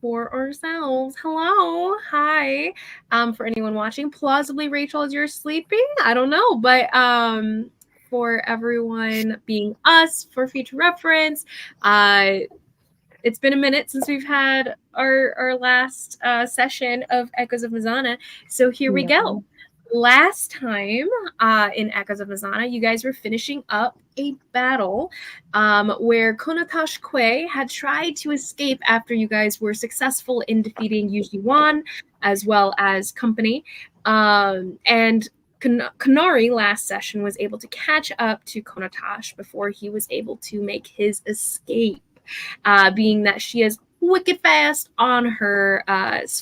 for ourselves. Hello. Hi. For anyone watching, plausibly Rachel, as you're sleeping. I don't know, but for everyone being us for future reference, it's been a minute since we've had our last session of Echoes of Mesona. So here we go. Last time in Echoes of Mesona, you guys were finishing up a battle where Konotash Kwe had tried to escape after you guys were successful in defeating Yuji as well as company. And Kanari last session was able to catch up to Konotash before he was able to make his escape, being that she is wicked fast on her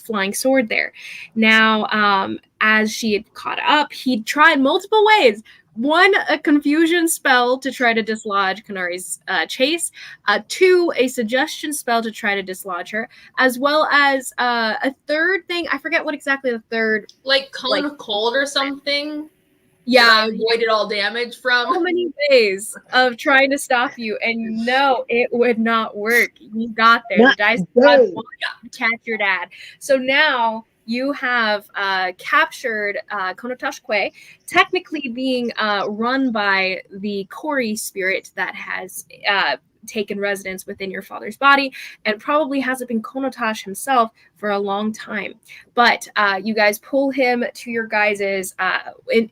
flying sword there. Now, as she had caught up, he'd tried multiple ways. One, a confusion spell to try to dislodge Kanari's chase. Two, a suggestion spell to try to dislodge her, as well as a third thing. I forget what exactly the third. Like Cone of Cold or something? Yeah. That I avoided all damage from. So many ways of trying to stop you, and no, it would not work. You got there. The dice want to catch your dad. So now you have captured Konotash Kwe, technically being run by the Kori spirit that has taken residence within your father's body, and probably hasn't been Konotash himself for a long time. But you guys pull him to your guys's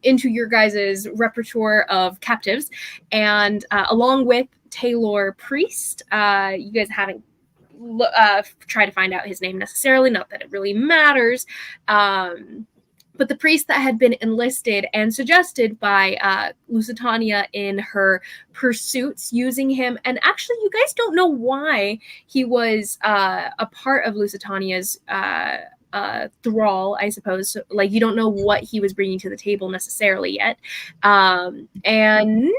into your guys's repertoire of captives, and along with Taylor Priest, you guys haven't try to find out his name necessarily, not that it really matters, but the priest that had been enlisted and suggested by Lusitania in her pursuits using him. And actually, you guys don't know why he was a part of Lusitania's thrall, I suppose. So, like, you don't know what he was bringing to the table necessarily yet. And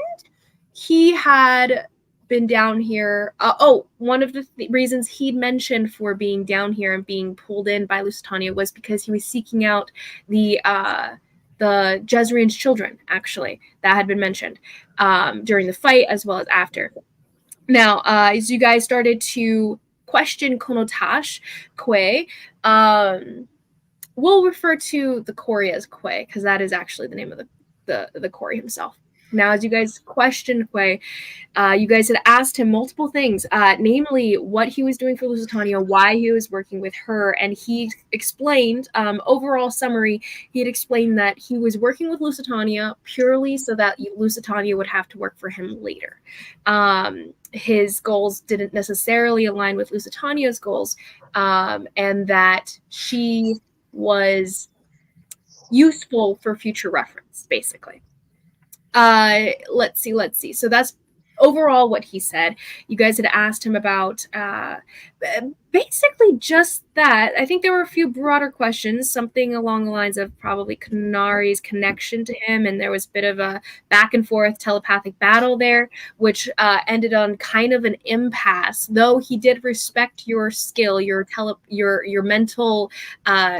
he had been down here. One of the reasons he'd mentioned for being down here and being pulled in by Lusitania was because he was seeking out the Jezreel's children, actually, that had been mentioned during the fight as well as after. Now, as you guys started to question Konotash Kwe, we'll refer to the Kori as Kwe, because that is actually the name of the Kori himself. Now, as you guys questioned Kwe, you guys had asked him multiple things, namely what he was doing for Lusitania, why he was working with her, and he explained, overall summary, he had explained that he was working with Lusitania purely so that Lusitania would have to work for him later. His goals didn't necessarily align with Lusitania's goals, and that she was useful for future reference, basically. Let's see. So that's overall what he said. You guys had asked him about basically just that. I think there were a few broader questions, something along the lines of probably Kanari's connection to him, and there was a bit of a back and forth telepathic battle there, which ended on kind of an impasse. Though he did respect your skill, your mental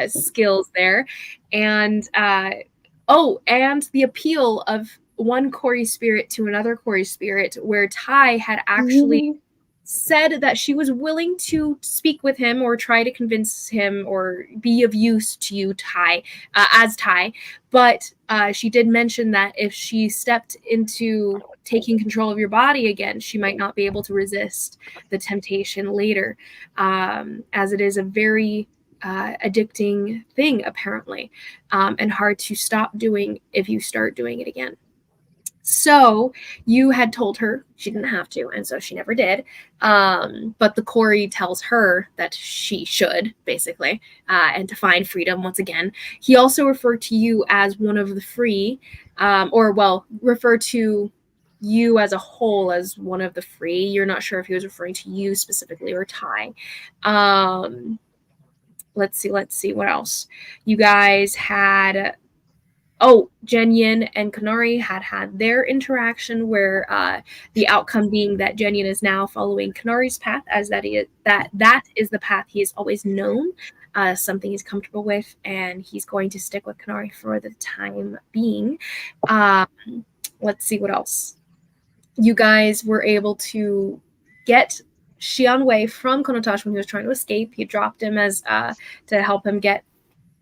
skills there, and and the appeal of one Kori spirit to another Kori spirit, where Tai had actually said that she was willing to speak with him or try to convince him or be of use to you, Tai, as Tai. But she did mention that if she stepped into taking control of your body again, she might not be able to resist the temptation later, as it is a very addicting thing, apparently, and hard to stop doing if you start doing it again. So you had told her she didn't have to, and so she never did. But the Kori tells her that she should, basically, and to find freedom once again. He also referred to you as one of the free, refer to you as a whole as one of the free. You're not sure if he was referring to you specifically or Tai. Let's see what else. You guys had Jenyin and Kanari had their interaction, where the outcome being that Jenyin is now following Kanari's path, as that is the path he has always known, something he's comfortable with, and he's going to stick with Kanari for the time being. Let's see what else. You guys were able to get Xian Wei from Konotash when he was trying to escape. He dropped him as to help him get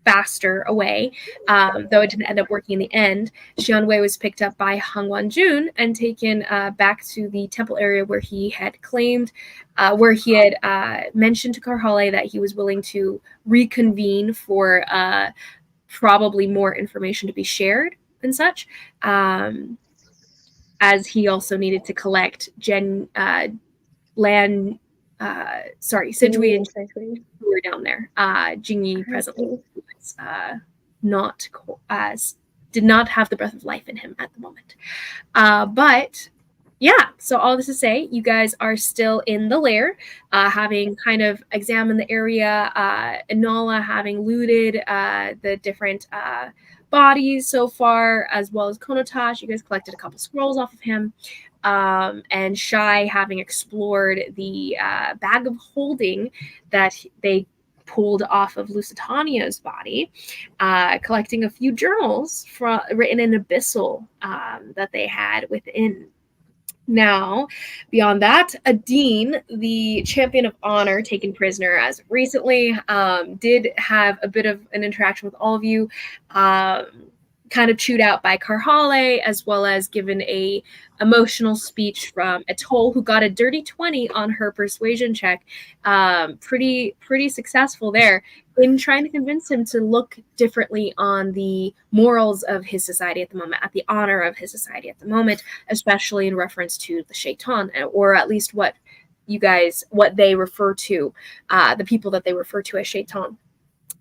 faster away, though it didn't end up working in the end. Xian Wei was picked up by Hang Wanjun and taken back to the temple area where he had claimed, where he had mentioned to Karhale that he was willing to reconvene for probably more information to be shared and such, as he also needed to collect Sidgui and who were down there. Jingyi presently was did not have the breath of life in him at the moment. But yeah, so all this to say, you guys are still in the lair, having kind of examined the area, Inala having looted the different bodies so far, as well as Konotash. You guys collected a couple scrolls off of him. And Shai having explored the bag of holding that they pulled off of Lusitania's body, collecting a few journals written in Abyssal that they had within. Now, beyond that, Adine, the champion of honor, taken prisoner as recently, did have a bit of an interaction with all of you, kind of chewed out by Karhale, as well as given a emotional speech from Atoll, who got a dirty 20 on her persuasion check. Pretty successful there in trying to convince him to look differently on the morals of his society at the moment, at the honor of his society at the moment, especially in reference to the Shaitan, or at least what they refer to, the people that they refer to as Shaitan,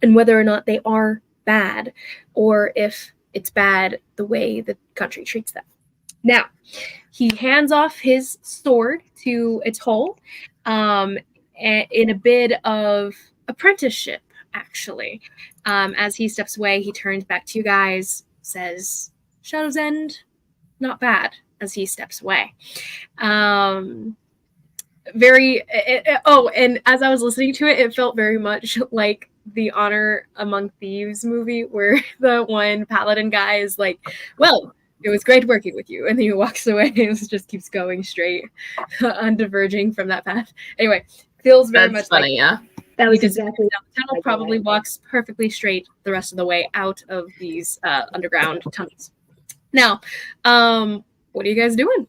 and whether or not they are bad, or if it's bad the way the country treats them. Now, he hands off his sword to Atoll in a bid of apprenticeship, actually. As he steps away, he turns back to you guys, says, Shadow's End, not bad, as he steps away. And as I was listening to it, it felt very much like the Honor Among Thieves movie, where the one paladin guy is like, well, it was great working with you, and then he walks away and just keeps going straight, undiverging from that path. Anyway, feels very much funny, like, yeah. That was exactly the tunnel probably walks perfectly straight the rest of the way out of these underground tunnels. Now, what are you guys doing?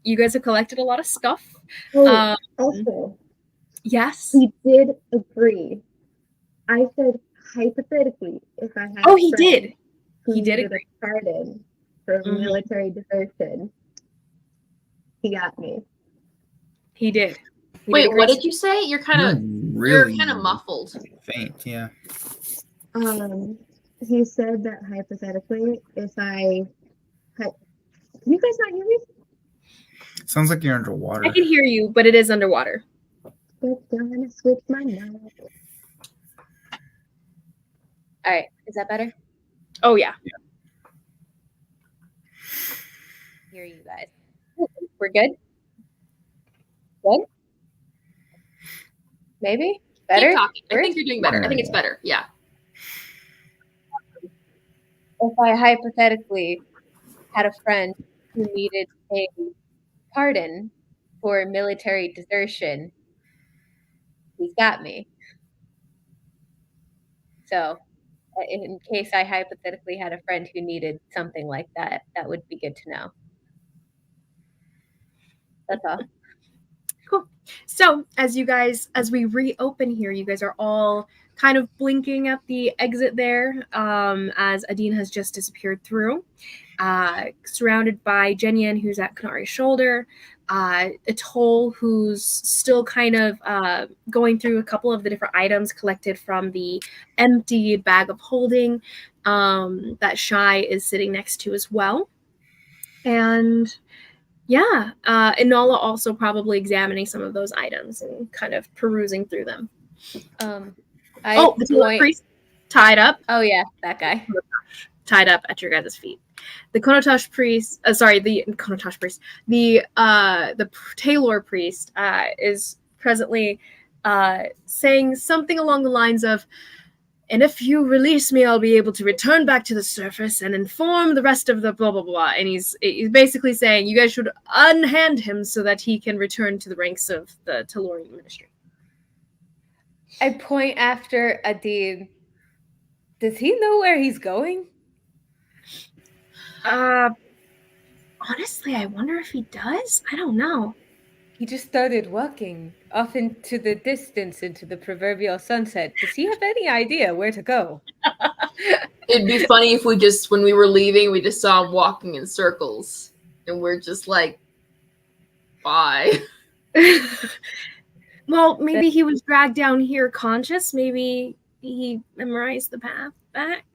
You guys have collected a lot of stuff. Also, yes, he did agree. I said hypothetically, if I had he did. He did agree. A pardon for military desertion. He got me. He did. Wait, what did you say? You're kind of muffled. Faint, yeah. He said that hypothetically, if I had, can you guys not hear me? Sounds like you're underwater. I can hear you, but it is underwater. We're gonna switch my mouth. All right, is that better? Oh yeah. Hear you guys. We're good. Good. Maybe better. Keep talking. I think you're doing better. I think it's better. Yeah. If I hypothetically had a friend who needed a pardon for military desertion, he's got me. So, in case I hypothetically had a friend who needed something like that, that would be good to know. That's all. Cool. So, as we reopen here, you guys are all kind of blinking at the exit there, as Adine has just disappeared through, surrounded by Jenyan, who's at Kanari's shoulder, Atoll, who's still kind of going through a couple of the different items collected from the empty bag of holding that Shai is sitting next to as well. And yeah, Inala also probably examining some of those items and kind of perusing through them. The Taylor priest tied up. Oh yeah, that guy tied up at your guys' feet. The Konotash priest, the Taylor priest is presently saying something along the lines of, And if you release me, I'll be able to return back to the surface and inform the rest of the blah, blah, blah. And he's basically saying you guys should unhand him so that he can return to the ranks of the Tellurian ministry. I point after Adine. Does he know where he's going? Honestly, I wonder if he does. I don't know. He just started walking off into the distance, into the proverbial sunset. Does he have any idea where to go? It'd be funny if when we were leaving, we just saw him walking in circles. And we're just like, bye. Well, maybe he was dragged down here conscious. Maybe he memorized the path back.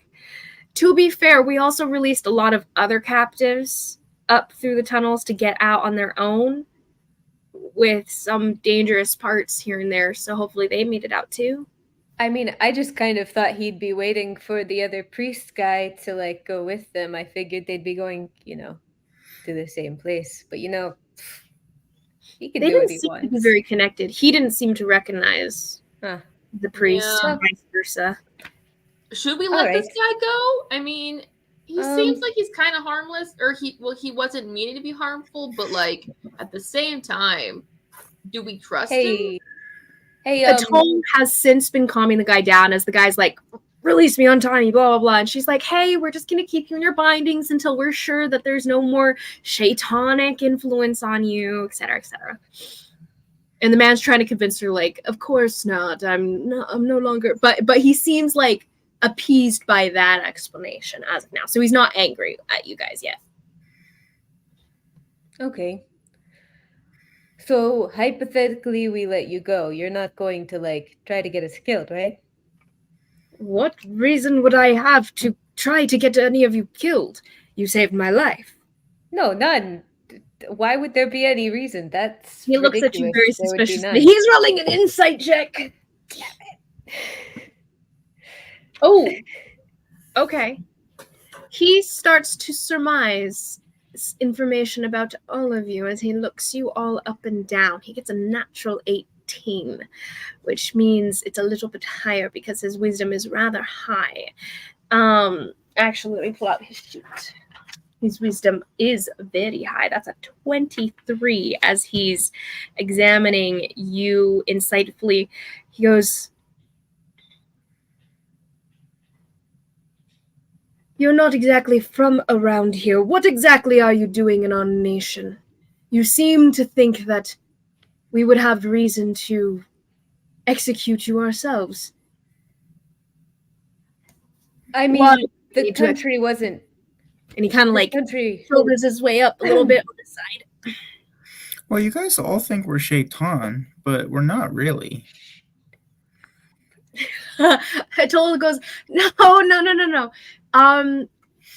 To be fair, we also released a lot of other captives up through the tunnels to get out on their own, with some dangerous parts here and there, so hopefully they made it out too. I mean, I just kind of thought he'd be waiting for the other priest guy to, like, go with them. I figured they'd be going, to the same place. But, he can do what he wants. They didn't seem to be very connected. He didn't seem to recognize the priest, and vice versa. Should we let this guy go? I mean, he seems like he's kind of harmless, or he wasn't meaning to be harmful, but, like, at the same time, do we trust him? Hey, Atone has since been calming the guy down as the guy's like, release me on time, blah, blah, blah. And she's like, hey, we're just going to keep you in your bindings until we're sure that there's no more shaitanic influence on you, etc., etc. And the man's trying to convince her, like, of course not. I'm no longer. But he seems like appeased by that explanation as of now. So he's not angry at you guys yet. Okay. So, hypothetically, we let you go. You're not going to, like, try to get us killed, right? What reason would I have to try to get any of you killed? You saved my life. No, none. Why would there be any reason? That's He ridiculous. Looks at you very suspiciously. He's rolling an insight check. Damn it. Oh, okay. He starts to surmise information about all of you as he looks you all up and down. He gets a natural 18, which means it's a little bit higher because his wisdom is rather high. Actually, let me pull out his sheet. His wisdom is very high. That's a 23 as he's examining you insightfully. He goes, you're not exactly from around here. What exactly are you doing in our nation? You seem to think that we would have reason to execute you ourselves. I mean, the country wasn't... And he kind of like shoulders his way up a little bit on the side. Well, you guys all think we're shaitan, but we're not really. Atola goes, no.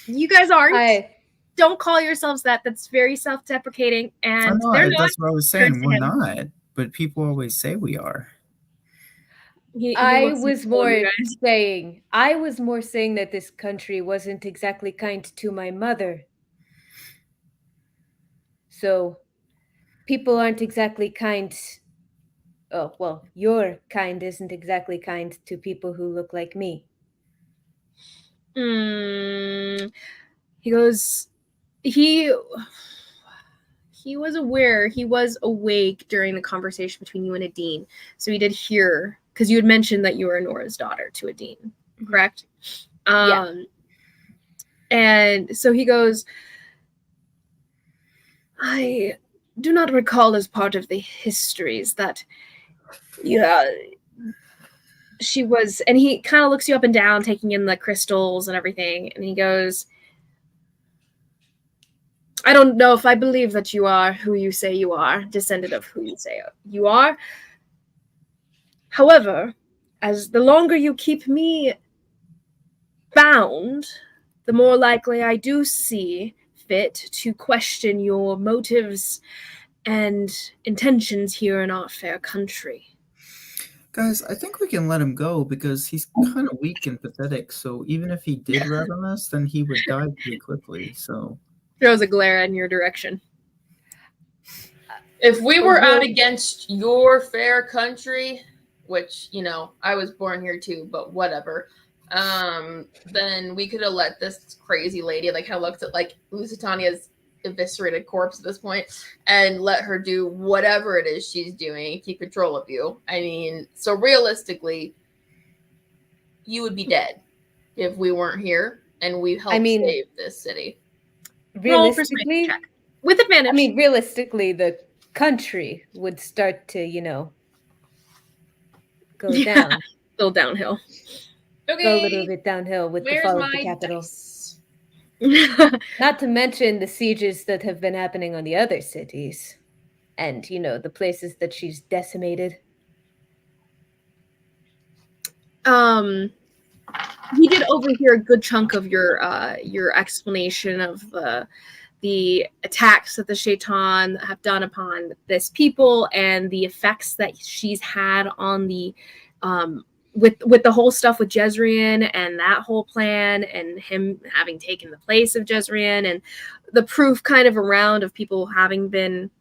You guys aren't. Don't call yourselves that. That's very self-deprecating, and they're not. That's what I was saying. We're not, but people always say we are. I was more saying that this country wasn't exactly kind to my mother. So, people aren't exactly kind. Oh, well, your kind isn't exactly kind to people who look like me. He goes, he was aware, he was awake during the conversation between you and Adine. So he did hear, because you had mentioned that you were Nora's daughter to Adine, correct? Yeah. And so he goes, I do not recall as part of the histories that she was, and he kind of looks you up and down, taking in the crystals and everything, and he goes, I don't know if I believe that you are who you say you are, descendant of who you say you are. However, as the longer you keep me bound, the more likely I do see fit to question your motives and intentions here in our fair country. Guys, I think we can let him go because he's kind of weak and pathetic. So even if he did raven us, then he would die pretty quickly. So throws a glare in your direction. If we were out against your fair country, which, you know, I was born here too, but whatever, then we could have let this crazy lady, like, kind of looked at, like, Lusitania's eviscerated corpse at this point and let her do whatever it is she's doing, keep control of you. I mean, so realistically, you would be dead if we weren't here and we helped save this city. Realistically, check. With advantage. I mean, realistically, the country would start to, you know, go down. Go downhill. Okay. Go a little bit downhill with the fall of the capital. Dice? Not to mention the sieges that have been happening on the other cities. And, you know, the places that she's decimated. We did overhear a good chunk of your explanation of the attacks that the Shaitan have done upon this people and the effects that she's had on the with the whole stuff with Jezrien and that whole plan and him having taken the place of Jezrien and the proof kind of around of people having been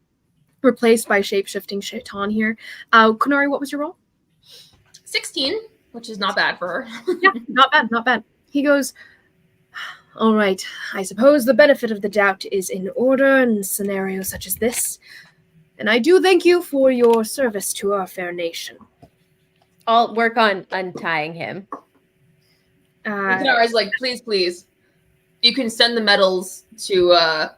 replaced by shape-shifting Shaitan here. Kunari, what was your roll? 16, which is not bad for her. Yeah, not bad. He goes, all right, I suppose the benefit of the doubt is in order in scenarios such as this. And I do thank you for your service to our fair nation. I'll work on untying him. Kunari's like, please, you can send the medals to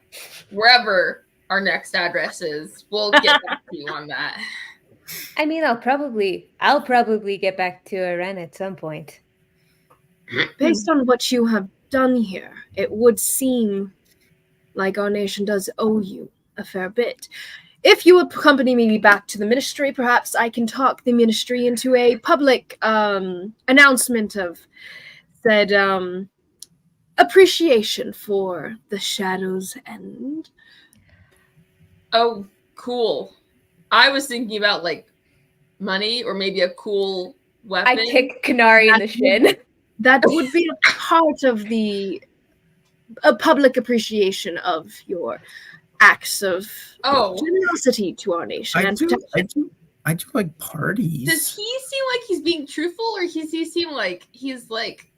wherever our next address is. We'll get back to you on that. I mean, I'll probably get back to Iran at some point. Based on what you have done here, it would seem like our nation does owe you a fair bit. If you accompany me back to the ministry, perhaps I can talk the ministry into a public announcement of said appreciation for the Shadow's End. Oh, cool. I was thinking about, like, money or maybe a cool weapon. I kick Kunari in the shin. That would be a part of a public appreciation of your acts of generosity to our nation. I do like parties. Does he seem like he's being truthful, or does he seem like he's like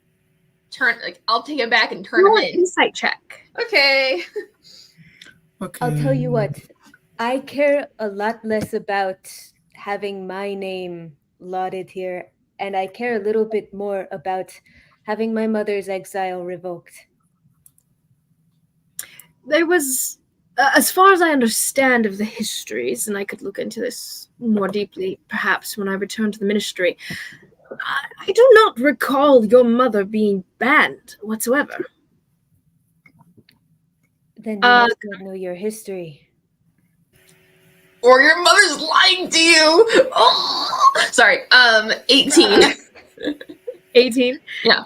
I'll take him back and turn him in? Insight check. Okay. I'll tell you what. I care a lot less about having my name lauded here, and I care a little bit more about having my mother's exile revoked. There was, as far as I understand of the histories, and I could look into this more deeply perhaps when I return to the ministry, I do not recall your mother being banned whatsoever. Then you must not know your history. Or your mother's lying to you. Oh, sorry. 18. 18? Yeah.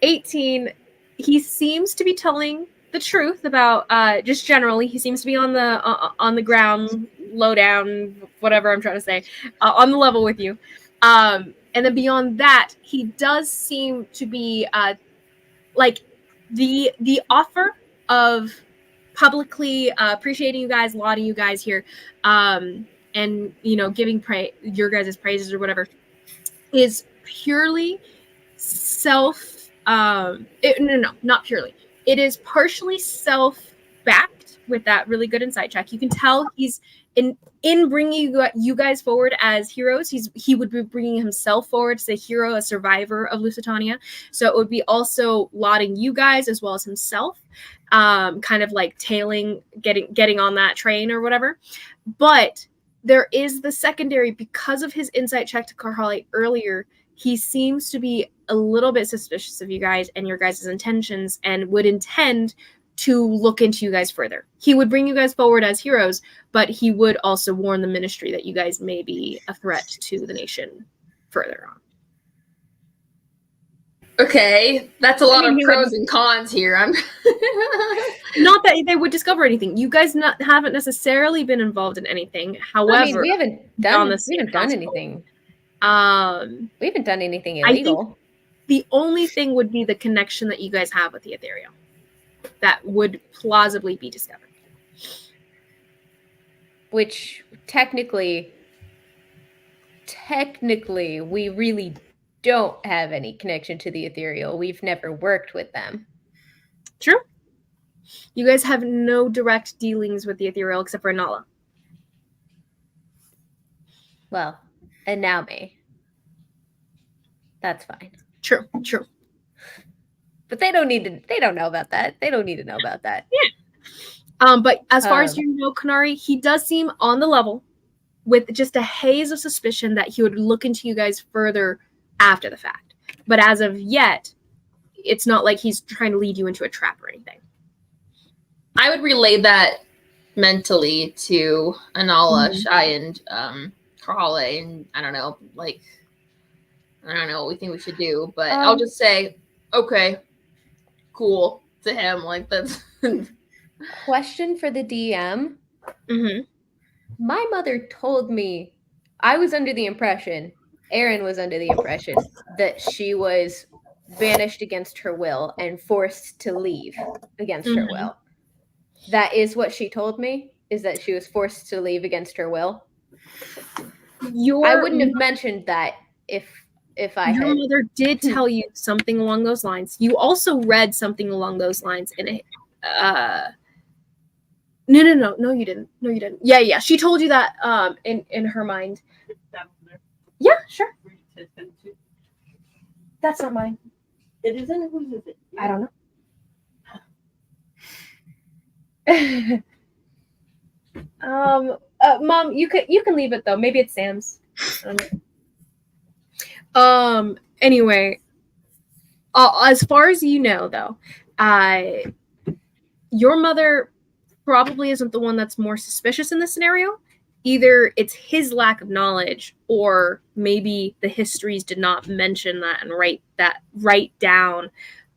18. He seems to be telling the truth about just generally. He seems to be on the ground, low down, whatever I'm trying to say, on the level with you. And then beyond that, he does seem to be like the offer of publicly appreciating you guys, lauding you guys here, and giving your guys' praises or whatever, is purely not purely. It is partially self-backed with that really good insight check. You can tell he's in bringing you guys forward as heroes. He would be bringing himself forward as a hero, a survivor of Lusitania. So it would be also lauding you guys as well as himself, kind of like getting on that train or whatever. But there is the secondary, because of his insight check to Karhali earlier, he seems to be a little bit suspicious of you guys and your guys' intentions, and would intend to look into you guys further. He would bring you guys forward as heroes, but he would also warn the ministry that you guys may be a threat to the nation further on. Okay, that's a lot of pros and cons here. I'm not that they would discover anything. You guys haven't necessarily been involved in anything. However, we haven't done anything. We haven't done anything illegal. The only thing would be the connection that you guys have with the Ethereum that would plausibly be discovered. Which technically technically, we really don't have any connection to the ethereal. We've never worked with them. True. You guys have no direct dealings with the ethereal except for Nala. Well, and now me. That's fine. True. But they don't know about that. They don't need to know about that. Yeah. But as far as you know, Kanari, he does seem on the level with just a haze of suspicion that he would look into you guys further after the fact. But as of yet, it's not like he's trying to lead you into a trap or anything. I would relay that mentally to Anala, Shai, and Karale, and I don't know what we think we should do, but I'll just say, okay, cool to him. Like, that's question for the DM. Mm-hmm. My mother told me, I was under the impression, Erin was under the impression that she was banished against her will and forced to leave against her will. That is what she told me, is that she was forced to leave against her will. I wouldn't have mentioned that if I your had. mother did tell you something along those lines. You also read something along those lines in it. No, you didn't. Yeah. She told you that in her mind. Yeah, sure. That's not mine. It isn't. Whose is it? I don't know. Mom, you can leave it though. Maybe it's Sam's. Anyway, as far as you know, though, your mother probably isn't the one that's more suspicious in this scenario. Either it's his lack of knowledge, or maybe the histories did not mention that and write down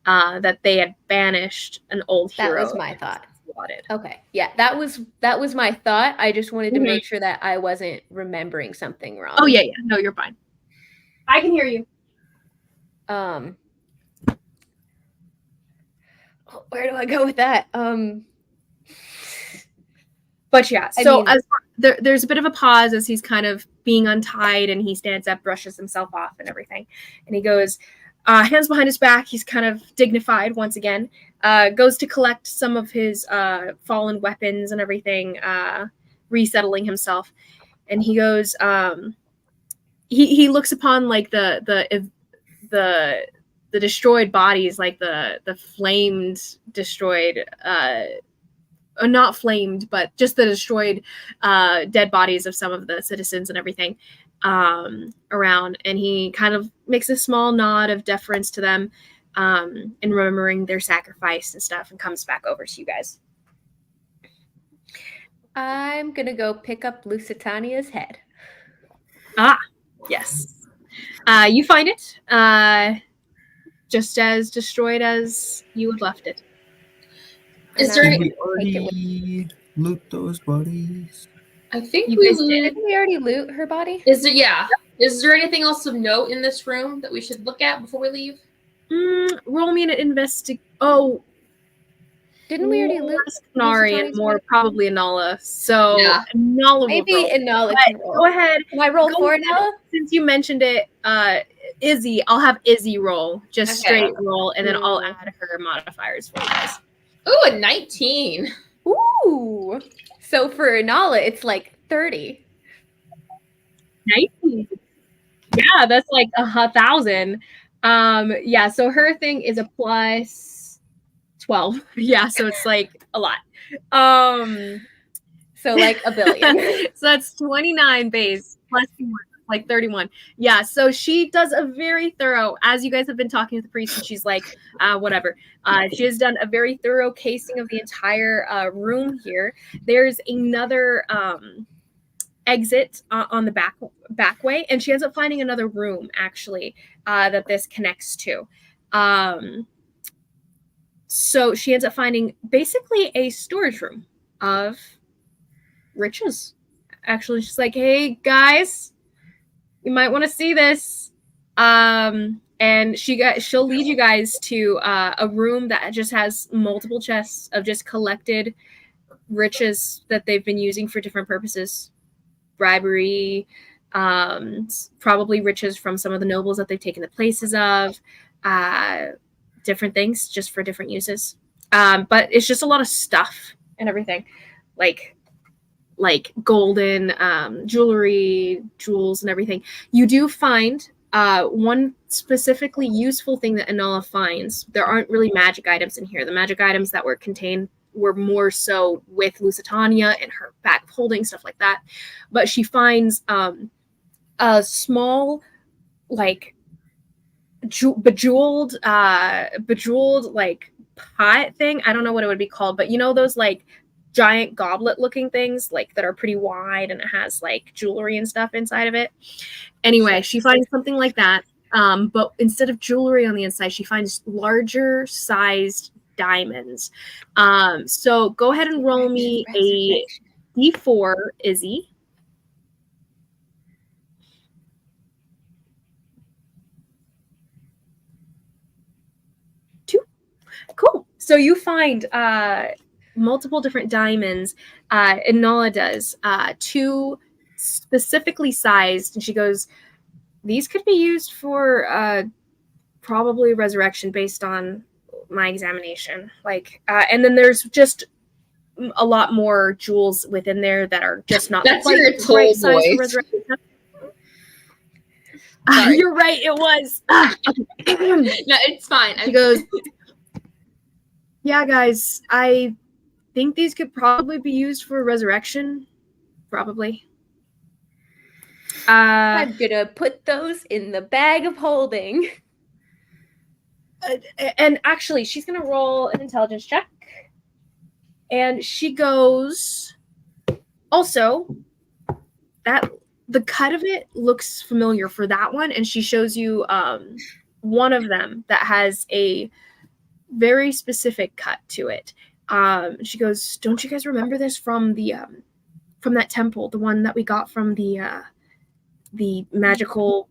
that they had banished an old hero. That was my thought. Okay, yeah, that was my thought. I just wanted to make sure that I wasn't remembering something wrong. Oh yeah, no, you're fine. I can hear you. Where do I go with that? But yeah, so there's a bit of a pause as he's kind of being untied, and he stands up, brushes himself off and everything, and he goes, hands behind his back, he's kind of dignified once again, goes to collect some of his fallen weapons and everything, resettling himself, and he goes, he looks upon like the destroyed bodies, like the flamed, destroyed, not flamed, but just the destroyed dead bodies of some of the citizens and everything around, and he kind of makes a small nod of deference to them in remembering their sacrifice and stuff, and comes back over to you guys. I'm gonna go pick up Lusitania's head. Yes. You find it just as destroyed as you had left it. Is there Did we already loot those bodies? I think you guys did. Didn't we already loot her body? Is there anything else of note in this room that we should look at before we leave? Roll me an didn't we already loot Nari and more probably Anala? So Anala maybe Anala can roll. Go ahead. Can I roll for Anala? Since you mentioned it, Izzy, I'll have Izzy roll. Just straight roll, and then I'll add her modifiers for you guys. Ooh, a 19. Ooh. So for Anala, it's like 30. 19. Yeah, that's like 1,000. Yeah, so her thing is a plus 12. Yeah, so it's like a lot. So like a billion. So that's 29 base plus 1, like 31. Yeah, so she does a very thorough, as you guys have been talking to the priest, and she's like, whatever. She has done a very thorough casing of the entire room here. There's another exit on the back way, and she ends up finding another room actually that this connects to. So she ends up finding basically a storage room of riches. Actually, she's like, hey guys, you might want to see this. And she'll lead you guys to a room that just has multiple chests of just collected riches that they've been using for different purposes. Bribery, probably riches from some of the nobles that they've taken the places of, different things just for different uses. But it's just a lot of stuff and everything, like golden jewelry, jewels, and everything. You do find one specifically useful thing that Anala finds. There aren't really magic items in here. The magic items that were contained were more so with Lusitania and her bag of holding, stuff like that. But she finds a small, like, bejeweled like pot thing. I don't know what it would be called, but you know those like giant goblet looking things, like that are pretty wide, and it has like jewelry and stuff inside of it. Anyway, she finds something like that, but instead of jewelry on the inside, she finds larger sized diamonds. So go ahead and roll me a d4, Izzy. Cool. So you find multiple different diamonds. Inala does 2 specifically sized, and she goes, "These could be used for probably resurrection based on my examination." Like, and then there's just a lot more jewels within there that are just not That's quite your the right toll size for voice. resurrection. Sorry. You're right. It was. No, it's fine. She goes, "Yeah, guys, I think these could probably be used for resurrection. Probably. I'm gonna put those in the bag of holding." And actually, she's gonna roll an intelligence check. And she goes, also, that the cut of it looks familiar for that one, and she shows you one of them that has a very specific cut to it. She goes, "Don't you guys remember this from that temple, the one that we got from the magical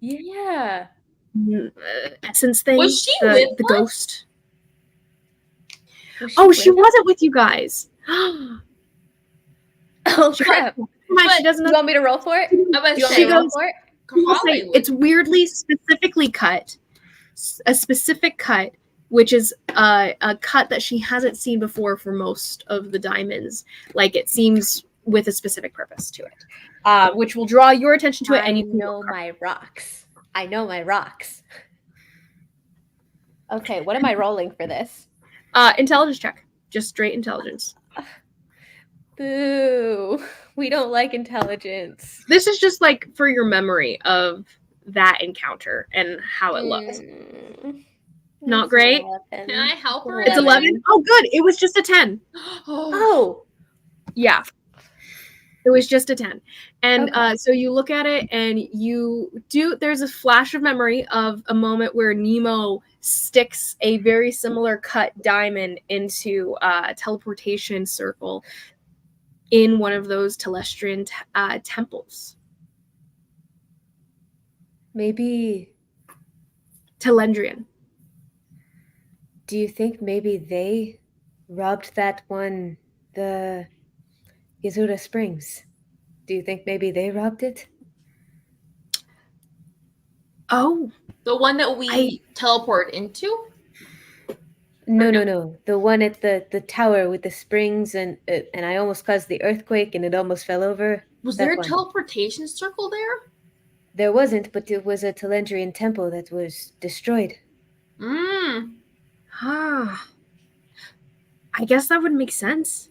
essence thing? Was she with the us? ghost?" She wasn't with you guys. Oh crap! She doesn't. You want me to roll for it? I was you want me to roll for it? It's weirdly specifically cut, a specific cut, which is a cut that she hasn't seen before for most of the diamonds. Like, it seems with a specific purpose to it, which will draw your attention to it. And you know my rocks. I know my rocks. Okay, what am I rolling for this? Intelligence check. Just straight intelligence. Boo. We don't like intelligence. This is just like for your memory of that encounter and how it looks. Not great. 11. Can I help her? It's 11. Oh, good. It was just a 10. Oh. Yeah. It was just a 10. And so you look at it and there's a flash of memory of a moment where Nemo sticks a very similar cut diamond into a teleportation circle in one of those Telestrian temples. Maybe Telendrian. Do you think maybe they robbed that one, the Yazura Springs? Do you think maybe they robbed it? Oh. The one that we teleport into? No. The one at the tower with the springs, and I almost caused the earthquake and it almost fell over. Was there a teleportation circle there? There wasn't, but it was a Telendrian temple that was destroyed. I guess that would make sense.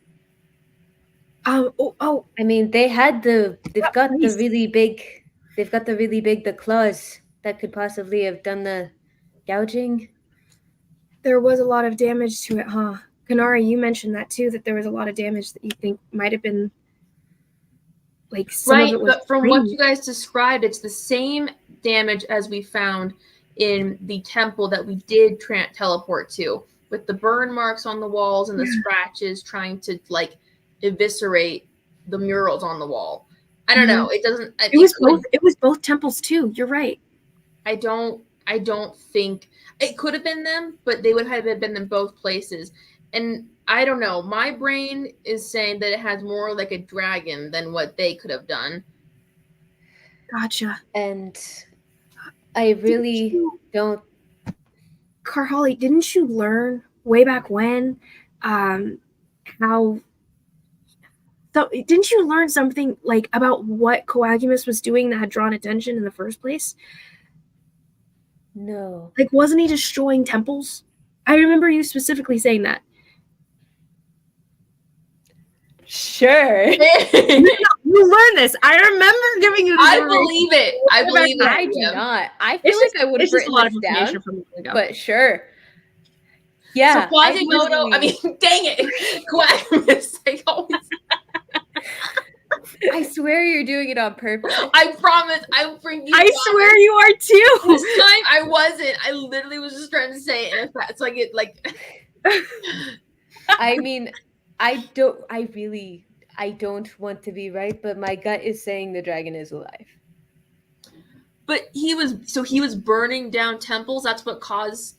I mean, they've got the really big the claws that could possibly have done the gouging. There was a lot of damage to it, huh? Kanari, you mentioned that too, that there was a lot of damage that you think might have been like some of it was but from what you guys described, it's the same damage as we found in the temple that we did teleport to, with the burn marks on the walls and the scratches trying to like eviscerate the murals on the wall. I don't know. It doesn't. It was both temples too. You're right. I don't think it could have been them, but they would have been in both places. And I don't know. My brain is saying that it has more like a dragon than what they could have done. Gotcha. And I really don't. Carholly, didn't you learn way back when how? So didn't you learn something like about what Coagumus was doing that had drawn attention in the first place? No. Like, wasn't he destroying temples? I remember you specifically saying that. Sure. You learned this. I remember giving you this. I believe it. I believe it. I do not. I feel like I would have written this down, but sure. Yeah. So Quasimodo, I mean, dang it. Quackmas, I swear you're doing it on purpose. I promise. I bring you. I swear you are too. This time I wasn't. I literally was just trying to say it so I get like. I mean, I don't want to be right, but my gut is saying the dragon is alive. But he was burning down temples. That's what caused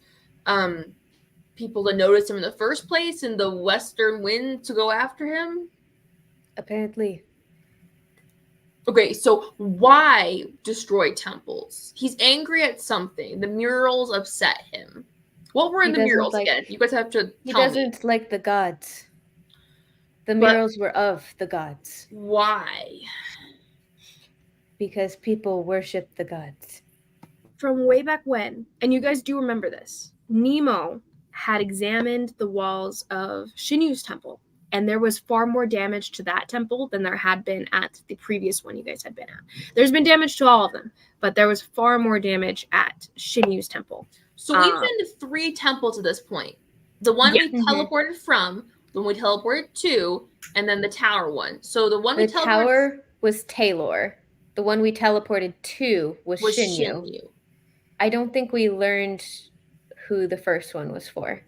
people to notice him in the first place, and the Western Wind to go after him. Apparently. Okay, so why destroy temples? He's angry at something. The murals upset him. What were in the murals again? You guys have to tell me. He doesn't like the gods. The murals were of the gods. Why? Because people worship the gods. From way back when, and you guys do remember this, Nemo had examined the walls of Shinyu's temple, and there was far more damage to that temple than there had been at the previous one you guys had been at. There's been damage to all of them, but there was far more damage at Shinyu's temple. So we've been to 3 temples at this point. The one we teleported from, the one we teleported to, and then the tower one. So the one we teleported... The tower was Taylor. The one we teleported to was Shinyu. I don't think we learned who the first one was for.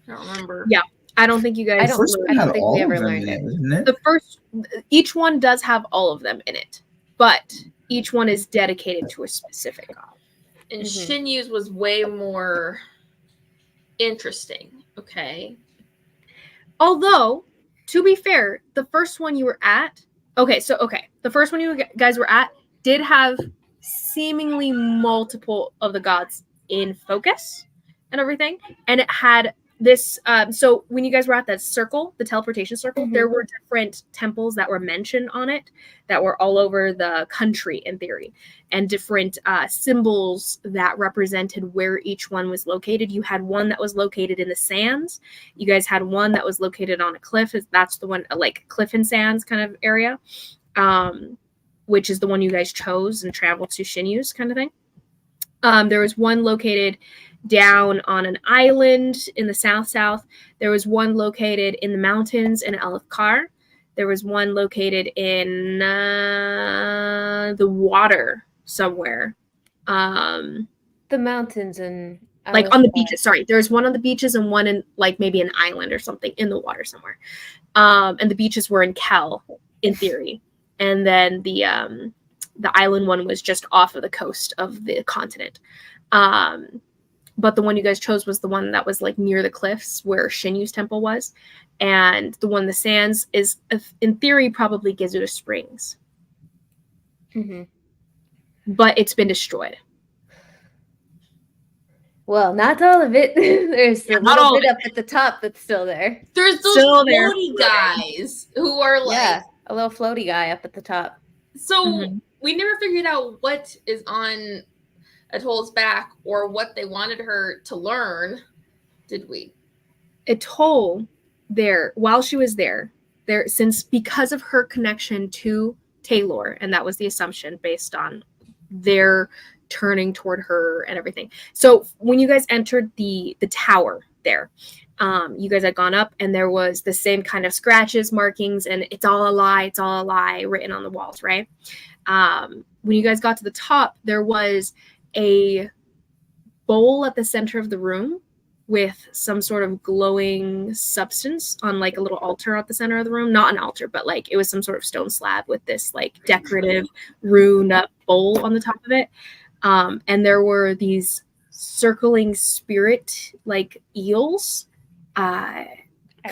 I don't remember. Yeah, I don't think you guys. I don't think we ever learned it. The first, each one does have all of them in it, but each one is dedicated to a specific god. And Shinyu's was way more interesting. Okay. Although, to be fair, the first one you were at. The first one you guys were at did have seemingly multiple of the gods in focus and everything, and it had this so when you guys were at that circle, the teleportation circle, there were different temples that were mentioned on it that were all over the country in theory, and different symbols that represented where each one was located. You had one that was located in the sands. You guys had one that was located on a cliff. That's the one, like cliff and sands kind of area, which is the one you guys chose and traveled to Shinyu's kind of thing. There was one located down on an island in the south. There was one located in the mountains in Elfkar. There was one located in the water somewhere. The mountains and like on the beaches. Sorry, there was one on the beaches and one in like maybe an island or something in the water somewhere. And the beaches were in Kel, in theory, and then the island one was just off of the coast of the continent. But the one you guys chose was the one that was like near the cliffs where Shinyu's temple was. And the one in the sands is, in theory, probably Gizuda Springs. But it's been destroyed. Well, not all of it. There's a little bit up at the top that's still there. There's those floaty guys who are like... Yeah, a little floaty guy up at the top. So we never figured out what is on Atoll's back or what they wanted her to learn, did we? Atoll, while she was there, because of her connection to Taylor, and that was the assumption based on their turning toward her and everything. So when you guys entered the tower there, you guys had gone up and there was the same kind of scratches, markings, and it's all a lie written on the walls, right? When you guys got to the top, there was a bowl at the center of the room with some sort of glowing substance on like a little altar at the center of the room. Not an altar, but like it was some sort of stone slab with this like decorative rune up bowl on the top of it. And there were these circling spirit like eels kind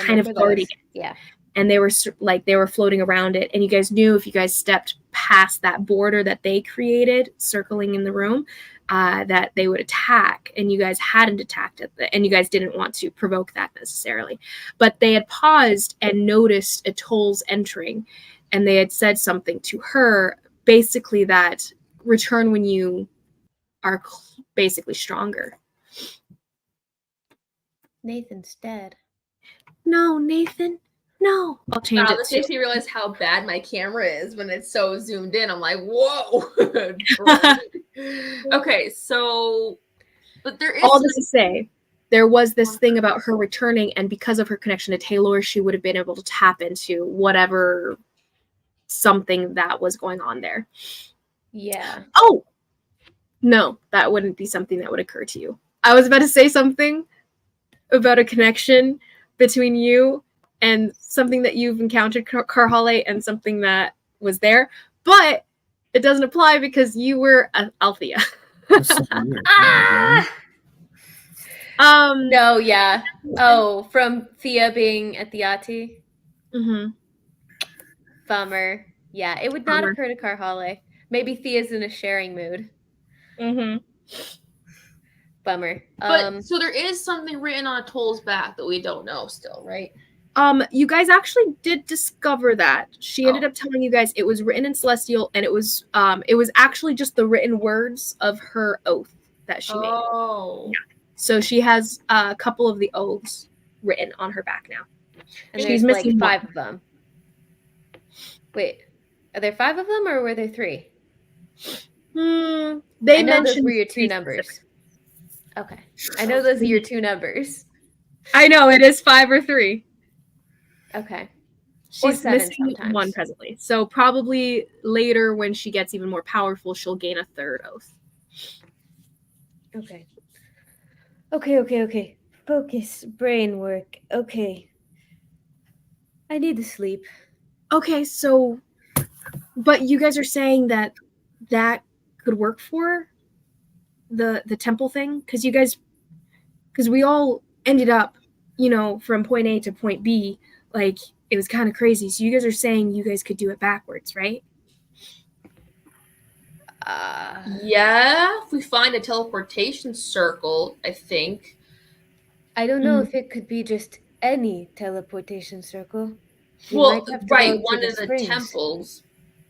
of guarding it. Yeah. and they were floating around it, and you guys knew if you guys stepped past that border that they created circling in the room, that they would attack, and you guys hadn't attacked it, and you guys didn't want to provoke that necessarily. But they had paused and noticed Atoll's entering, and they had said something to her, basically that return when you are basically stronger. Nathan's dead. No, Nathan. No. I'll change it. This makes me realize how bad my camera is when it's so zoomed in. I'm like, whoa. Okay, so, but there is all this to say, there was this thing about her returning, and because of her connection to Taylor, she would have been able to tap into whatever something that was going on there. Yeah. Oh, no, that wouldn't be something that would occur to you. I was about to say something about a connection between you and something that you've encountered, Karhale, and something that was there, but it doesn't apply because you were Althea. No, yeah. Oh, from Thea being at the Ati? Mm-hmm. Bummer. Yeah, it would not occur to Karhale. Maybe Thea's in a sharing mood. Mm-hmm. Bummer. But so there is something written on Atoll's back that we don't know still, right? You guys actually did discover that. She ended up telling you guys it was written in Celestial, and it was actually just the written words of her oath that she made. Oh. Yeah. So she has a couple of the oaths written on her back now. And she's missing like 5 of them. Wait, are there 5 of them, or were there 3? They mentioned those were your 2 numbers. Specific. Okay, I know those are your 2 numbers. I know it is 5 or 3. Okay. She's missing sometimes. 1 presently. So probably later when she gets even more powerful, she'll gain a 3rd oath. Okay. Okay. Focus, brain work. Okay. I need to sleep. Okay, so but you guys are saying that could work for the temple thing? Because we all ended up, from point A to point B, like it was kind of crazy. So you guys are saying you guys could do it backwards, right? Yeah, if we find a teleportation circle, I think. I don't know if it could be just any teleportation circle. Well, right, one of the temples.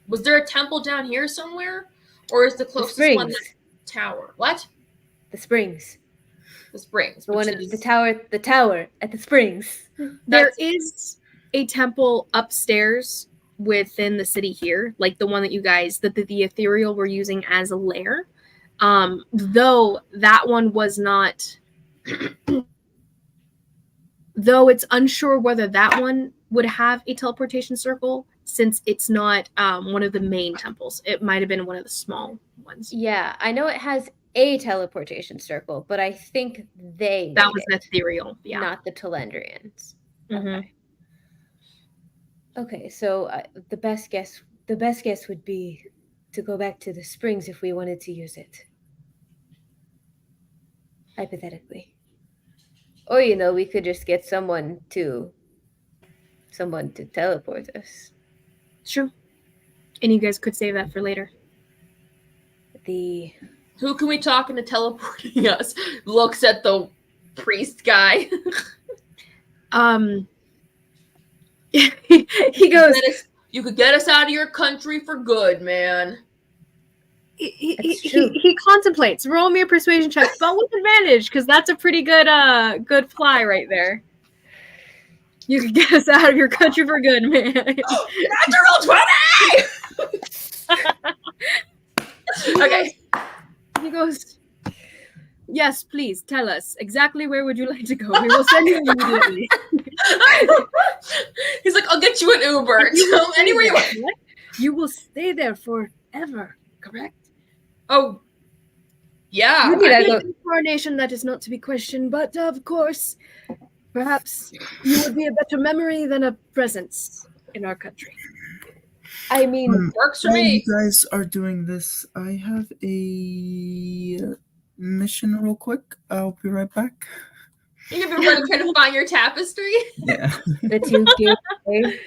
Was there a temple down here somewhere? Or is the closest one the tower? What? The springs. The springs. The one at the tower at the springs. There is a temple upstairs within the city here, like the one that you guys, that the ethereal were using as a lair. Though that one was not, though it's unsure whether that one would have a teleportation circle, since it's not one of the main temples. It might have been one of the small ones. Yeah, I know it has a teleportation circle, but I think that was an ethereal, not the Telendrians. Mm-hmm. Okay, so the best guess would be to go back to the springs if we wanted to use it. Hypothetically. Or we could just get someone to teleport us. True. And you guys could save that for later. Who can we talk into teleporting us? Looks at the priest guy. He goes, you could get us out of your country for good, man. He contemplates. Roll me a persuasion check, but with advantage, because that's a pretty good fly right there. You could get us out of your country for good, man. Natural 20! Okay. He goes, yes, please, tell us. Exactly where would you like to go? We will send you immediately. He's like, I'll get you an Uber. Anywhere you want. What? You will stay there forever, correct? Oh, yeah. For a nation that is not to be questioned, but of course, perhaps you would be a better memory than a presence in our country. I mean, works for me. You guys are doing this. I have a mission real quick. I'll be right back. You've been running trying to find your tapestry. Yeah. The two gateways.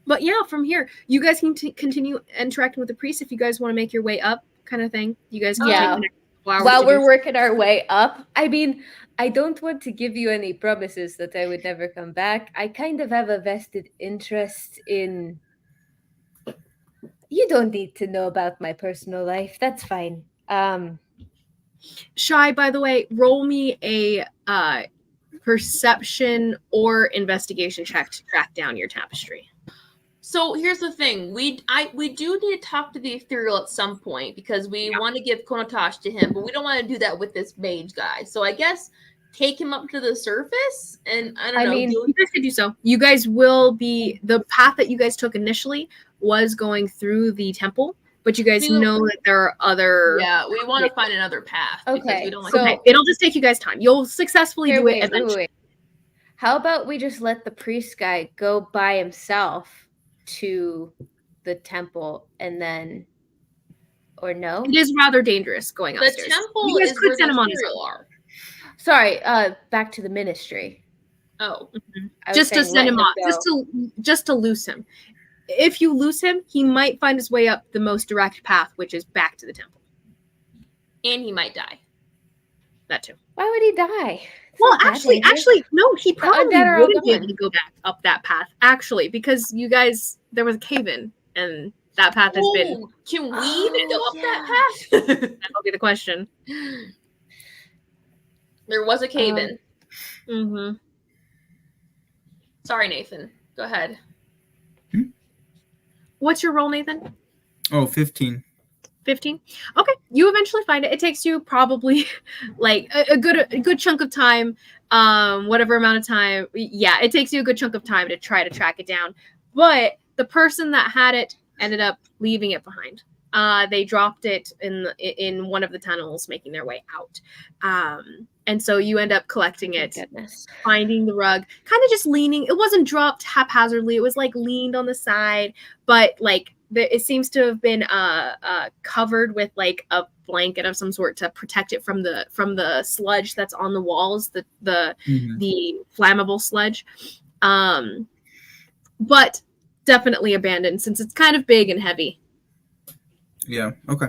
But yeah, from here, you guys can continue interacting with the priest if you guys want to make your way up, kind of thing. You guys can Yeah. take the next couple hours While to we're do working our way up, I mean, I don't want to give you any promises that I would never come back. I kind of have a vested interest in. You don't need to know about my personal life. That's fine. Shy, by the way, roll me a perception or investigation check to track down your tapestry. So here's the thing: we do need to talk to the ethereal at some point because we want to give Konotash to him, but we don't want to do that with this mage guy. So I guess take him up to the surface, and I don't know. You guys could do so. You guys will be the path that you guys took initially was going through the temple, but you guys know that there are other. Yeah, we want to find another path. Okay, we don't like okay, it'll just take you guys time. You'll successfully do it eventually. Wait. How about we just let the priest guy go by himself to the temple and then, or no? It is rather dangerous going upstairs. The temple you guys is could where send the him on his ethereal own. are. Sorry, back to the ministry. Oh, just to send him off, just to loose him. If you lose him, he might find his way up the most direct path, which is back to the temple. And he might die. That too. Why would he die? Well, actually, no, he probably wouldn't be able to go back up that path, actually, because you guys, there was a cave-in, and that path has been... Can we even go up that path? That'll be the question. There was a cave-in. Mm-hmm. Sorry, Nathan. Go ahead. What's your roll, Nathan? Oh, 15. 15? Okay, you eventually find it. It takes you probably like a good chunk of time, whatever amount of time. Yeah, it takes you a good chunk of time to try to track it down. But the person that had it ended up leaving it behind. They dropped it in one of the tunnels, making their way out. And so you end up collecting it, finding the rug, kind of just leaning. It wasn't dropped haphazardly. It was like leaned on the side, but like it seems to have been covered with like a blanket of some sort to protect it from the sludge that's on the walls, the flammable sludge. But definitely abandoned since it's kind of big and heavy. Yeah. Okay.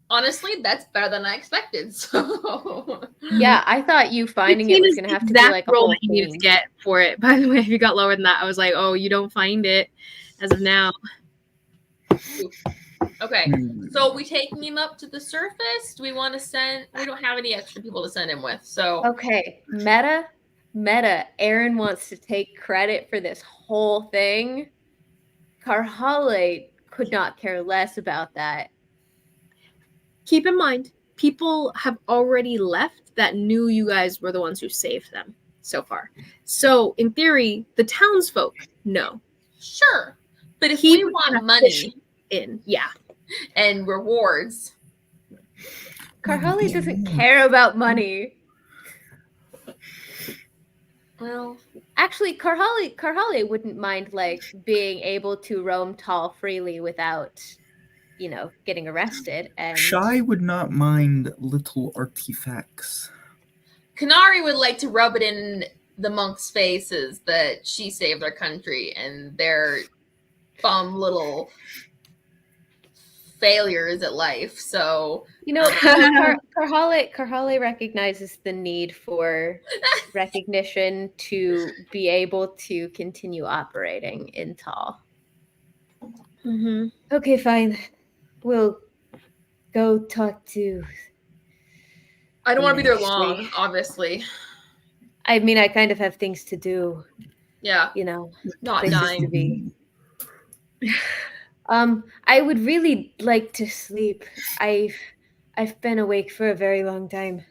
Honestly, that's better than I expected. So yeah, I thought you finding it was going to have to be like a roll whole that you needed to get for it. By the way, if you got lower than that, I was like, oh, you don't find it as of now. Okay, so we taking him up to the surface? Do we want to send? We don't have any extra people to send him with, so okay. Meta. Aaron wants to take credit for this whole thing. Karhale could not care less about that. Keep in mind, people have already left that knew you guys were the ones who saved them so far. So in theory, the townsfolk know. Sure, but if we want money and rewards, Karhale doesn't care about money. Well, actually, Karhale wouldn't mind like being able to roam tall freely without, getting arrested. And Shy would not mind little artifacts. Kanari would like to rub it in the monks' faces that she saved their country and their bum little failures at life. So Karhale recognizes the need for recognition to be able to continue operating in Tal. Mm-hmm. Okay, fine. We'll go talk to. I don't want to be there long, obviously. I mean, I kind of have things to do. Yeah. Not dying. To be. I would really like to sleep. I've been awake for a very long time.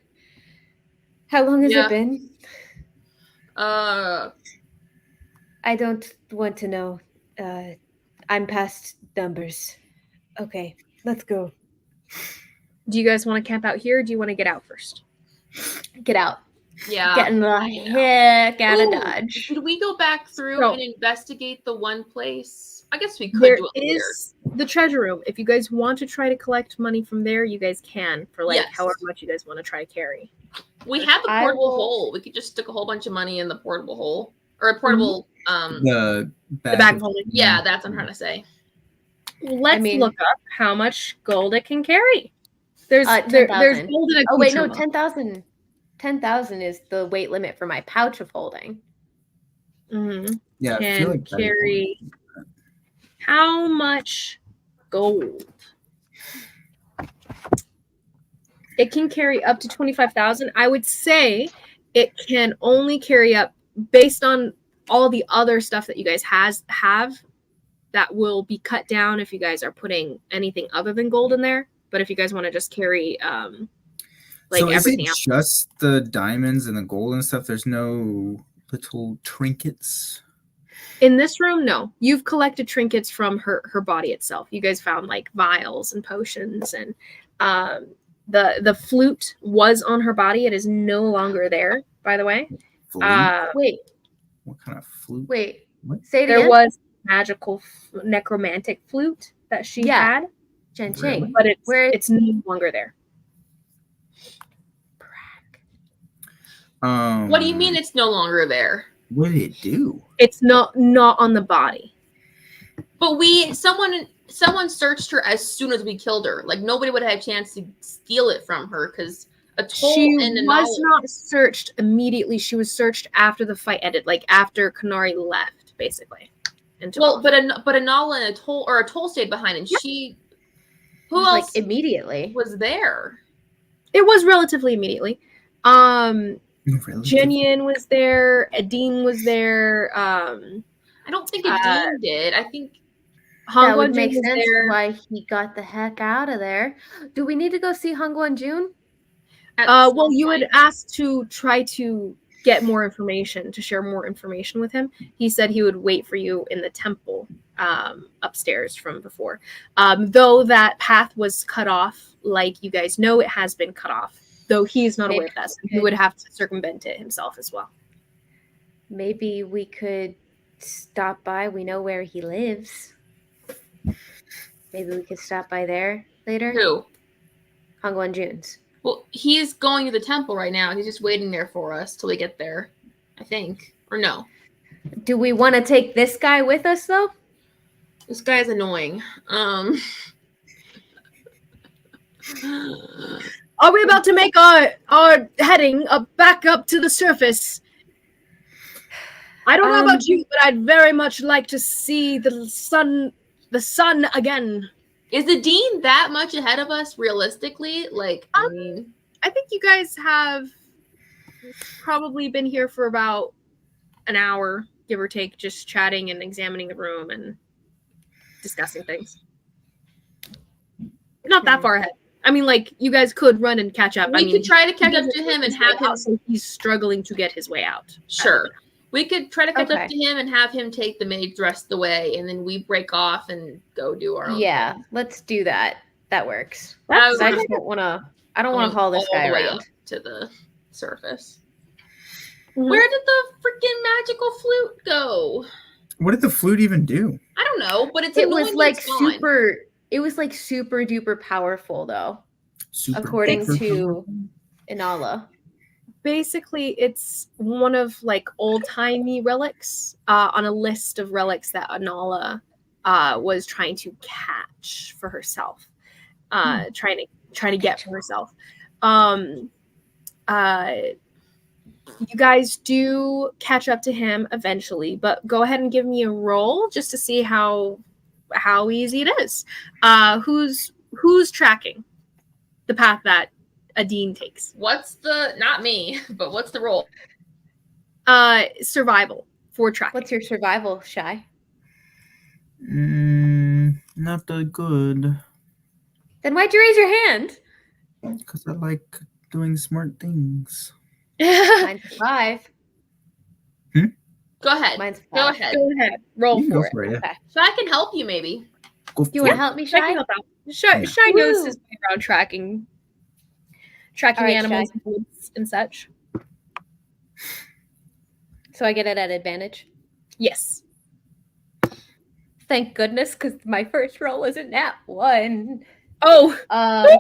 How long has it been? I don't want to know. I'm past numbers. Okay, let's go. Do you guys want to camp out here or do you want to get out first? Get out. Yeah. Getting the heck out of Dodge. Should we go back through and investigate the one place I guess we could There do it is the treasure room. If you guys want to try to collect money from there, you guys can for like however much you guys want to try to carry. We have a portable hole. We could just stick a whole bunch of money in the portable hole or a portable the bag of holding. Yeah, that's what I'm trying to say. Let's look up how much gold it can carry. There's 10,000. there's gold in a Oh wait, no, 10,000. 10,000 is the weight limit for my pouch of holding. Mm-hmm. Yeah, Can I feel like carry how much gold? It can carry up to 25,000. I would say it can only carry up based on all the other stuff that you guys have that will be cut down if you guys are putting anything other than gold in there. But if you guys want to just carry like so everything is it else. just the diamonds and the gold and stuff? There's no little trinkets? In this room, no. You've collected trinkets from her body itself. You guys found like vials and potions, and the flute was on her body. It is no longer there, by the way. Wait. What kind of flute? Wait. What? Say it there again. was magical necromantic flute that she had. Chen Ching. But it's no longer there. What do you mean it's no longer there? What did it do? It's not on the body. But someone searched her as soon as we killed her. Like nobody would have had a chance to steal it from her because she was not searched immediately. She was searched after the fight ended, like after Kanari left, basically. Well, but Anala and Atoll stayed behind, and who else? Like immediately was there? It was relatively immediately. Jenyan was there. Adine was there. I don't think Adine did. I think that would make sense why he got the heck out of there. Do we need to go see Hongguan Jun? Well, you had asked to try to get more information, to share more information with him. He said he would wait for you in the temple upstairs from before. Though that path was cut off, like you guys know, it has been cut off. Though he is not aware of that, so he would have to circumvent it himself as well. Maybe we could stop by. We know where he lives. Maybe we could stop by there later. Who? Hongguan Jun's. Well, he's going to the temple right now. He's just waiting there for us till we get there, I think. Or no. Do we want to take this guy with us, though? This guy's annoying. Are we about to make our heading back up to the surface? I don't know about you, but I'd very much like to see the sun again. Is the dean that much ahead of us, realistically? Like, I mean, I think you guys have probably been here for about an hour, give or take, just chatting and examining the room and discussing things. Not that far ahead. I mean, like, you guys could run and catch up. We could try to catch up to him and have him. So he's struggling to get his way out. Sure. We could try to catch up to him and have him take the mage the rest of the way, and then we break off and go do our own thing. Let's do that. That works. I just don't want to. I don't want to haul this guy around to the surface. Mm-hmm. Where did the freaking magical flute go? What did the flute even do? I don't know, but it was like super. It was like super duper powerful, though. According to Inala. Basically, it's one of like old-timey relics on a list of relics that Inala was trying to catch for herself, trying to get for herself. You guys do catch up to him eventually, but go ahead and give me a roll just to see how easy it is. Who's tracking the path that Adine takes? Not me, but what's the roll? Survival for tracking. What's your survival, Shy? Not that good. Then why'd you raise your hand? Because I like doing smart things. Mine's 5. Go ahead. Mine's 5. Go ahead. Go ahead. Roll for it. Okay. So I can help you, maybe. You want to help me, Shy? I can help out. Shy knows his way around tracking animals and such. So I get it at advantage? Yes. Thank goodness, because my first roll was a nat 1. Oh,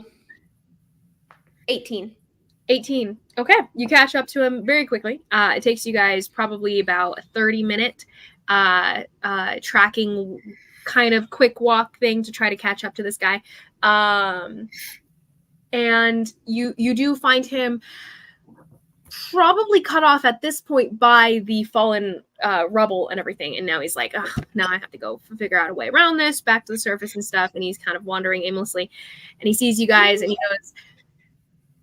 18. 18. Okay, you catch up to him very quickly. It takes you guys probably about a 30-minute tracking kind of quick walk thing to try to catch up to this guy. And you do find him probably cut off at this point by the fallen rubble and everything. And now he's like, now I have to go figure out a way around this, back to the surface and stuff. And he's kind of wandering aimlessly. And he sees you guys and he goes,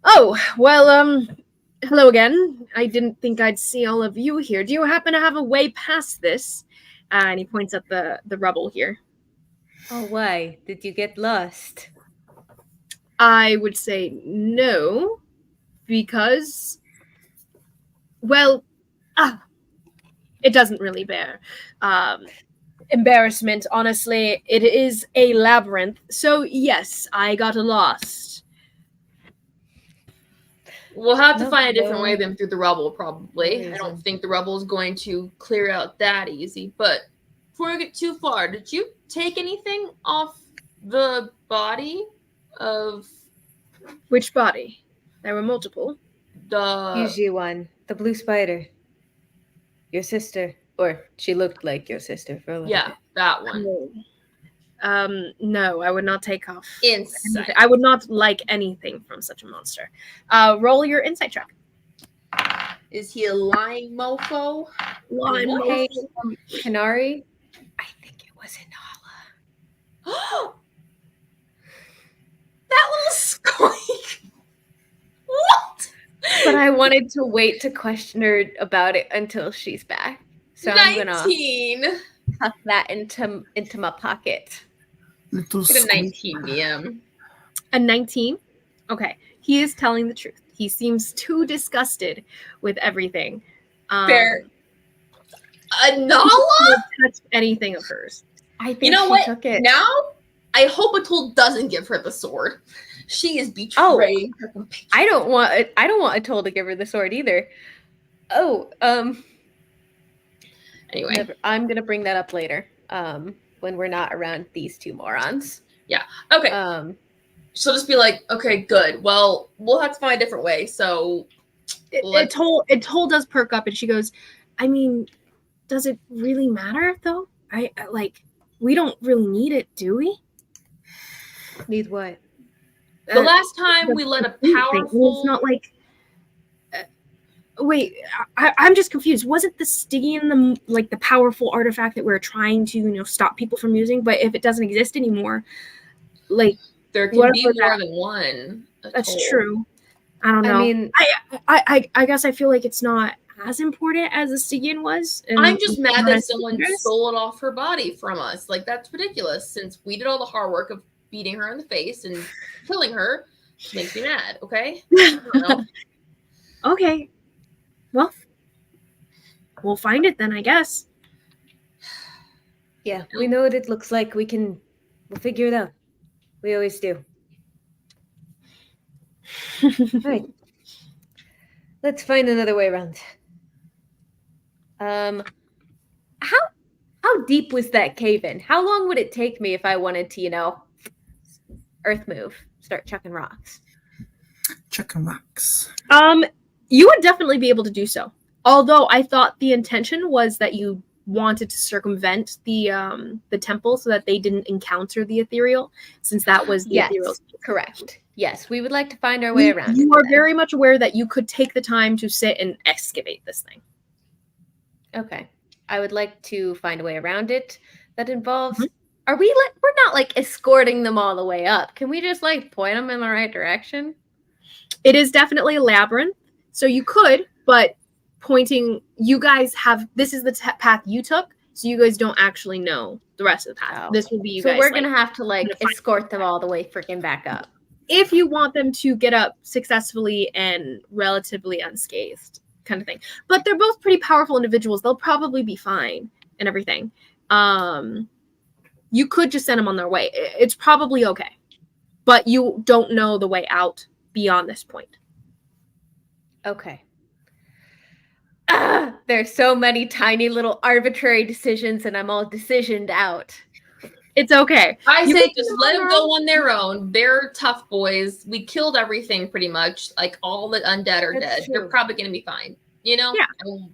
oh, well, hello again. I didn't think I'd see all of you here. Do you happen to have a way past this? And he points at the rubble here. Oh, why? Did you get lost? I would say no, because, well, it doesn't really bear embarrassment, honestly. It is a labyrinth. So, yes, I got lost. We'll have to find a different way than through the rubble, probably. I don't think the rubble is going to clear out that easy. But before we get too far, did you take anything off the body of... Which body? There were multiple. Usually one. The blue spider. Your sister. Or she looked like your sister for a little bit. That one. No, I would not take off. Insight. I would not like anything from such a monster. Roll your insight check. Is he a lying mofo? Lying Hey, mofo. Canary? I think it was Inala. That little squeak. What? But I wanted to wait to question her about it until she's back. So 19. I'm gonna tuck that into my pocket. Little Get a 19, DM. A 19? Okay. He is telling the truth. He seems too disgusted with everything. Fair. Nala? Touched anything of hers. I think you know she what? took it. Now, I hope Atul doesn't give her the sword. She is betraying her companion. I don't want Atul to give her the sword either. Anyway, I'm gonna bring that up later. When we're not around these two morons. Yeah. Okay. So just be like, okay, good. Well, we'll have to find a different way. So Atul does perk up and she goes, I mean, does it really matter though? I like, we don't really need it, do we? Need what? The last time we let a powerful... It's not like... wait, I'm just confused. Wasn't the Stygian the powerful artifact that we're trying to, stop people from using? But if it doesn't exist anymore, like... There can be more than one. That's true. I don't know. I mean... I guess I feel like it's not as important as the Stygian was. I'm just mad that someone stole it off her body from us. Like, that's ridiculous. Since we did all the hard work of beating her in the face and killing her, makes me mad, okay? Okay. Well, we'll find it then, I guess. Yeah, we know what it looks like. We'll figure it out. We always do. All right. Let's find another way around. How deep was that cave in? How long would it take me if I wanted to, earth move, start chucking rocks? Chucking rocks. You would definitely be able to do so. Although I thought the intention was that you wanted to circumvent the temple so that they didn't encounter the ethereal, since that was the ethereal. Correct. Yes, we would like to find our way around. You are very much aware that you could take the time to sit and excavate this thing. Okay. I would like to find a way around it that involves... Mm-hmm. We're not escorting them all the way up. Can we just point them in the right direction? It is definitely a labyrinth. So you could, but you guys this is the path you took, so you guys don't actually know the rest of the path. This will be you guys. So we're going to have to escort them all the way freaking back up. If you want them to get up successfully and relatively unscathed kind of thing. But they're both pretty powerful individuals. They'll probably be fine and everything. You could just send them on their way. It's probably okay. But you don't know the way out beyond this point. Okay. There's so many tiny little arbitrary decisions and I'm all decisioned out. It's okay. I say just let them go on their own. They're tough boys. We killed everything pretty much. Like all the undead are dead. True. They're probably going to be fine. You know? Yeah.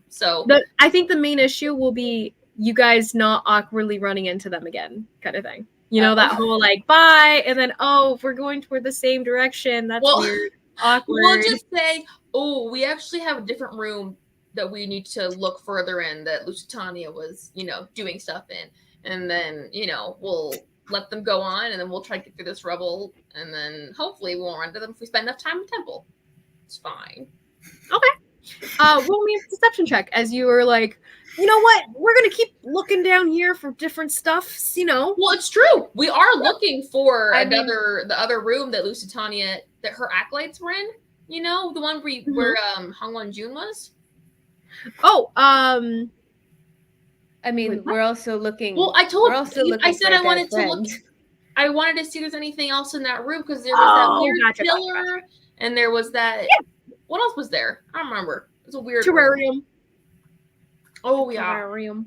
So I think the main issue will be you guys not awkwardly running into them again, kind of thing. You know, that whole like bye, and then we're going toward the same direction. That's weird. Awkward. We'll just say, we actually have a different room that we need to look further in that Lusitania was, doing stuff in. And then, we'll let them go on, and then we'll try to get through this rubble, and then hopefully we won't run into them if we spend enough time in the temple. It's fine. Okay. Roll me a perception check as you were like, you know what? We're going to keep looking down here for different stuffs, Well, it's true. We are looking for the other room that Lusitania, that her acolytes were in. The one where Hongwon Jun was. Oh, I mean, we're also looking. Well, I said I wanted to look. I wanted to see if there's anything else in that room because there was that weird pillar, and there was that. Yeah. What else was there? I don't remember. It was a weird terrarium. Room. Oh yeah, terrarium.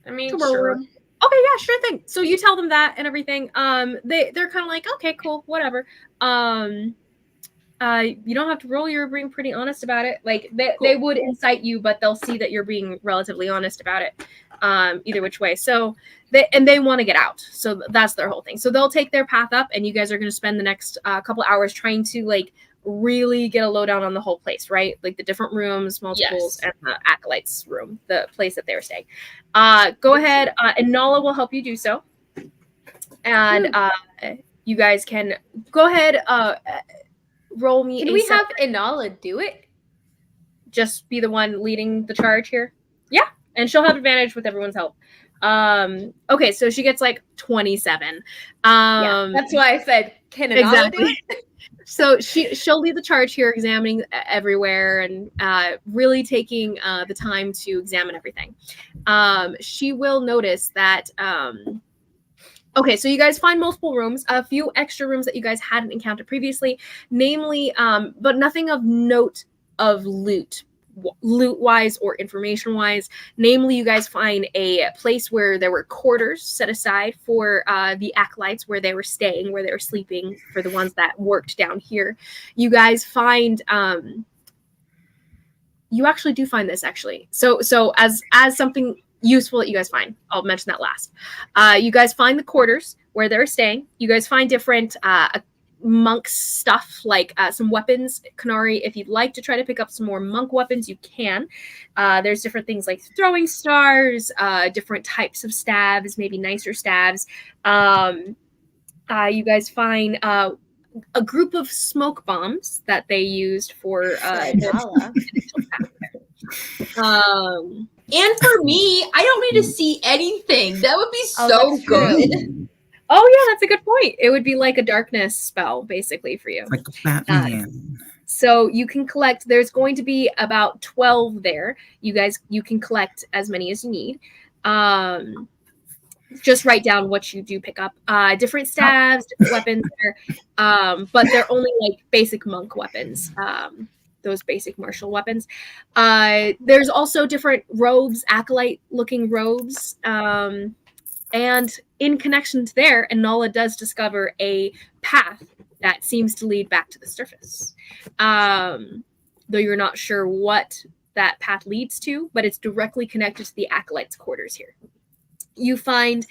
I mean, terrarium. Sure. Okay, yeah, sure thing. So you tell them that and everything. They're kind of like, okay, cool, whatever. You don't have to roll. You're being pretty honest about it. Like they would incite you, but they'll see that you're being relatively honest about it. Either which way. So they want to get out. So that's their whole thing. So they'll take their path up, and you guys are going to spend the next couple hours trying to like really get a lowdown on the whole place, right? Like the different rooms, multiples, and the acolytes room, the place that they were staying. Go ahead, and Nala will help you do so. And you guys can go ahead. Roll me. Can we have Inala do it? Just be the one leading the charge here. Yeah, and she'll have advantage with everyone's help. Okay, so she gets like 27. Yeah, that's why I said, can Inala do it? So she'll lead the charge here, examining everywhere and really taking the time to examine everything. She will notice that. Okay, so you guys find multiple rooms, a few extra rooms that you guys hadn't encountered previously, namely, but nothing of note of loot-wise or information-wise. Namely, you guys find a place where there were quarters set aside for the acolytes, where they were staying, where they were sleeping, for the ones that worked down here. You guys find... you actually do find this, actually. So as something... useful that you guys find. I'll mention that last. You guys find the quarters where they're staying. You guys find different monk stuff, like some weapons. Kanari, if you'd like to try to pick up some more monk weapons, you can. There's different things like throwing stars, different types of stabs, maybe nicer stabs. You guys find a group of smoke bombs that they used for and for me, I don't need to see anything. That would be so good. Oh, yeah, that's a good point. It would be like a darkness spell, basically, for you. Like Batman. So you can collect, there's going to be about 12 there. You can collect as many as you need. Just write down what you do pick up. Different stabs, different weapons there. But they're only like basic monk weapons. Those basic martial weapons. There's also different robes, acolyte-looking robes. And in connection to there, Inala does discover a path that seems to lead back to the surface. Though you're not sure what that path leads to, but it's directly connected to the acolyte's quarters here. You find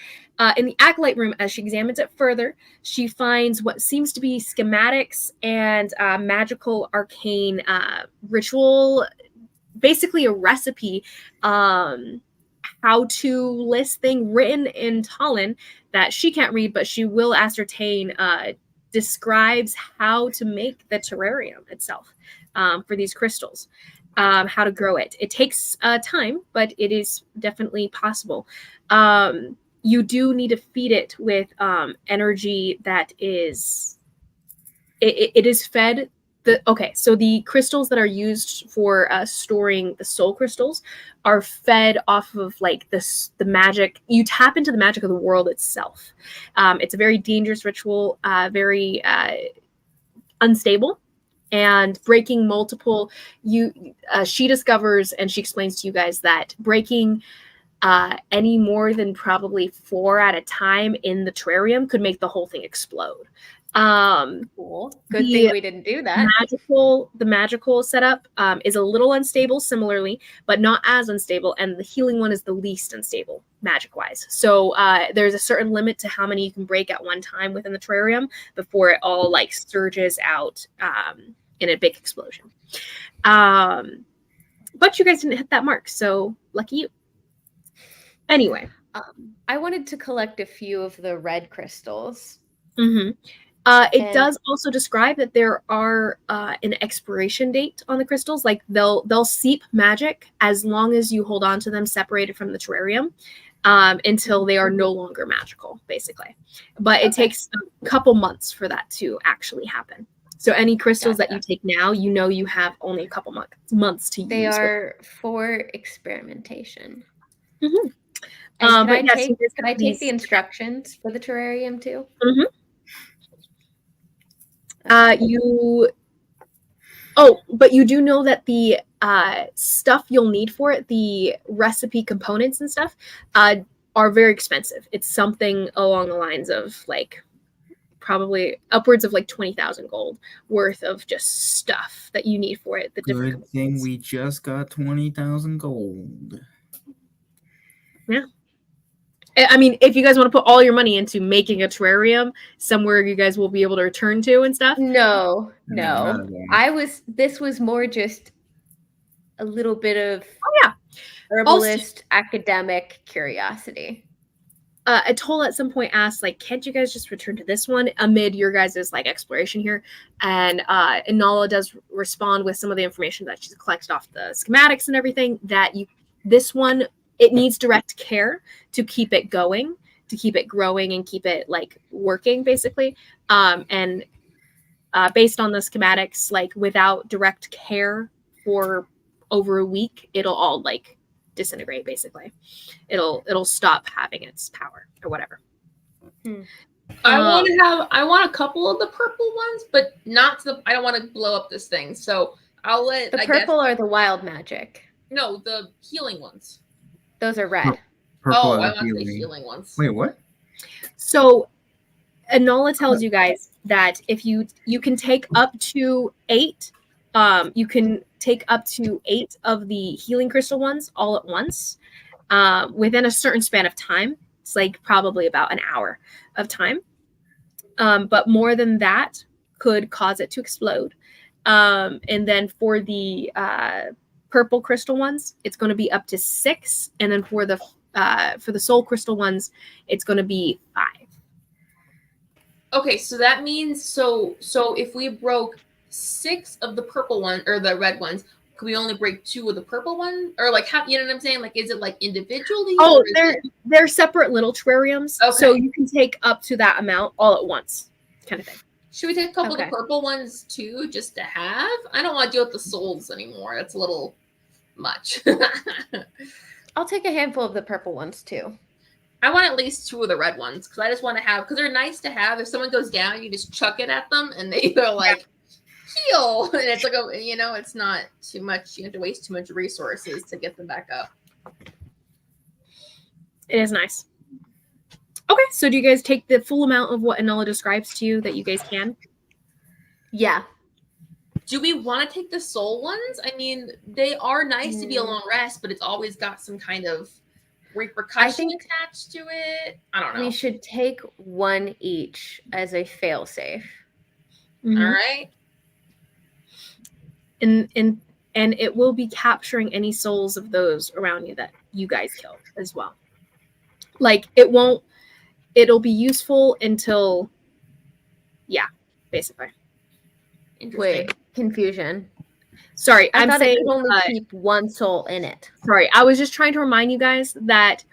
in the acolyte room, as she examines it further, she finds what seems to be schematics and magical arcane ritual, basically a recipe, how-to list thing written in Talon that she can't read, but she will ascertain, describes how to make the terrarium itself for these crystals. How to grow it. It takes time, but it is definitely possible. You do need to feed it with energy that is... It is fed... So the crystals that are used for storing the soul crystals are fed off of like the magic. You tap into the magic of the world itself. It's a very dangerous ritual, very unstable. And breaking multiple, she discovers and she explains to you guys that breaking any more than probably 4 at a time in the terrarium could make the whole thing explode. Cool. Good thing we didn't do that. The magical setup is a little unstable similarly, but not as unstable, and the healing one is the least unstable magic-wise. So there's a certain limit to how many you can break at one time within the terrarium before it all like surges out in a big explosion. But you guys didn't hit that mark, so lucky you. Anyway. I wanted to collect a few of the red crystals. Mm-hmm. It does also describe that there are an expiration date on the crystals. Like they'll seep magic as long as you hold on to them separated from the terrarium until they are no longer magical, basically. But it takes a couple months for that to actually happen. So any crystals that you take now, you know you have only a couple months to use. They are for experimentation. Mm-hmm. Can I take the instructions for the terrarium too? Mm-hmm. But you do know that the stuff you'll need for it, the recipe components and stuff, are very expensive. It's something along the lines of like probably upwards of like 20,000 gold worth of just stuff that you need for it. The different good thing we just got 20,000 gold. Yeah. I mean, if you guys want to put all your money into making a terrarium somewhere you guys will be able to return to and stuff. No. This was more just a little bit of herbalist academic curiosity. Atola at some point asked, like, can't you guys just return to this one amid your guys' like exploration here? And Inala does respond with some of the information that she's collected off the schematics and everything that this one, it needs direct care to keep it going, to keep it growing and keep it like working basically. And based on the schematics, like without direct care for over a week, it'll all like disintegrate basically. It'll stop having its power or whatever. I want a couple of the purple ones, but I don't want to blow up this thing. So I'll let the purple or the wild magic. No, the healing ones. Those are red. Purple I want the healing ones. Wait, what? So Enola tells you guys that if you can take up to 8, you can take up to 8 of the healing crystal ones all at once within a certain span of time. It's like probably about an hour of time. But more than that could cause it to explode. And then for the purple crystal ones, it's going to be up to 6. And then for the soul crystal ones, it's going to be 5. Okay, so that means so if we broke 6 of the purple one or the red ones, could we only break 2 of the purple one? Or like how, you know what I'm saying? Like, is it like individually? Oh, they're separate little terrariums. Okay. So you can take up to that amount all at once, kind of thing. Should we take a couple of the purple ones too, just to have? I don't want to deal with the souls anymore. That's a little much. I'll take a handful of the purple ones too. I want at least 2 of the red ones because I just want to have, because they're nice to have. If someone goes down, you just chuck it at them and they either like heal, and it's like it's not too much. You have to waste too much resources to get them back up. It is nice. Okay, so do you guys take the full amount of what Enola describes to you that you guys can? Yeah. Do we want to take the soul ones? I mean, they are nice to be a long rest, but it's always got some kind of repercussion attached to it. I don't know. We should take 1 each as a fail-safe. Mm-hmm. All right. And it will be capturing any souls of those around you that you guys killed as well. Like it'll be useful until, basically. Wait, confusion. Sorry, I'm saying it could only keep 1 soul in it. Sorry, I was just trying to remind you guys that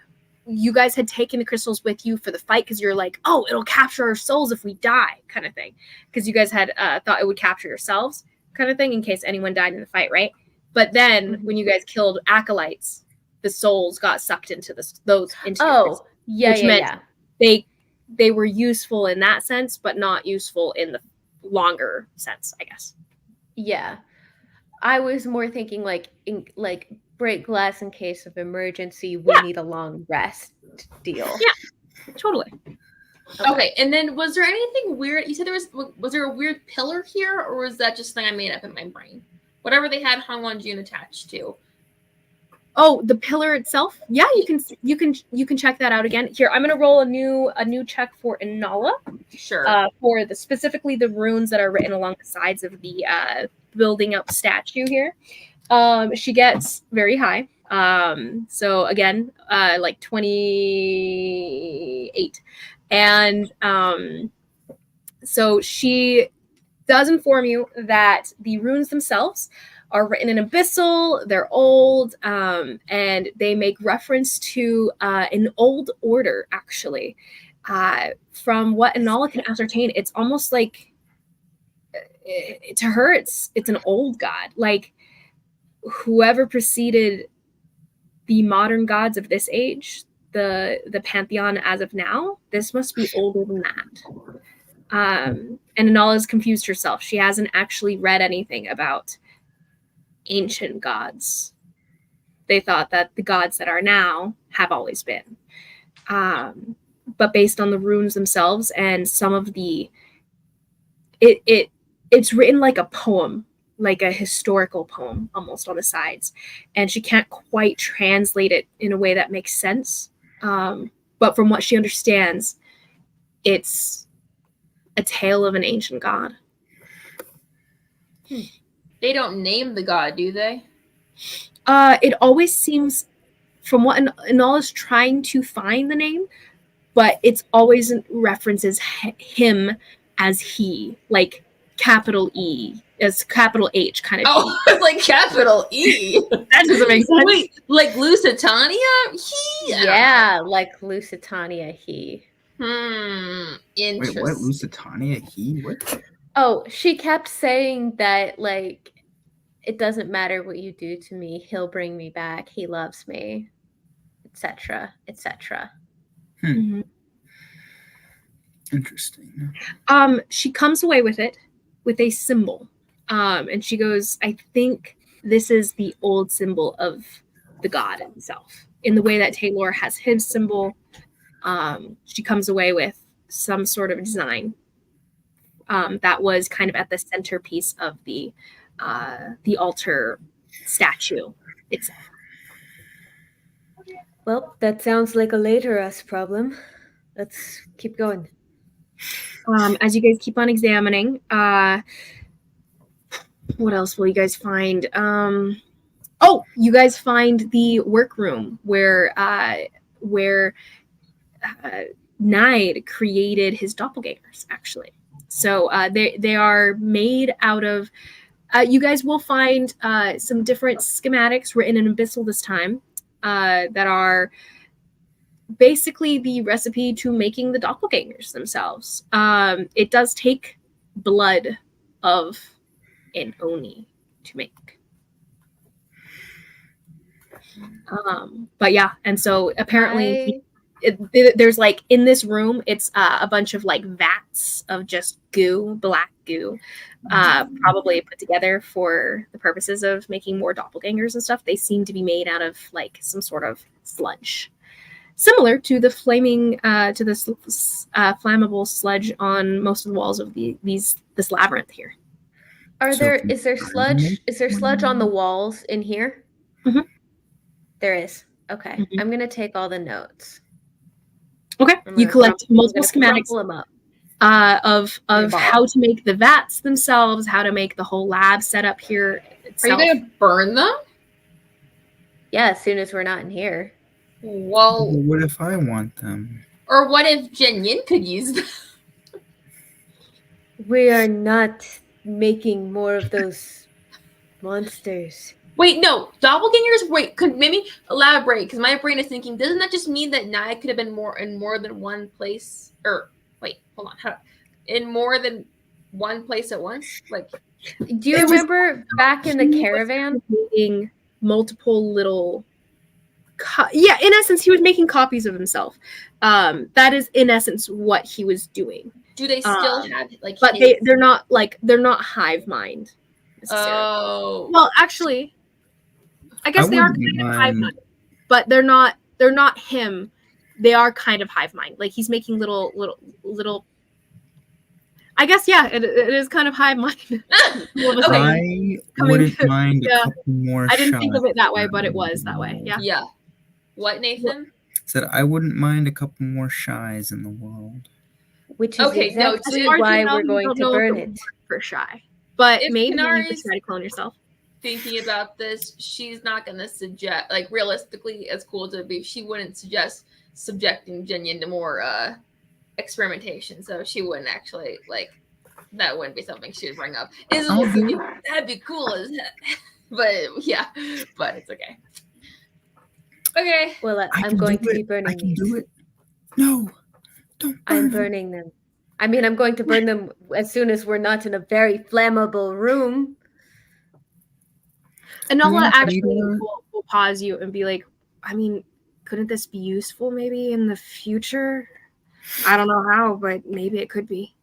you guys had taken the crystals with you for the fight because you're like, oh, it'll capture our souls if we die, kind of thing. Because you guys had thought it would capture yourselves, kind of thing, in case anyone died in the fight, right? But then when you guys killed acolytes, the souls got sucked into those. Which meant they were useful in that sense, but not useful in the longer sense, I guess. Yeah. I was more thinking like break glass in case of emergency. We need a long rest deal. Yeah, totally. Okay, and then was there anything weird? You said was there a weird pillar here, or was that just something I made up in my brain? Whatever they had hung on June attached to. Oh, the pillar itself? Yeah, you can check that out again. Here, I'm gonna roll a new check for Inala. Sure. For specifically the runes that are written along the sides of the building up statue here. She gets very high. So again, like 28. And so she does inform you that the runes themselves are written in Abyssal, they're old, and they make reference to an old order, actually. From what Inala can ascertain, it's almost like, to her, it's an old god. Like, whoever preceded the modern gods of this age, the pantheon as of now, this must be older than that. And Inala's confused herself. She hasn't actually read anything about ancient gods. They thought that the gods that are now have always been. But based on the runes themselves and some of the it's written like a poem, like a historical poem almost on the sides, and she can't quite translate it in a way that makes sense. But from what she understands, it's a tale of an ancient god. They don't name the god, do they? It always seems, from what Inala's trying to find the name, but it's always references him as he, like capital E, as capital H kind of. Oh, it's like capital E. That doesn't make sense. Wait, like Lusitania? He? Yeah, like Lusitania, he. Interesting. Wait, what? Lusitania, he? What? Oh, she kept saying that, like, it doesn't matter what you do to me, he'll bring me back, he loves me, etc., etc. Mm-hmm. Interesting. She comes away with it, with a symbol. And she goes, I think this is the old symbol of the god himself. In the way that Taylor has his symbol, she comes away with some sort of design that was kind of at the centerpiece of the altar statue itself. Well, that sounds like a later us problem. Let's keep going. As you guys keep on examining, what else will you guys find? You guys find the workroom where Nide created his doppelgangers, actually. So they are made out of. You guys will find some different schematics written in Abyssal this time that are basically the recipe to making the doppelgangers themselves. It does take blood of an Oni to make. But yeah, and so apparently there's like in this room, it's a bunch of like vats of just goo, black goo, probably put together for the purposes of making more doppelgangers and stuff. They seem to be made out of like some sort of sludge, similar to the flammable sludge on most of the walls of this labyrinth here. Is there sludge on the walls in here? Mm-hmm. There is. Okay. Mm-hmm. I'm gonna take all the notes. Okay. You collect multiple schematics of how to make the vats themselves, how to make the whole lab setup here itself. Are you gonna burn them? Yeah, as soon as we're not in here. Well, what if I want them? Or what if Jen Yin could use them? We are not making more of those monsters. Wait, no. Doppelgangers? Wait, could maybe elaborate, because my brain is thinking, doesn't that just mean that Nai could have been in more than one place? Or, wait, hold on. In more than one place at once? Like, do you remember back in the caravan? Making multiple little... in essence, he was making copies of himself. That is, in essence, what he was doing. Do they still have, like... But they're not hive mind. Oh. Well, actually... I guess they are kind of hive mind, but they're not him. They are kind of hive mind. Like he's making little. I guess it is kind of hive mind. I wouldn't mind a couple more. I didn't think of it that way, but it was that way. Yeah. Yeah. What, Nathan? Said I wouldn't mind a couple more shies in the world. Which is exactly why we're going to burn it. For shy. But if maybe Kanari's you could try to clone yourself. Thinking about this, she's not going to suggest, like, realistically, as cool as it would be, she wouldn't suggest subjecting Jinyan to more experimentation. So she wouldn't actually, like, that wouldn't be something she would bring up. That'd be cool as heck. But, yeah, but it's okay. Okay. Well, I'm going to be burning these. Do it. No, don't burn I'm burning them. I mean, I'm going to burn them as soon as we're not in a very flammable room. Enola actually will pause you and be like, I mean, couldn't this be useful maybe in the future? I don't know how, but maybe it could be.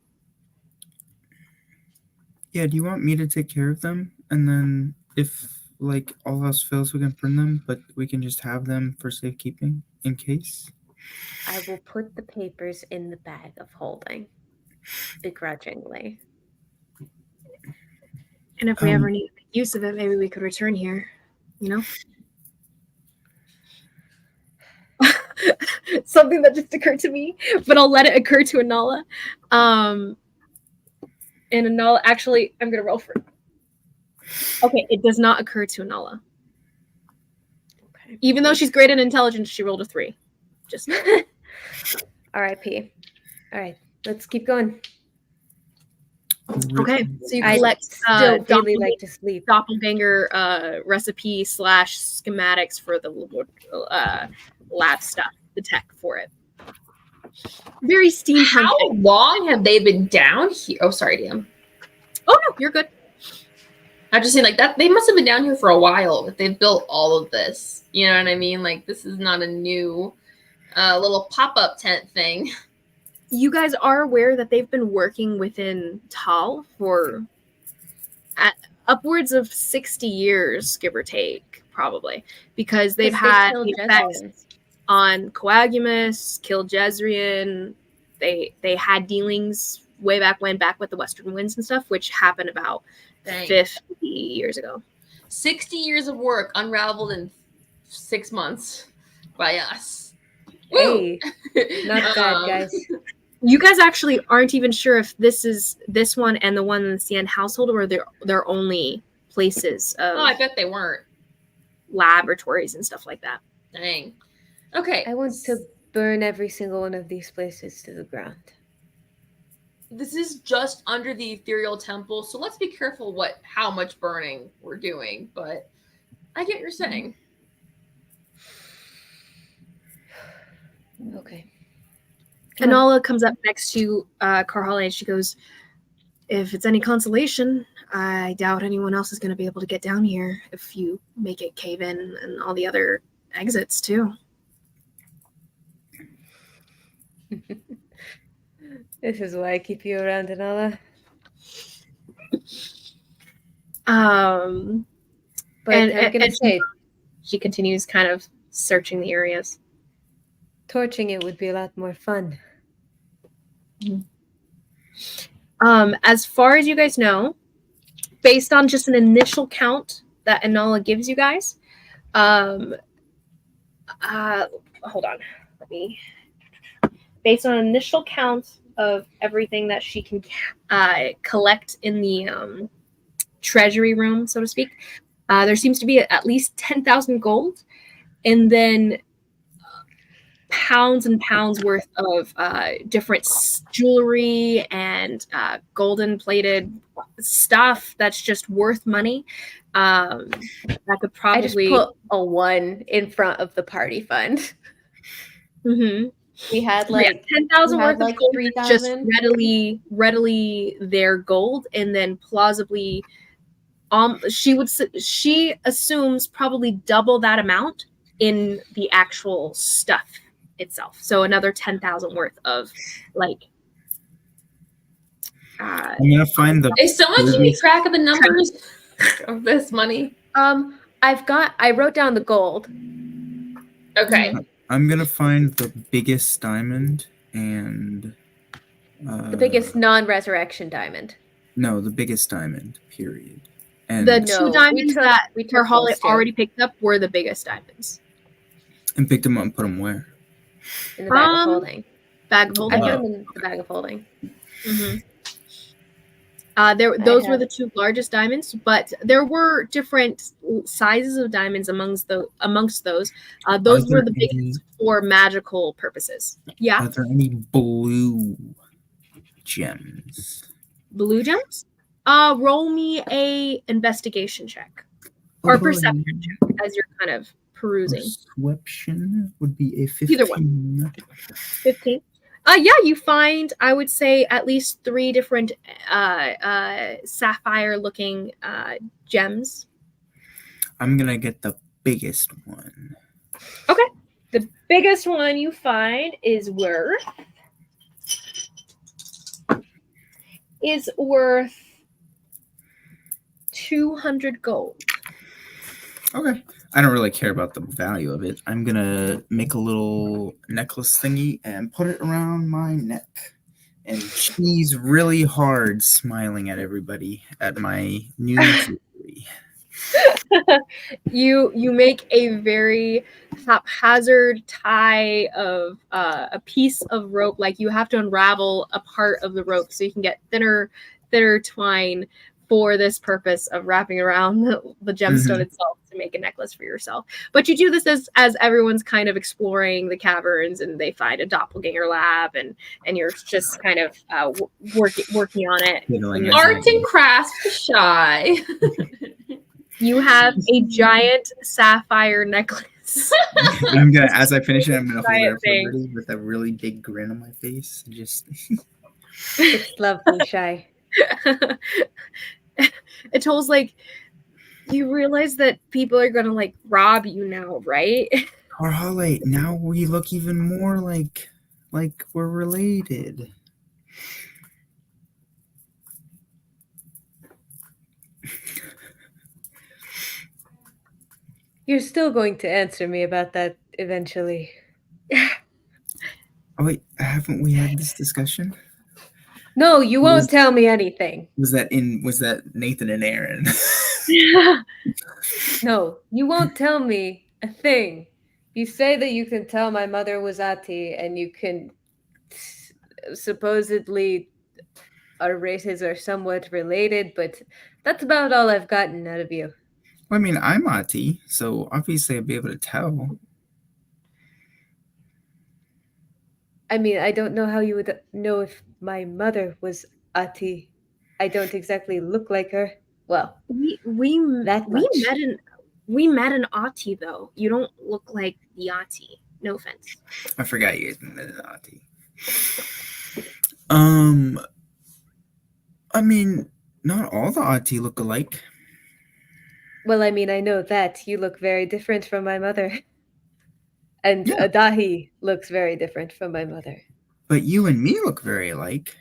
Yeah, do you want me to take care of them? And then if, like, all else fails, we can burn them, but we can just have them for safekeeping in case? I will put the papers in the bag of holding, begrudgingly. And if we ever need use of it, maybe we could return here, you know? Something that just occurred to me, but I'll let it occur to Enola. And Enola, actually, I'm going to roll for it. Okay, it does not occur to Enola. Okay. Even though she's great at intelligence, she rolled a 3. Just R.I.P. All right, let's keep going. Okay, so you collect still really like to sleep. Doppelganger recipe / schematics for the lab stuff, the tech for it. Very steampunk. How long have they been down here? Oh, sorry, Dan. Oh no, you're good. I just saying, like, that they must have been down here for a while. If they've built all of this, you know what I mean? Like, this is not a new little pop-up tent thing. You guys are aware that they've been working within Tal for upwards of 60 years, give or take, probably, because they've had the effects on Coagumus, killed Jezrien. They had dealings way back with the Western Winds and stuff, which happened about 50 years ago. 60 years of work unraveled in 6 months by us. Hey, not bad, guys. You guys actually aren't even sure if this is this one and the one in the Sand household, or they're only places of I bet they weren't. Laboratories and stuff like that. Dang. Okay. I want to burn every single one of these places to the ground. This is just under the ethereal temple, so let's be careful how much burning we're doing, but I get what you're saying. Okay. Enola comes up next to Karhale and she goes, if it's any consolation, I doubt anyone else is going to be able to get down here if you make it cave in and all the other exits too. This is why I keep you around, Enola. But I'm going to say, she continues kind of searching the areas. Torching it would be a lot more fun. As far as you guys know, based on just an initial count that Enola gives you guys, hold on, based on an initial count of everything that she can collect in the treasury room, so to speak, there seems to be at least 10,000 gold, and then pounds and pounds worth of different jewelry and golden plated stuff that's just worth money. That could probably... I just put a 1 in front of the party fund. Mm-hmm. We had like 10,000 worth of gold, 3,000. Just readily their gold, and then plausibly, she assumes probably double that amount in the actual stuff itself. So another 10,000 worth of like. I'm gonna find the. Is someone keeping track of the numbers of this money? I wrote down the gold. Okay. I'm gonna find the biggest diamond and the biggest non-resurrection diamond. No, the biggest diamond. Period. And the two diamonds that Holly already picked up were the biggest diamonds. And picked them up and put them where? In the bag of holding. Bag of holding. I put them in the bag of holding. Mm-hmm. Those were the two largest diamonds, but there were different sizes of diamonds amongst those. Those were the biggest for magical purposes. Yeah. Are there any blue gems? Blue gems? Roll me a investigation check or perception check as you're kind of perusing. Perception would be a 15. Either one. 15. Yeah, you find, I would say, at least 3 different sapphire-looking gems. I'm going to get the biggest one. Okay. The biggest one you find is worth 200 gold. Okay. I don't really care about the value of it. I'm going to make a little necklace thingy and put it around my neck. And she's really hard smiling at everybody at my new jewelry. You make a very haphazard tie of a piece of rope. Like you have to unravel a part of the rope so you can get thinner twine for this purpose of wrapping around the gemstone itself to make a necklace for yourself. But you do this as everyone's kind of exploring the caverns and they find a doppelganger lab and you're just kind of working on it. Art and crafts shy. You have a giant sapphire necklace. I'm gonna, as I finish it, I'm gonna hold it up for with a really big grin on my face. Just it's lovely, Shy. Atol's like, you realize that people are gonna like rob you now, right? Harhale, now we look even more like we're related. You're still going to answer me about that eventually. Oh wait, haven't we had this discussion? No, you won't tell me anything. Was that Nathan and Aaron? No, you won't tell me a thing. You say that you can tell my mother was Ati and you can supposedly our races are somewhat related, but that's about all I've gotten out of you. Well, I mean, I'm Ati, so obviously I'd be able to tell. I mean, I don't know how you would know if my mother was Ati. I don't exactly look like her. Well, we met an Ati though. You don't look like the Ati. No offense. I forgot you guys met an Ati. I mean, not all the Ati look alike. Well, I mean, I know that you look very different from my mother. And Adahi looks very different from my mother. But you and me look very alike.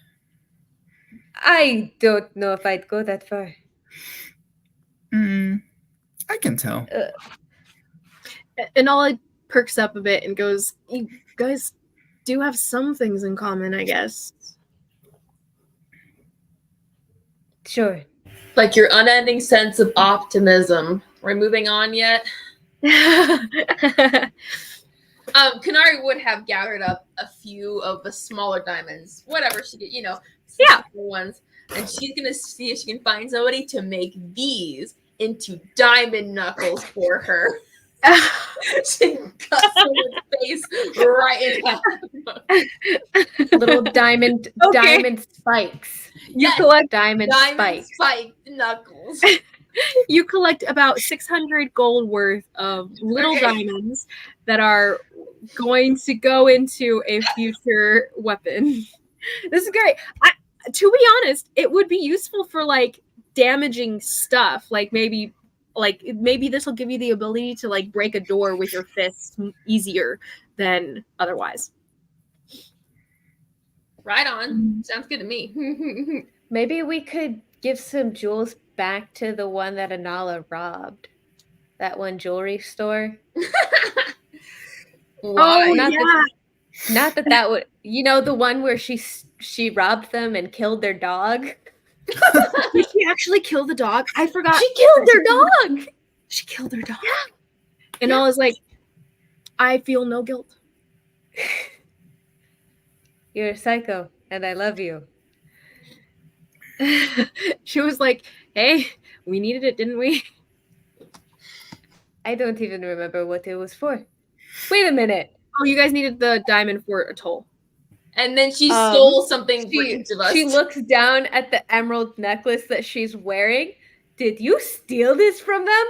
I don't know if I'd go that far. I can tell. And Ollie perks up a bit and goes, you guys do have some things in common, I guess. Sure. Like your unending sense of optimism. We're moving on yet? Kanari would have gathered up a few of the smaller diamonds, whatever she could, ones, and she's gonna see if she can find somebody to make these into diamond knuckles for her. She cut someone's face right in half. Little diamond spikes. You collect diamond spikes. Spiked knuckles. You collect about 600 gold worth of little diamonds that are going to go into a future weapon. This is great. To be honest, it would be useful for like damaging stuff. Like maybe this will give you the ability to like break a door with your fists easier than otherwise. Right on. Sounds good to me. Maybe we could give some jewels back to the one that Anala robbed. that one jewelry store. Why? Not that would, the one where she robbed them and killed their dog. Did she actually kill the dog? I forgot. She killed their dog. She killed her dog. Yeah. And I was like, I feel no guilt. You're a psycho, and I love you. She was like, hey, we needed it, didn't we? I don't even remember what it was for. Wait a minute. Oh, you guys needed the diamond for a toll. And then she stole something for each of us. She looks down at the emerald necklace that she's wearing. Did you steal this from them?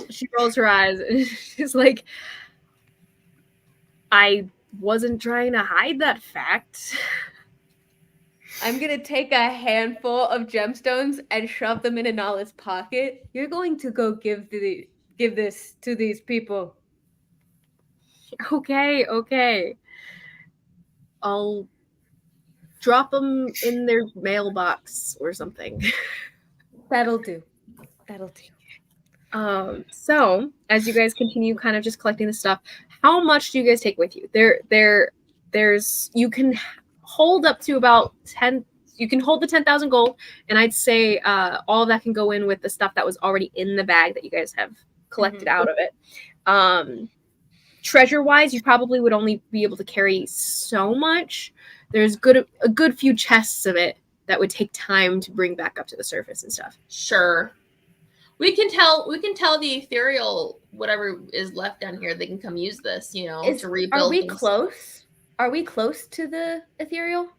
She rolls her eyes and she's like, I wasn't trying to hide that fact. I'm going to take a handful of gemstones and shove them in Anala's pocket. You're going to go give this to these people. Okay. I'll drop them in their mailbox or something. That'll do. So as you guys continue kind of just collecting the stuff, how much do you guys take with you? There's you can hold up to about 10. You can hold the 10,000 gold, and I'd say all of that can go in with the stuff that was already in the bag that you guys have collected out of it. Treasure-wise, you probably would only be able to carry so much. There's a good few chests of it that would take time to bring back up to the surface and stuff. Sure. We can tell the ethereal whatever is left down here. They can come use this, to rebuild. Are we close? Are we close to the ethereal?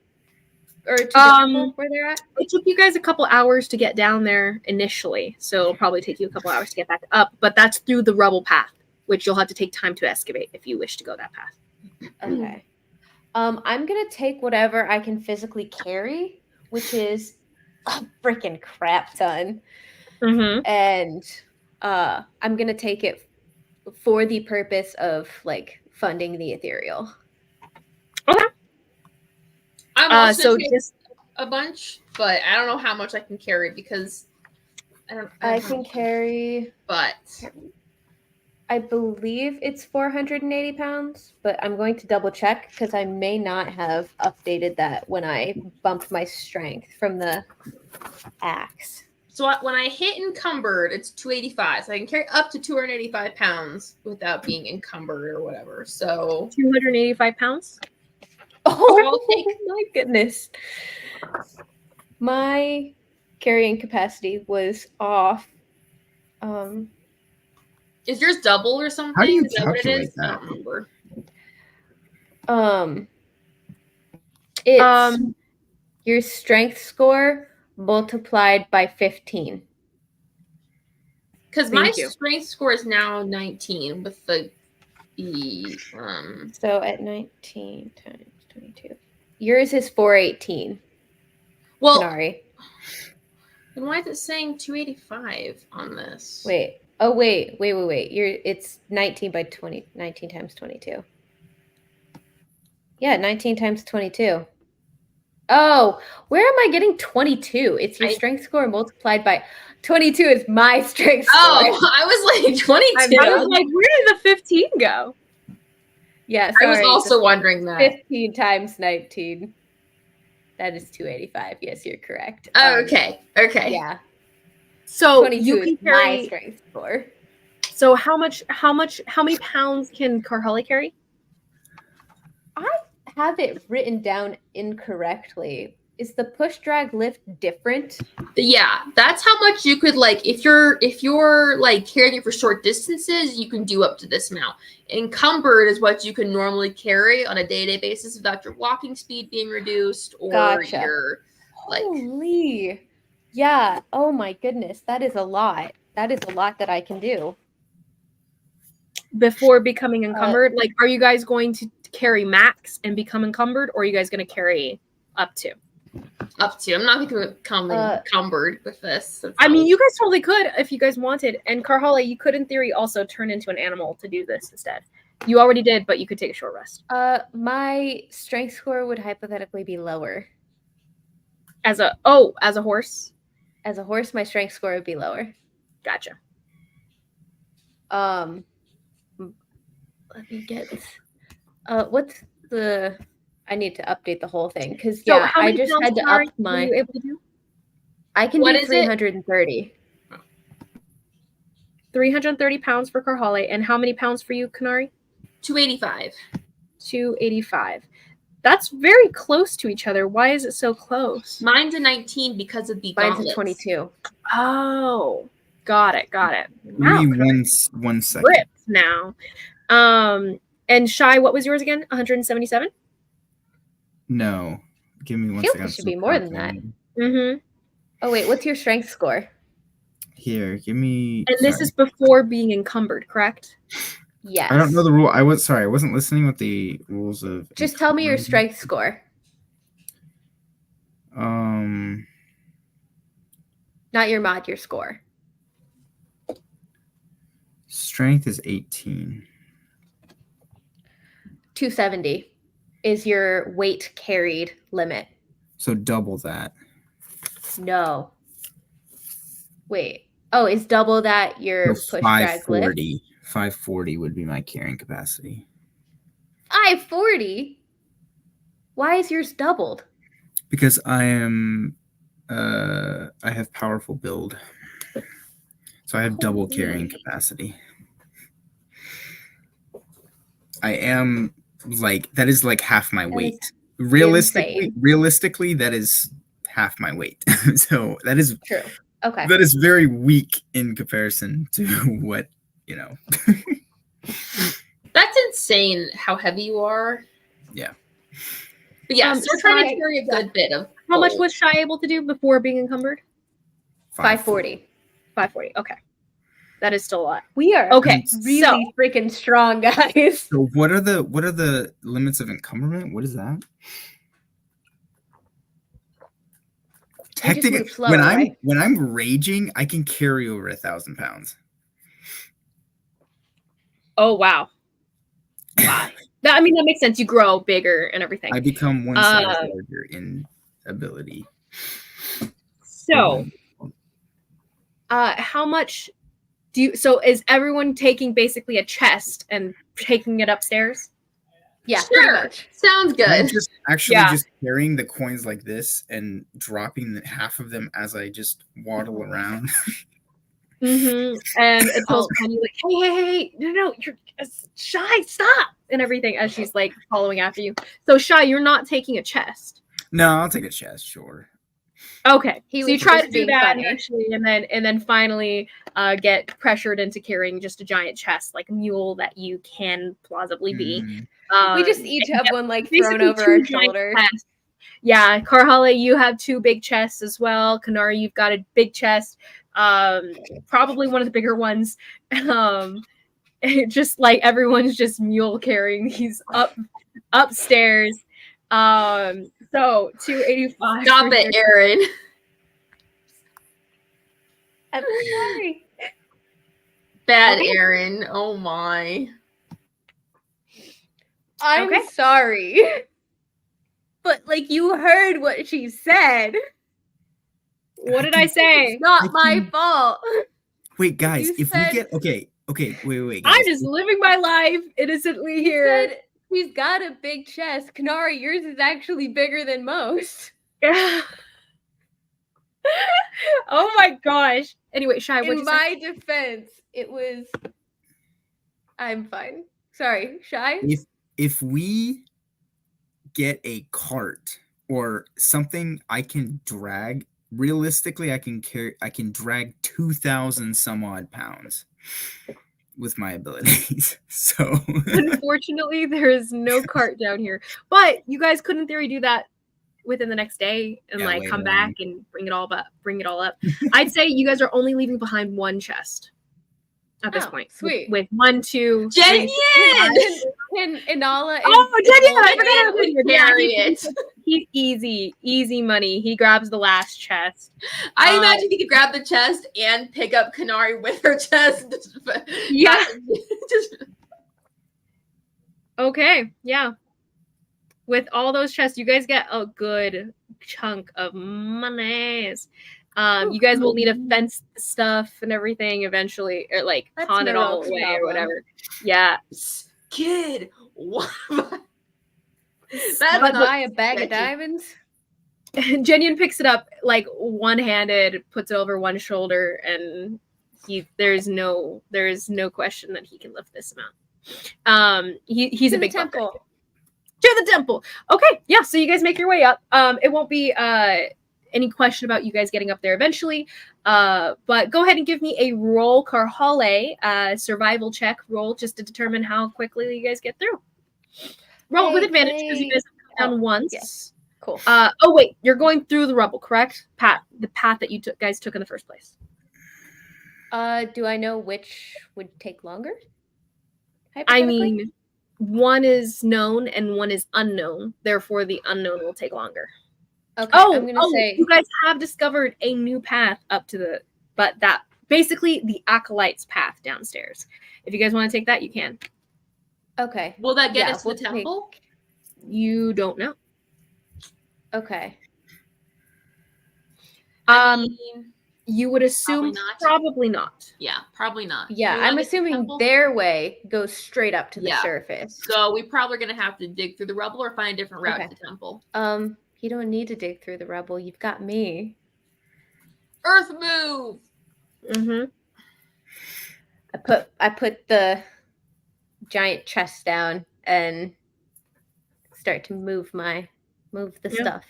Or to the temple where they're at? It took you guys a couple hours to get down there initially, so it'll probably take you a couple hours to get back up. But that's through the rubble path, which you'll have to take time to excavate if you wish to go that path. Okay. I'm gonna take whatever I can physically carry, which is a freaking crap ton. Mm-hmm. And I'm gonna take it for the purpose of funding the ethereal. Okay. I'm also just a bunch, but I don't know how much I can carry because I can carry, but I believe it's 480 pounds, but I'm going to double check because I may not have updated that when I bumped my strength from the axe. So when I hit encumbered, it's 285. So I can carry up to 285 pounds without being encumbered or whatever. So 285 pounds? Oh my goodness. My carrying capacity was off. Is yours double or something? How do you Is that what it is? calculate that? I don't remember. It's your strength score multiplied by 15. Because my strength score is now 19 with the So at 19 times 22. Yours is 418. Well, Kanari. Then why is it saying 285 on this? Wait. Oh wait. It's 19 by 20. 19 times 22. Yeah, 19 times 22. Oh, where am I getting 22? It's your strength score multiplied by 22 is my strength score. Oh, I was like 22. I was like, where did the 15 go? Yeah, sorry. I was also wondering that. 15 times 19. That is 285. Yes, you're correct. Oh, okay. Yeah. So 22 you can carry my strength score. So how many pounds can Karhali carry? I have it written down incorrectly. Is the push drag lift different? Yeah, that's how much you could if you're like carrying it for short distances, you can do up to this amount. Encumbered is what you can normally carry on a day-to-day basis without your walking speed being reduced or your Holy. Yeah. Oh my goodness. That is a lot. That is a lot that I can do. Before becoming encumbered, are you guys going to carry max and become encumbered, or are you guys going to carry up to? Up to. I'm not going to become encumbered with this. I mean, you guys totally could if you guys wanted. And Karhali, you could in theory also turn into an animal to do this instead. You already did, but you could take a short rest. My strength score would hypothetically be lower. As a horse? As a horse, my strength score would be lower. Gotcha. Let me get. What's the? I need to update the whole thing because So yeah, how I many just pounds had to are up my. you able to do? I can What do is it? 330. 330 pounds for Karhale. And how many pounds for you, Kanari? 285. 285. That's very close to each other. Why is it so close? Mine's a 19 because of the Mine's gauntlets. a 22. Oh, got it. Give me one second. Ripped now. And Shy, what was yours again? 177? No. Give me one I feel second. it should be more than that. Mm-hmm. Oh wait, what's your strength score? Here, give me. And this is before being encumbered, correct? Yes. I don't know the rule. I wasn't listening with the rules of. Just tell me your strength score. Not your mod, your score. Strength is 18. 270 is your weight carried limit. So double that. No. Wait. Oh, is double that your So push drag lift? 540 would be my carrying capacity. 540? Why is yours doubled? Because I am I have powerful build. So I have double carrying capacity. I am that is like half my weight. Realistically, that is half my weight. So that is true. Okay. That is very weak in comparison to what, That's insane how heavy you are. Yeah. But yeah, so we're trying to carry a good bit of. How much was Shy able to do before being encumbered? 540. 540. Okay. That is still a lot. We are really freaking strong, guys. So what are the limits of encumberment? What is that? Technically, when I'm raging, I can carry over 1,000 pounds. Oh wow! Wow. That makes sense. You grow bigger and everything. I become one size larger in ability. So, how much do you? So, is everyone taking basically a chest and taking it upstairs? Yeah, sure. Pretty much. Sounds good. I'm just just carrying the coins like this and dropping half of them as I just waddle around. Mm-hmm. And it tells Penny like, hey, no, you're Shy, stop, and everything as she's like following after you. So Shy, you're not taking a chest. No, I'll take a chest, sure. Okay, so you try to do that actually, and then finally get pressured into carrying just a giant chest, like a mule that you can plausibly be. We just each have one like thrown over our shoulders. Yeah, Karhale, you have 2 big chests as well. Kanari, you've got a big chest, probably one of the bigger ones. Just like everyone's just mule carrying these upstairs. So 285. Stop it, Aaron. I'm sorry. Bad Aaron. Oh my. I'm sorry. But like you heard what she said. What did I say? It's not my fault. Wait, guys, we get okay, wait. Guys. I'm just living my life innocently here. Said he's got a big chest. Kanari, yours is actually bigger than most. Yeah. Oh my gosh. Anyway, Shy, in my defense, it was. I'm fine. Sorry, Shy. If we get a cart or something I can drag, realistically I can drag 2,000 some odd pounds with my abilities. So unfortunately there is no cart down here, but you guys could in theory do that within the next day and come back and bring it all up. I'd say you guys are only leaving behind 1 chest at this point. Sweet. With 1, 2, Jenny and Inala. Jenny, I forgot to carry it. He's easy money. He grabs the last chest. I imagine he could grab the chest and pick up Kanari with her chest. Yeah. Okay. Yeah. With all those chests, you guys get a good chunk of monies. You guys will need to fence stuff and everything eventually, or like pawn it all away or whatever. Yeah. Kid, what? That's buy a bag of diamonds. Jenyon picks it up like one-handed, puts it over one shoulder, and there's no question that he can lift this amount. He's a big temple. To the temple. Okay, yeah. So you guys make your way up. It won't be any question about you guys getting up there eventually. But go ahead and give me a roll, Karhale, survival check roll, just to determine how quickly you guys get through. Roll with advantage because you guys have come down once. Yes. Cool. Oh wait, you're going through the rubble, correct? The path that you guys took in the first place. Do I know which would take longer? I mean, one is known and one is unknown. Therefore, the unknown will take longer. Okay. I'm gonna say you guys have discovered a new path up to that basically the acolyte's path downstairs. If you guys want to take that, you can. Okay. Will that get us to the temple? You don't know. Okay. You would assume probably not. Yeah, probably not. Yeah, I'm assuming their way goes straight up to the surface. So we're probably gonna have to dig through the rubble or find a different route to the temple. You don't need to dig through the rubble. You've got me. Earth move. Mm-hmm. I put the giant chest down and start to move the stuff.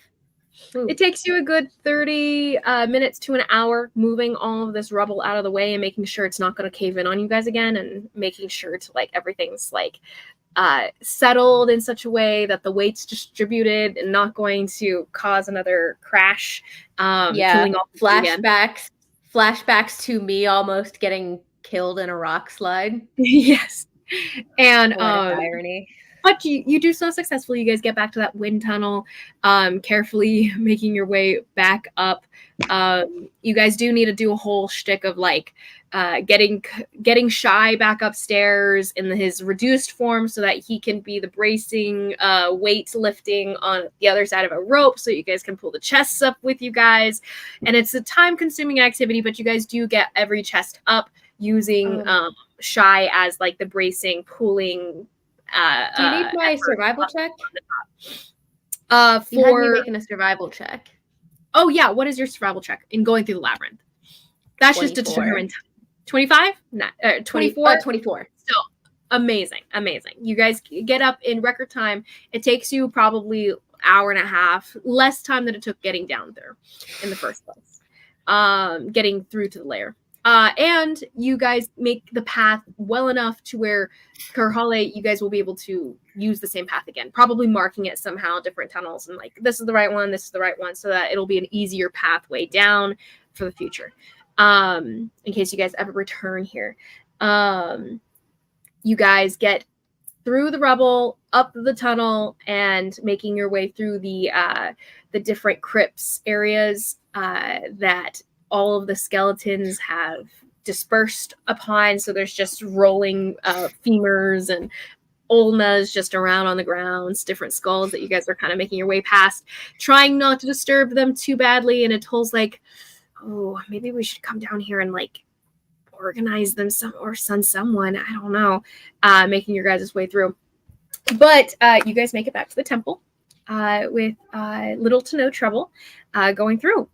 Ooh. It takes you a good 30 minutes to an hour moving all of this rubble out of the way and making sure it's not going to cave in on you guys again, and making sure to like everything's like settled in such a way that the weight's distributed and not going to cause another crash. Killing all flashbacks to me almost getting killed in a rock slide. Yes. And irony. But you do so successfully. You guys get back to that wind tunnel, carefully making your way back up. You guys do need to do a whole shtick of like getting Shy back upstairs in his reduced form so that he can be the bracing weight lifting on the other side of a rope so you guys can pull the chests up with you guys. And it's a time-consuming activity, but you guys do get every chest up using Shy as like the bracing, pulling. Do you need my survival check? You had me making a survival check. Oh yeah, what is your survival check in going through the labyrinth? That's 24. Just to determine time. 25? 24? 24. So amazing. You guys get up in record time. It takes you probably an hour and a half, less time than it took getting down there in the first place. Getting through to the lair. And you guys make the path well enough to where Karhale, you guys will be able to use the same path again, probably marking it somehow, different tunnels, and like, this is the right one, so that it'll be an easier pathway down for the future. In case you guys ever return here. You guys get through the rubble, up the tunnel, and making your way through the different crypts areas that all of the skeletons have dispersed upon. So there's just rolling femurs and ulnas just around on the grounds, different skulls that you guys are kind of making your way past, trying not to disturb them too badly. And Atul's like, oh, maybe we should come down here and like organize them or send someone. I don't know. Making your guys' way through. But you guys make it back to the temple with little to no trouble going through.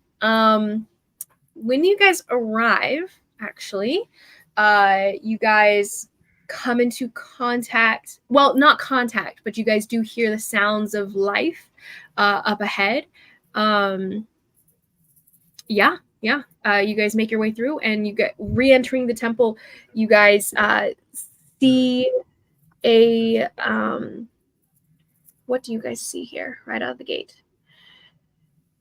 When you guys arrive, actually, you guys come into contact. Well, not contact, but you guys do hear the sounds of life up ahead. You guys make your way through, and you get re-entering the temple. You guys see a what do you guys see here right out of the gate?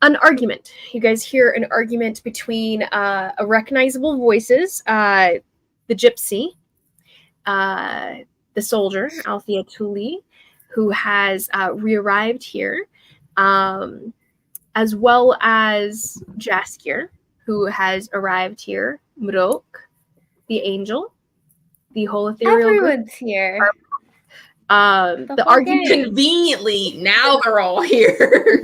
An argument. You guys hear an argument between recognizable voices, the gypsy, the soldier, Althea Tuli, who has re-arrived here, as well as Jaskier, who has arrived here, Mrok, the angel, the whole ethereal Everyone's here. The argument conveniently now they're all here.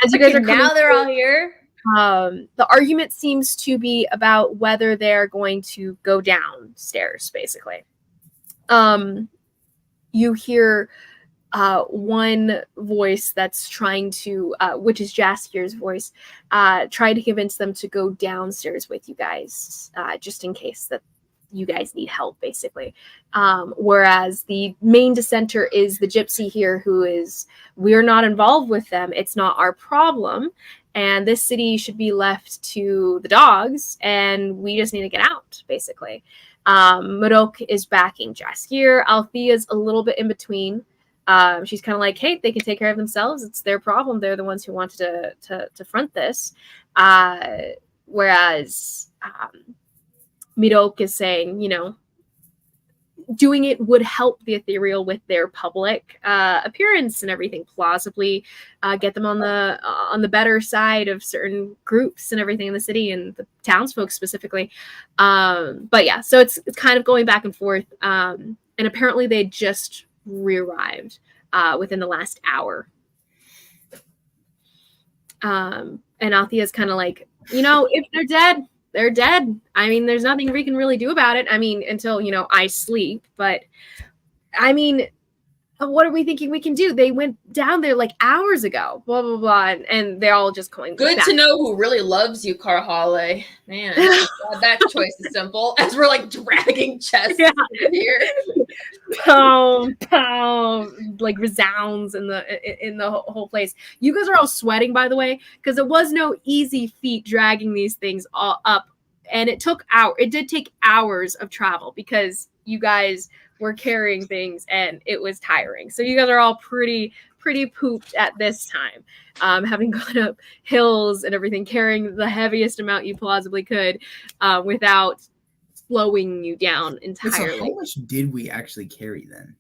As you guys are coming now they're all here. The argument seems to be about whether they're going to go downstairs, basically. You hear one voice that's trying to, which is Jaskier's voice, trying to convince them to go downstairs with you guys, just in case that you guys need help, basically. Whereas the main dissenter is the gypsy here, who is, we're not involved with them. It's not our problem. And this city should be left to the dogs, and we just need to get out, basically. Marok is backing Jaskier. Althea's a little bit in between. She's kind of like, hey, they can take care of themselves. It's their problem. They're the ones who wanted to front this. Whereas Mirok is saying, you know, doing it would help the ethereal with their public appearance and everything, plausibly get them on the better side of certain groups and everything in the city and the townsfolk specifically. But yeah, so it's kind of going back and forth. And apparently they just re-arrived within the last hour. And Althea's kind of like, you know, if they're dead, they're dead. I mean, there's nothing we can really do about it. I mean, until, you know, I sleep. But, I mean, what are we thinking we can do? They went down there like hours ago, blah, blah, blah. And they're all just going good back. To know who really loves you, Carhale. Man, that choice is simple. As we're like dragging chests here. Pow, like resounds in the whole place. You guys are all sweating, by the way, because it was no easy feat dragging these things all up, and it did take hours of travel because you guys were carrying things and it was tiring. So you guys are all pretty pooped at this time, having gone up hills and everything, carrying the heaviest amount you plausibly could without slowing you down entirely. So how much did we actually carry then?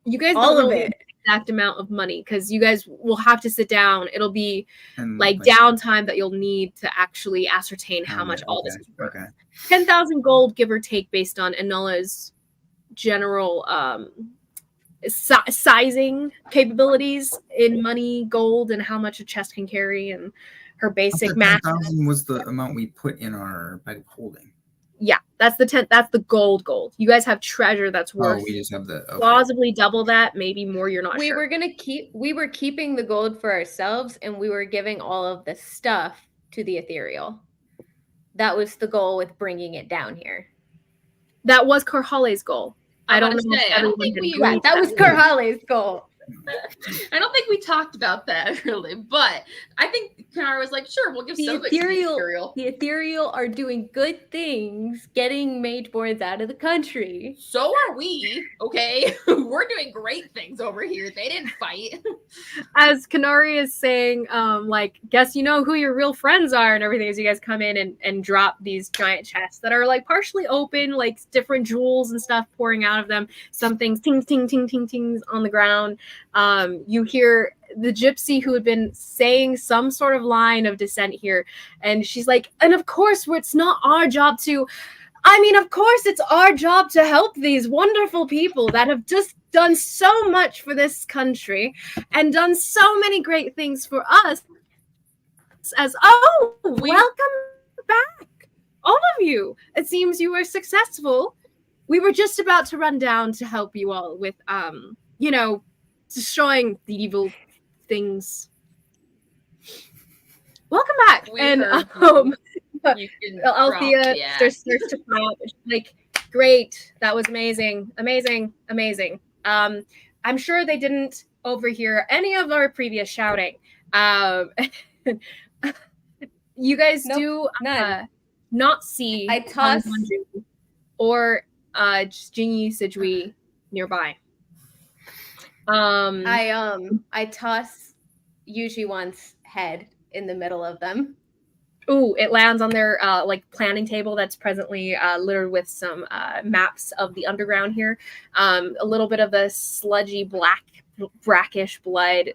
You guys all don't of know it. the exact amount of money because you guys will have to sit down. It'll be like downtime that you'll need to actually ascertain how much all this is worth. Okay. 10,000 gold, give or take, based on Enolla's general sizing capabilities in money, gold, and how much a chest can carry, and her basic math. 10,000 was the amount we put in our bag of holding. Yeah, that's the gold. You guys have treasure that's worth. We just have the plausibly double that, maybe more. You're not sure. We were keeping the gold for ourselves, and we were giving all of the stuff to the ethereal. That was the goal with bringing it down here. That was Carhale's goal. I don't know. I don't think that was Carhale's goal. I don't think we talked about that really, but I think Kanara was like, sure, we'll give some of it to the ethereal. The ethereal are doing good things, getting mageborns out of the country. So are we, okay? We're doing great things over here. They didn't fight. As Kanari is saying, like, guess you know who your real friends are and everything, as you guys come in and drop these giant chests that are like partially open, like different jewels and stuff pouring out of them. Some things ting, ting, ting, ting, tings on the ground. You hear the gypsy who had been saying some sort of line of dissent here, and she's like, and of course it's not our job to, I mean, of course it's our job to help these wonderful people that have just done so much for this country and done so many great things for us. Welcome back, all of you. It seems you were successful. We were just about to run down to help you all with you know, destroying the evil things. Welcome back. And Althea starts to clap. She's like, great, that was amazing. I'm sure they didn't overhear any of our previous shouting. You guys do not see I toss or Jinyi Sijui nearby. I toss Yuji-wan's head in the middle of them. Ooh, it lands on their like planning table that's presently littered with some maps of the underground here. A little bit of the sludgy brackish blood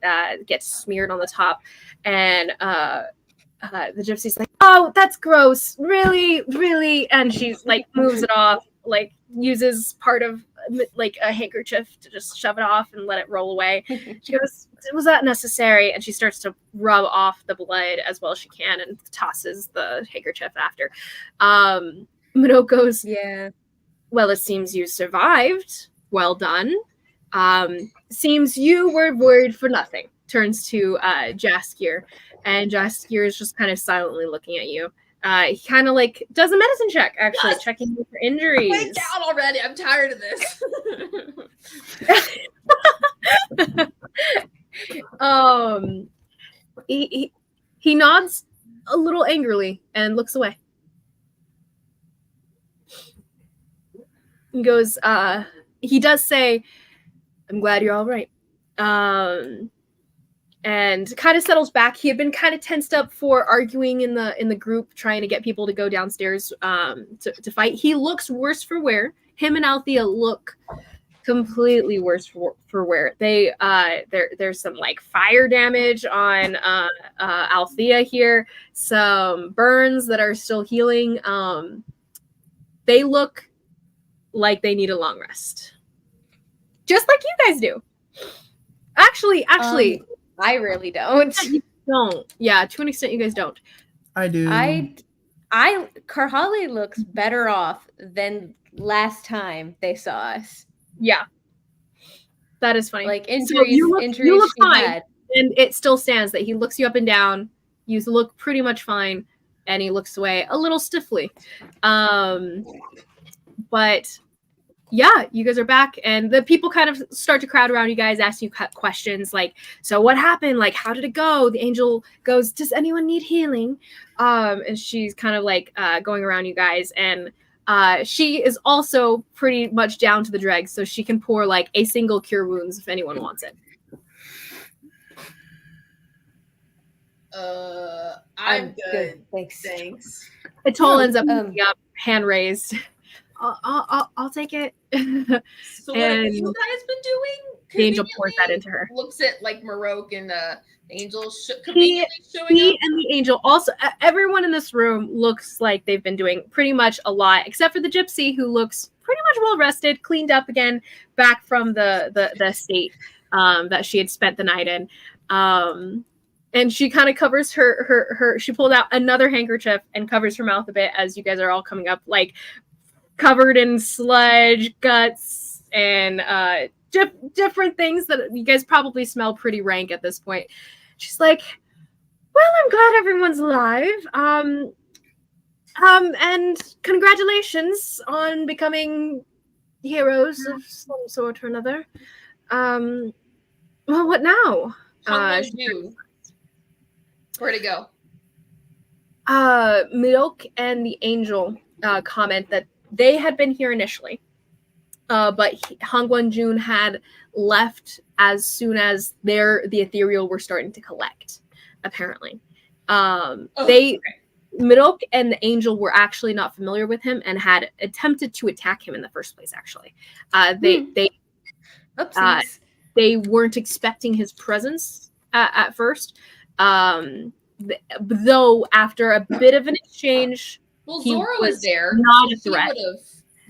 gets smeared on the top, and the gypsy's like, oh, that's gross, really, and she's like moves it off, like uses part of like a handkerchief to just shove it off and let it roll away. She goes, was that necessary? And she starts to rub off the blood as well as she can and tosses the handkerchief after. Minot goes, yeah. Well, it seems you survived. Well done. Seems you were worried for nothing. Turns to Jaskier, and Jaskier is just kind of silently looking at you. He kind of like does a medicine check, actually, checking for injuries. Wait down already. I'm tired of this. He nods a little angrily and looks away. He goes, he does say, I'm glad you're all right. And kind of settles back. He had been kind of tensed up for arguing in the group, trying to get people to go downstairs to fight. He looks worse for wear. Him and Althea look completely worse for wear. There's some like fire damage on Althea here, some burns that are still healing. They look like they need a long rest, just like you guys do. Actually, I really don't. You don't. Yeah, to an extent, you guys don't. I do. Karhali looks better off than last time they saw us. Yeah, that is funny. Like injuries, so you look fine, had. And it still stands that he looks you up and down. You look pretty much fine, and he looks away a little stiffly. But yeah, you guys are back, and the people kind of start to crowd around you guys, asking you questions like, so what happened? Like, how did it go? The angel goes, does anyone need healing? And she's kind of like going around you guys, and she is also pretty much down to the dregs, so she can pour like a single cure wounds if anyone wants it. I'm good. Thanks. Atoll ends up picking up, hand raised. I'll take it. So what have you guys been doing? The angel pours that into her. Looks at like Marok and the angel he and the angel. Also, everyone in this room looks like they've been doing pretty much a lot, except for the gypsy, who looks pretty much well rested, cleaned up again, back from the state that she had spent the night in. And she kind of covers her. She pulled out another handkerchief and covers her mouth a bit as you guys are all coming up, like covered in sludge, guts, and different things that you guys probably smell pretty rank at this point. She's like, well, I'm glad everyone's alive. And congratulations on becoming heroes of some sort or another. Well, what now? Where'd it go? Milk and the angel comment that they had been here initially, but Hongwon Jun had left as soon as the ethereal were starting to collect. Apparently, Milk and the angel were actually not familiar with him and had attempted to attack him in the first place. Actually, they weren't expecting his presence at first. Though after a bit of an exchange. Well, Zora was there. Not a threat.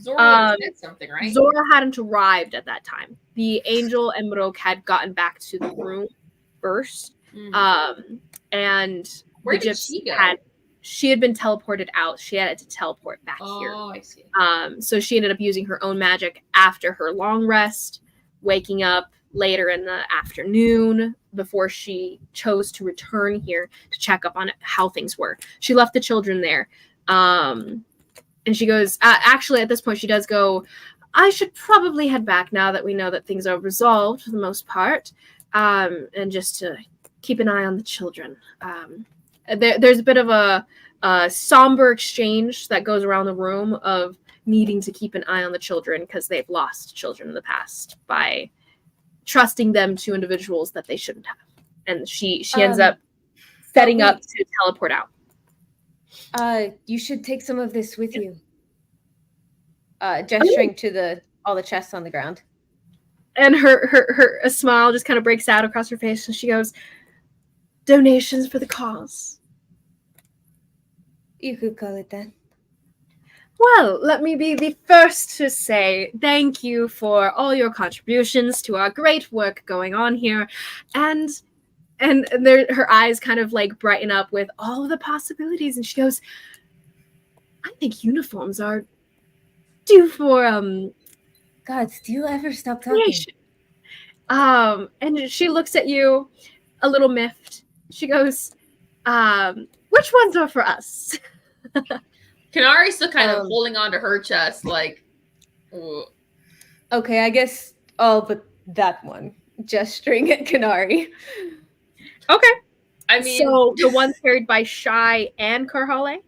Zora would have said something, right? Zora hadn't arrived at that time. The angel and Marok had gotten back to the room first. Mm-hmm. And where did she go? She had been teleported out. She had to teleport back here. Oh, I see. So she ended up using her own magic after her long rest, waking up later in the afternoon before she chose to return here to check up on how things were. She left the children there. And she goes, actually, at this point, she does go, I should probably head back now that we know that things are resolved for the most part, and just to keep an eye on the children. There's a bit of a somber exchange that goes around the room of needing to keep an eye on the children because they've lost children in the past by trusting them to individuals that they shouldn't have. And she ends up setting up to teleport out. You should take some of this with you. Gesturing to all the chests on the ground. And her a smile just kind of breaks out across her face, and she goes, donations for the cause. You could call it that. Well, let me be the first to say thank you for all your contributions to our great work going on here. And her eyes kind of like brighten up with all of the possibilities, and she goes, I think uniforms are due for Gods, do you ever stop talking? creation. And she looks at you a little miffed. She goes, which ones are for us? Kanari's still kind of holding on to her chest, like. Ooh. Okay, I guess all but that one. Gesturing at Kanari. Okay. I mean, so the ones carried by Shy and Karhale?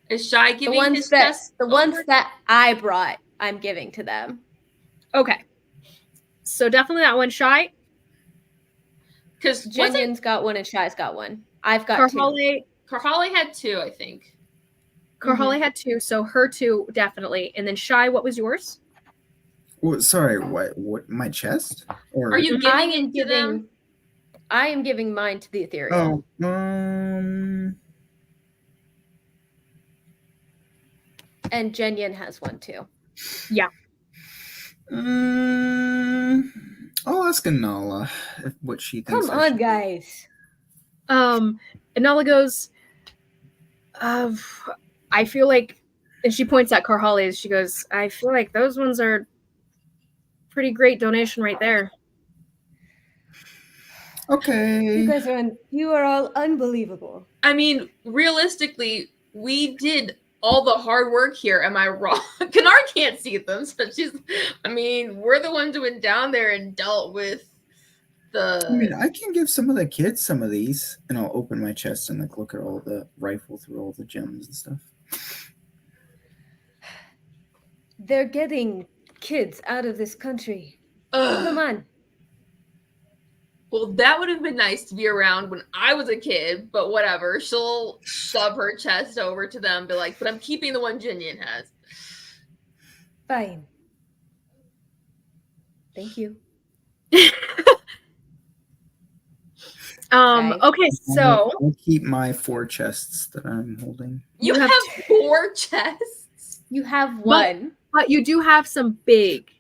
Is Shy giving his chest? The ones that I brought, I'm giving to them. Okay. So definitely that one, Shy. Because Jenyen's got one and Shy's got one. I've got two. Karhale had two, I think. Karhale had two, so her two definitely. And then Shy, what was yours? Well, sorry, what? My chest? Or are you giving it to them? I am giving mine to the ethereal. Oh, And Jenyen has one too. Yeah. I'll ask Anala what she thinks. Come on, guys. Anala goes, I feel like, and she points at Karhale's, she goes, I feel like those ones are pretty great donation right there. Okay. You are all unbelievable. I mean, realistically, we did all the hard work here. Am I wrong? Kanar can't see them, so we're the ones who went down there and dealt with the. I mean, I can give some of the kids some of these, and I'll open my chest and like look at all the rifle through all the gems and stuff. They're getting kids out of this country. Come on. Well, that would have been nice to be around when I was a kid, but whatever. She'll shove her chest over to them, be like, but I'm keeping the one Jenyen has. Fine. Thank you. Okay, so I'll keep my 4 chests that I'm holding. You have 4 chests? You have one. But you do have some big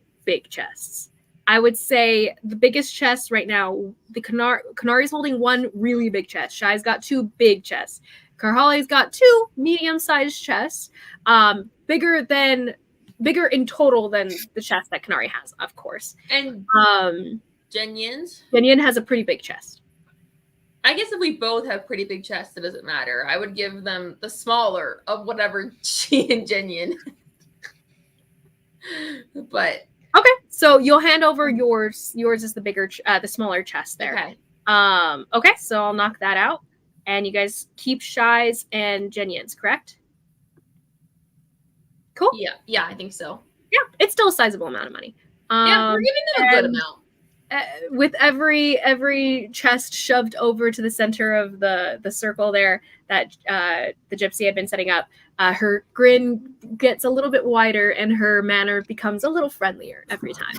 chests. I would say the biggest chest right now, the Kanari's holding one really big chest. Shy's got 2 big chests. Karhale's got 2 medium-sized chests. Bigger in total than the chest that Kanari has, of course. And Jenyen's? Jenyen has a pretty big chest. I guess if we both have pretty big chests, it doesn't matter. I would give them the smaller of whatever she and Jenyen. But okay, so you'll hand over yours. Yours is the bigger, the smaller chest there. Okay. Okay, so I'll knock that out, and you guys keep Shy's and Jenyen's, correct? Cool. Yeah, I think so. Yeah, it's still a sizable amount of money. Yeah, we're giving them a good amount. With every chest shoved over to the center of the circle there that the gypsy had been setting up, her grin gets a little bit wider and her manner becomes a little friendlier every time.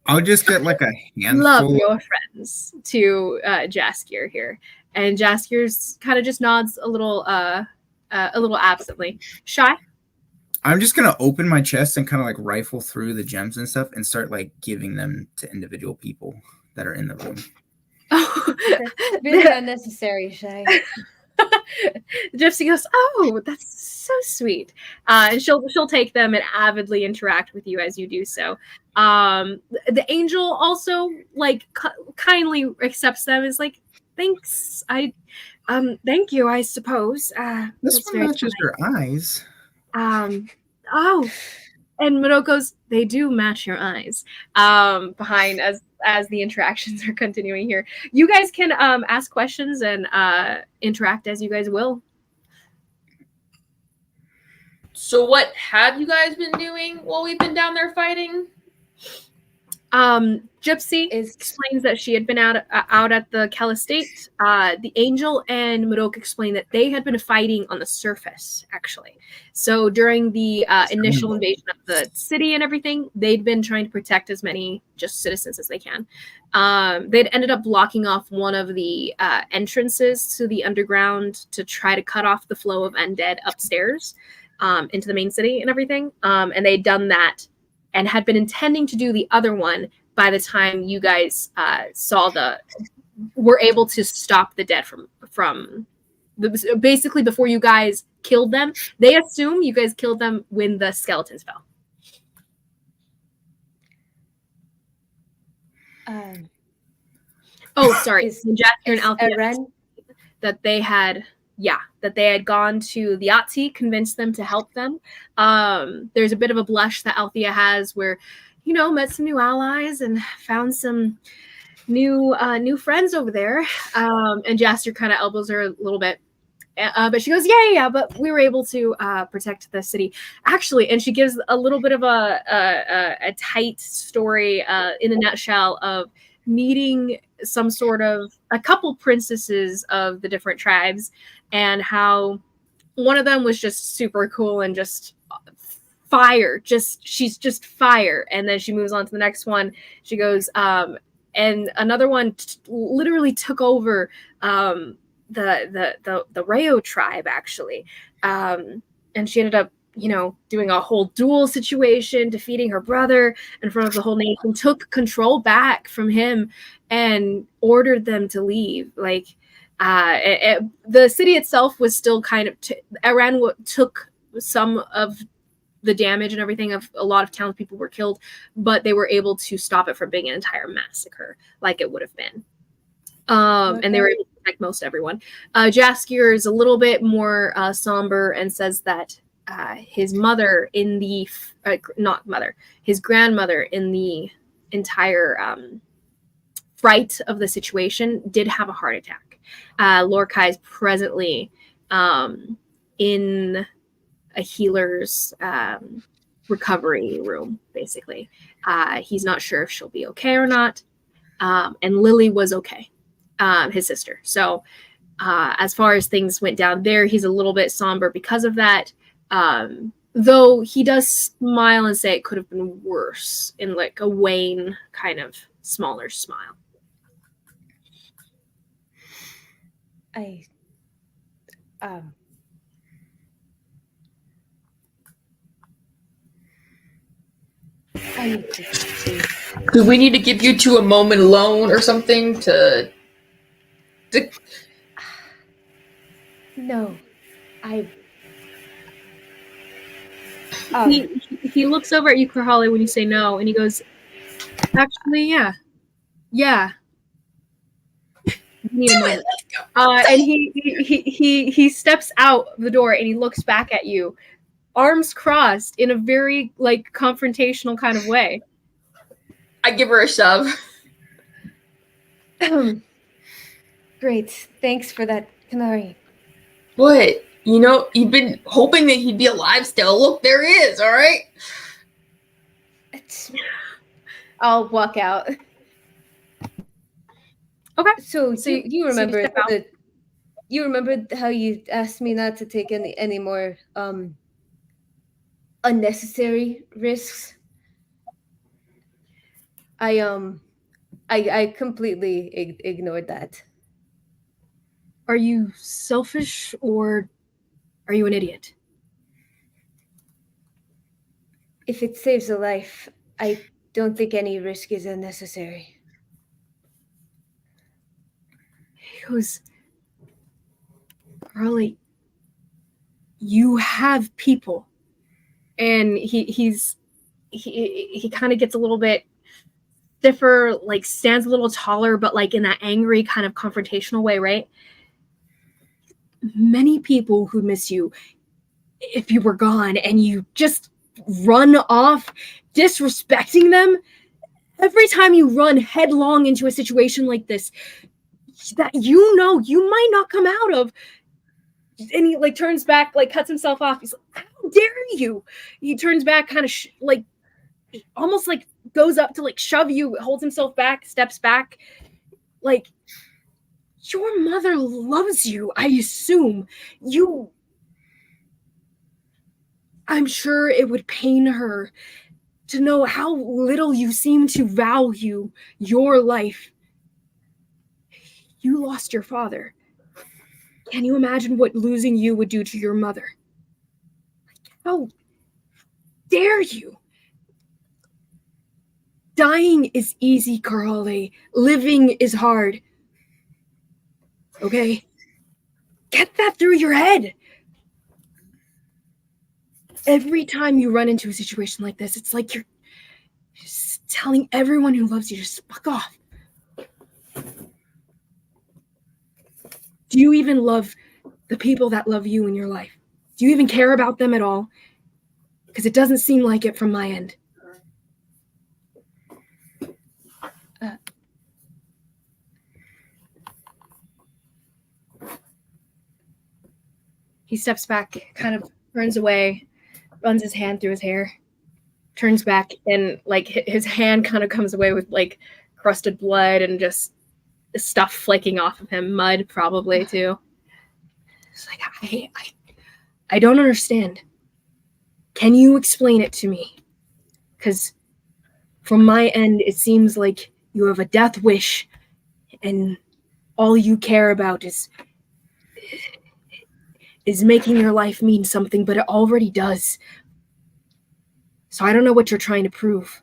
I'll just get like a handful. Love your friends to Jaskier here, and Jaskier's kind of just nods a little absently. Shy. I'm just gonna open my chest and kind of like rifle through the gems and stuff and start like giving them to individual people that are in the room. That's really unnecessary, Shy. Gypsy goes, "Oh, that's so sweet," and she'll take them and avidly interact with you as you do so. The angel also like kindly accepts them. Is like, "Thanks, thank you, I suppose." This one matches your eyes. Oh, and Madoko's, they do match your eyes. Behind as the interactions are continuing here, you guys can ask questions and interact as you guys will. So what have you guys been doing while we've been down there fighting? Gypsy explains that she had been out at the Kel estate. The angel and Madok explained that they had been fighting on the surface, actually. So during the initial invasion of the city and everything, they'd been trying to protect as many just citizens as they can. They'd ended up blocking off one of the entrances to the underground to try to cut off the flow of undead upstairs. into the main city and everything. And they'd done that and had been intending to do the other one by the time you guys were able to stop the dead from basically before you guys killed them. They assume you guys killed them when the skeletons fell. Oh, sorry. Jasper and Althea that they had gone to the Yahtzee, convinced them to help them. There's a bit of a blush that Althea has where, met some new allies and found some new friends over there. And Jasper kind of elbows her a little bit. But she goes, yeah, but we were able to protect the city. Actually, and she gives a little bit of a tight story in a nutshell of meeting a couple princesses of the different tribes, and how one of them was just super cool and just fire. She's just fire. And then she moves on to the next one. She goes, and another one literally took over the Rayo tribe, actually. And she ended up, doing a whole duel situation, defeating her brother in front of the whole nation, took control back from him and ordered them to leave. Like, the city itself was still kind of, Iran took some of the damage and everything of a lot of townspeople were killed, but they were able to stop it from being an entire massacre like it would have been. And they were able to protect most everyone. Jaskier is a little bit more somber and says that his mother in the his grandmother in the entire fright of the situation did have a heart attack. Lorcai is presently in a healer's recovery room, basically. He's not sure if she'll be okay or not. And Lily was okay, his sister. So as far as things went down there, he's a little bit somber because of that. Though he does smile and say it could have been worse in like a wan kind of smaller smile. I need to. Do we need to give you two a moment alone or something to... No, He looks over at you, Korhali, when you say no, and he goes, actually, yeah. And he steps out the door and he looks back at you, arms crossed, in a very like confrontational kind of way. I give her a shove. Great, thanks for that, Canary. What? You've been hoping that he'd be alive still. Look, there he is, all right? I'll walk out. Okay. So you remember you remember how you asked me not to take any more unnecessary risks? I completely ignored that. Are you selfish or are you an idiot? If it saves a life, I don't think any risk is unnecessary. Who's Carly? You have people, and he kind of gets a little bit stiffer, like stands a little taller, but like in that angry kind of confrontational way, right? Many people who miss you if you were gone, and you just run off disrespecting them. Every time you run headlong into a situation like this that you might not come out of, and he like turns back, like cuts himself off. He's like, how dare you? He turns back, kind of like almost like goes up to like shove you, holds himself back, steps back. Like, your mother loves you, I assume. I'm sure it would pain her to know how little you seem to value your life. You lost your father. Can you imagine what losing you would do to your mother? How dare you? Dying is easy, Carly. Living is hard. Okay? Get that through your head. Every time you run into a situation like this, it's like you're just telling everyone who loves you, just fuck off. Do you even love the people that love you in your life? Do you even care about them at all? Because it doesn't seem like it from my end. He steps back, kind of turns away, runs his hand through his hair, turns back, and like his hand kind of comes away with like crusted blood and just stuff flaking off of him, mud probably too. It's like, I don't understand. Can you explain it to me? Because from my end, it seems like you have a death wish and all you care about is making your life mean something, but it already does. So I don't know what you're trying to prove.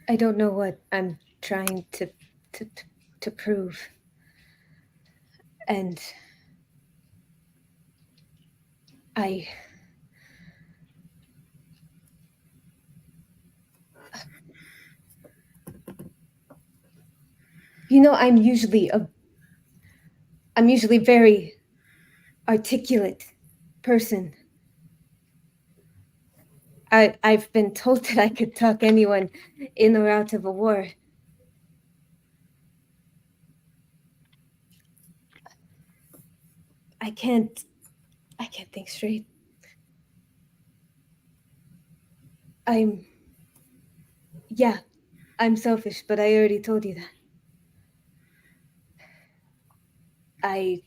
I don't know what I'm trying to prove. And I'm usually very articulate person. I've been told that I could talk anyone in or out of a war. I can't think straight. I'm selfish, but I already told you that. I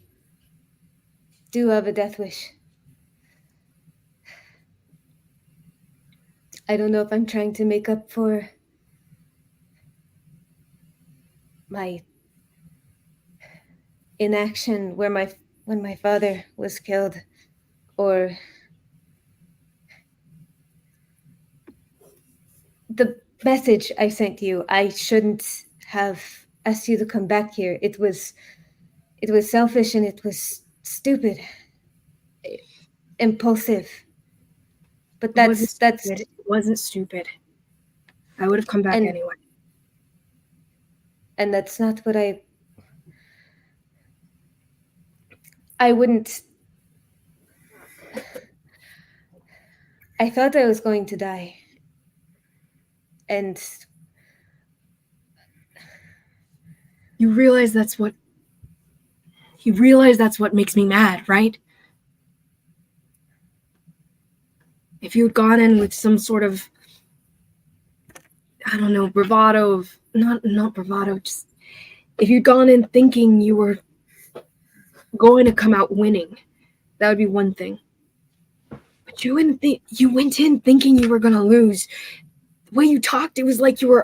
do have a death wish. I don't know if I'm trying to make up for my inaction when my father was killed, or the message I sent you. I shouldn't have asked you to come back here. It was selfish and it was stupid, impulsive. But it wasn't stupid. I would have come back anyway. And that's not what I wouldn't. I thought I was going to die. And you realize that's what makes me mad, right? If you had gone in with some sort of, I don't know, bravado, not bravado, just if you'd gone in thinking you were going to come out winning, that would be one thing. But you went in thinking you were going to lose. The way you talked, it was like you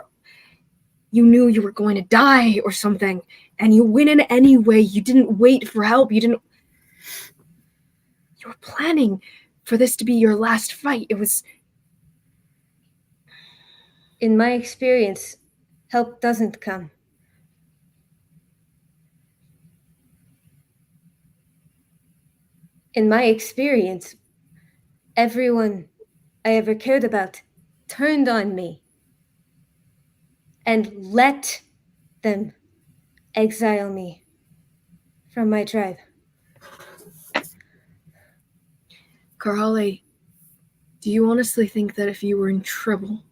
knew you were going to die or something, and you went in anyway. You didn't wait for help. You were planning for this to be your last fight. It was... In my experience, help doesn't come. In my experience, everyone I ever cared about turned on me and let them exile me from my tribe. Carly, do you honestly think that if you were in trouble,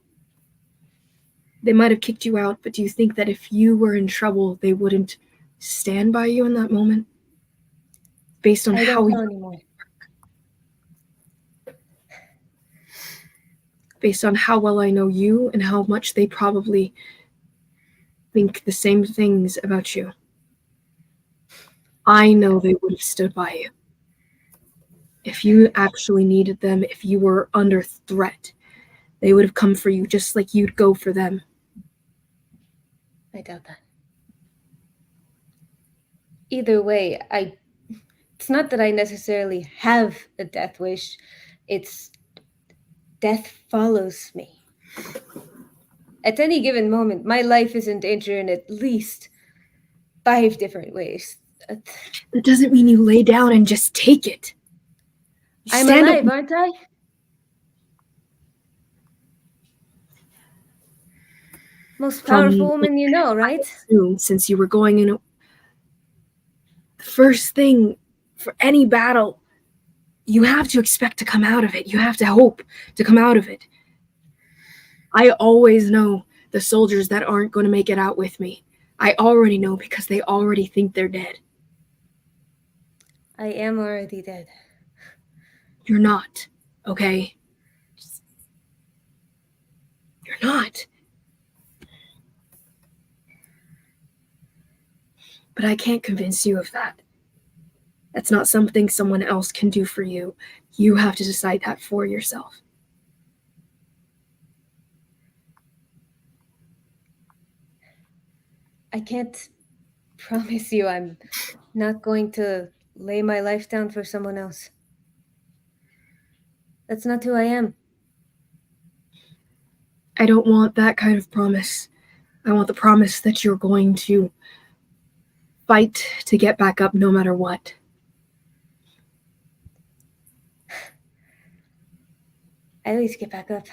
they might have kicked you out, but do you think that if you were in trouble, they wouldn't stand by you in that moment? Based on how you anymore. Based on how well I know you and how much they probably think the same things about you. I know they would have stood by you. If you actually needed them, if you were under threat, they would have come for you just like you'd go for them. I doubt that. Either way, it's not that I necessarily have a death wish. It's death follows me. At any given moment, my life is in danger in at least 5 different ways. That doesn't mean you lay down and just take it. I'm alive, aren't I? Most powerful woman you know, right? Since you were going in, the first thing for any battle, you have to expect to come out of it. You have to hope to come out of it. I always know the soldiers that aren't going to make it out with me. I already know because they already think they're dead. I am already dead. You're not, okay? You're not. But I can't convince you of that. That's not something someone else can do for you. You have to decide that for yourself. I can't promise you I'm not going to lay my life down for someone else. That's not who I am. I don't want that kind of promise. I want the promise that you're going to fight to get back up no matter what. I always get back up.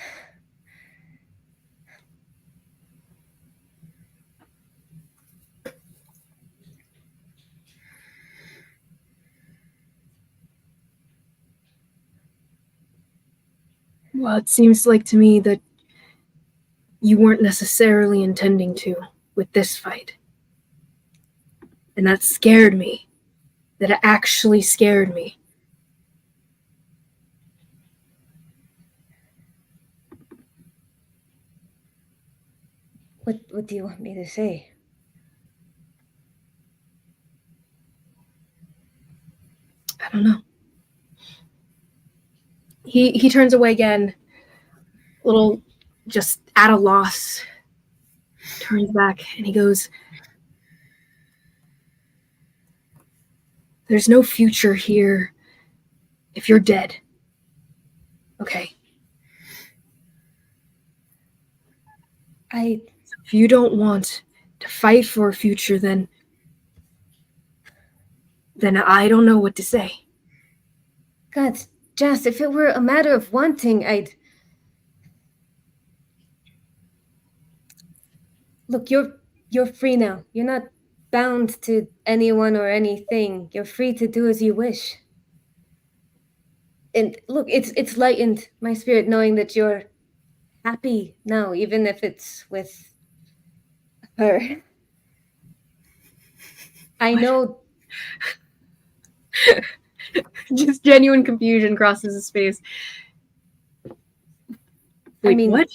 Well, it seems like to me that you weren't necessarily intending to with this fight. And that scared me. That it actually scared me. What do you want me to say? I don't know. He turns away again, a little just at a loss, turns back, and he goes, "There's no future here if you're dead. Okay? If you don't want to fight for a future, then I don't know what to say." God, Jas, if it were a matter of wanting, Look, you're free now. You're not bound to anyone or anything. You're free to do as you wish. And look, it's lightened my spirit knowing that you're happy now, even if it's with her. I know. Just genuine confusion crosses his face. Wait, I mean, what?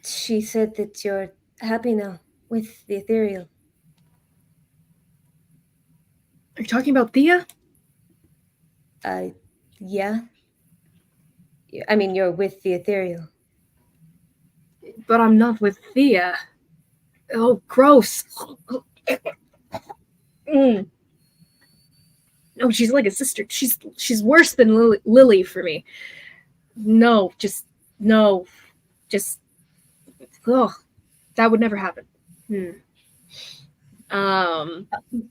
She said that you're happy now with the ethereal. Are you talking about Thea? Yeah. I mean, you're with the ethereal. But I'm not with Thea. Oh, gross. No, she's like a sister. She's worse than Lily for me. No. Ugh, that would never happen.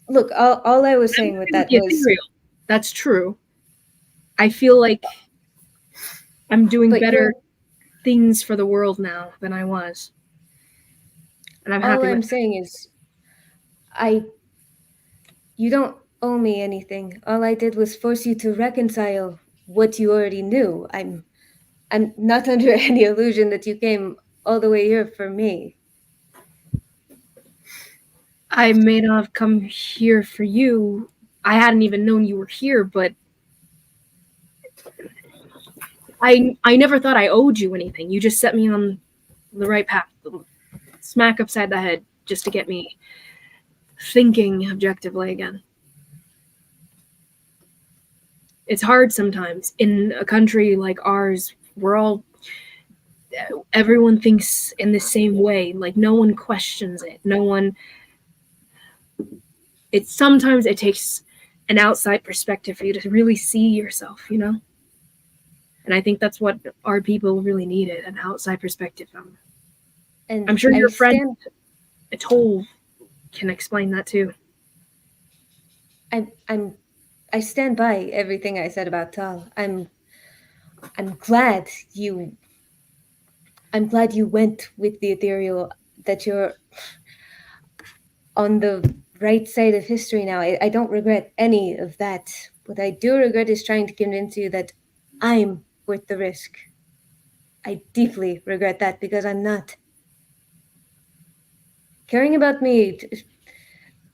Look, all I was saying with that was ethereal. That's true. I feel like I'm doing better things for the world now than I was, and I'm happy. All I'm saying is, you don't owe me anything. All I did was force you to reconcile what you already knew. I'm not under any illusion that you came all the way here for me. I may not have come here for you. I hadn't even known you were here, but I never thought I owed you anything. You just set me on the right path, smack upside the head, just to get me thinking objectively again. It's hard sometimes. In a country like ours, we're all everyone thinks in the same way. Like, no one questions it. No one. Sometimes it takes an outside perspective for you to really see yourself, you know? And I think that's what our people really needed, an outside perspective. And I'm sure your friend Atoll can explain that too. I stand by everything I said about Tal. I'm glad you went with the ethereal, that you're on the right side of history now. I don't regret any of that. What I do regret is trying to convince you that I'm worth the risk. I deeply regret that because I'm not. Caring about me,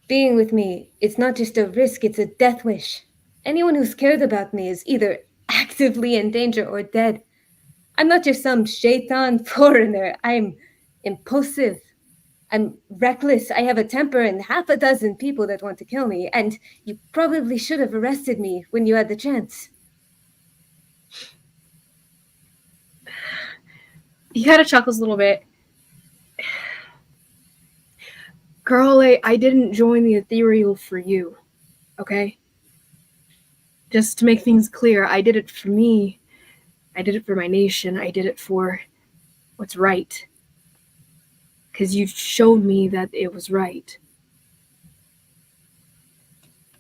being with me, it's not just a risk, it's a death wish. Anyone who's cared about me is either actively in danger or dead. I'm not just some shaitan foreigner. I'm impulsive. I'm reckless. I have a temper and half a dozen people that want to kill me, and you probably should have arrested me when you had the chance. He kind of chuckles a little bit. Girl, I didn't join the ethereal for you, okay? Just to make things clear, I did it for me. I did it for my nation. I did it for what's right. Because you showed me that it was right.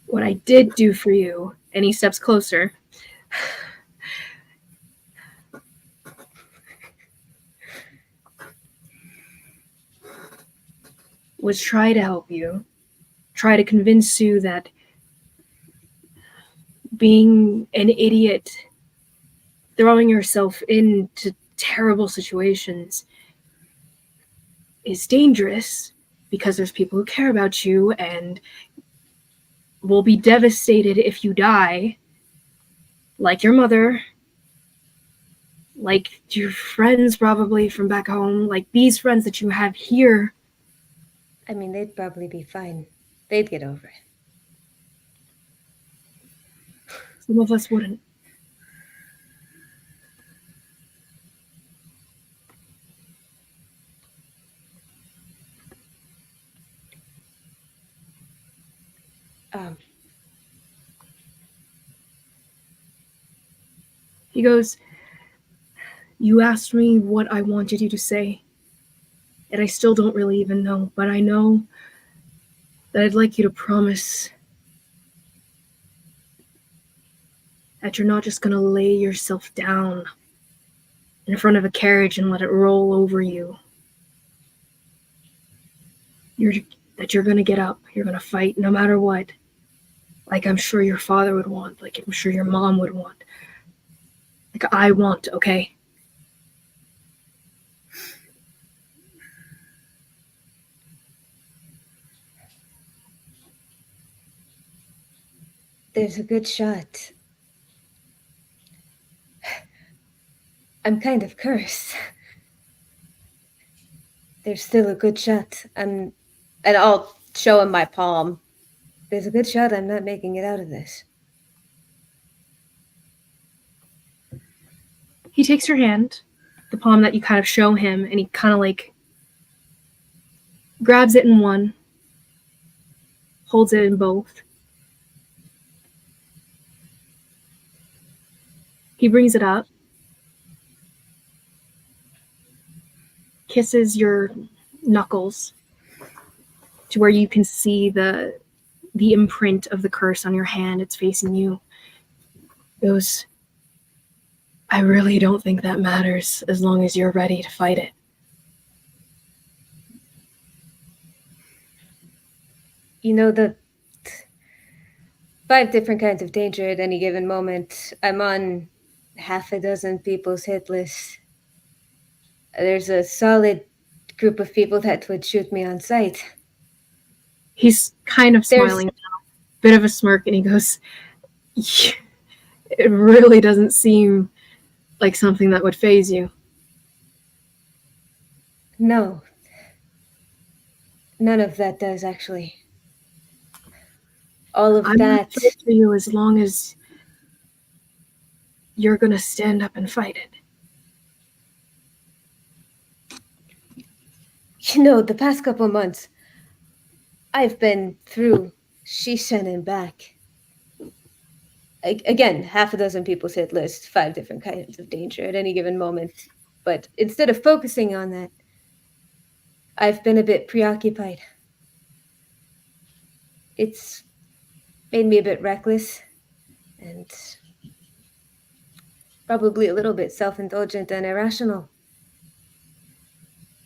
What I did do for you, and he steps closer, was try to help you, try to convince you that being an idiot, throwing yourself into terrible situations is dangerous because there's people who care about you and will be devastated if you die, like your mother, like your friends probably from back home, like these friends that you have here. I mean, they'd probably be fine. They'd get over it. Some of us wouldn't. He goes, you asked me what I wanted you to say, and I still don't really even know, but I know that I'd like you to promise that you're not just going to lay yourself down in front of a carriage and let it roll over you. That you're going to get up, you're going to fight no matter what, like I'm sure your father would want, like I'm sure your mom would want, like I want, okay? There's a good shot. I'm kind of cursed. There's still a good shot. And I'll show him my palm. There's a good shot I'm not making it out of this. He takes your hand, the palm that you kind of show him, and he kind of like grabs it in one, holds it in both. He brings it up, kisses your knuckles to where you can see the imprint of the curse on your hand. It's facing you. Goes, I really don't think that matters as long as you're ready to fight it. You know, the 5 different kinds of danger at any given moment. I'm on half a dozen people's hit list. There's a solid group of people that would shoot me on sight. He's kind of smiling now, bit of a smirk, and he goes, it really doesn't seem like something that would faze you. No. None of that does, actually. All of I'm that. I'm for you as long as you're going to stand up and fight it. You know, the past couple months, I've been through Shishan and back. Again, half a dozen people's hit list, 5 different kinds of danger at any given moment. But instead of focusing on that, I've been a bit preoccupied. It's made me a bit reckless and probably a little bit self-indulgent and irrational.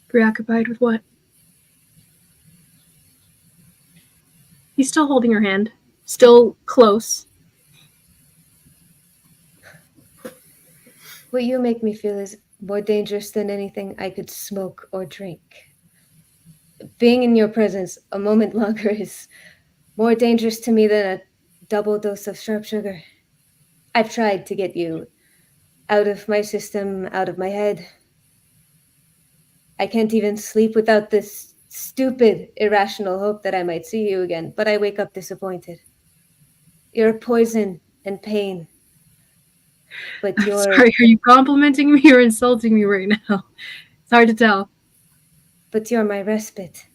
Preoccupied with what? He's still holding her hand, still close. What you make me feel is more dangerous than anything I could smoke or drink. Being in your presence a moment longer is more dangerous to me than a double dose of sharp sugar. I've tried to get you out of my system, out of my head. I can't even sleep without this stupid, irrational hope that I might see you again, but I wake up disappointed. You're poison and pain. But I'm sorry, are you complimenting me or insulting me right now? It's hard to tell. But you're my respite.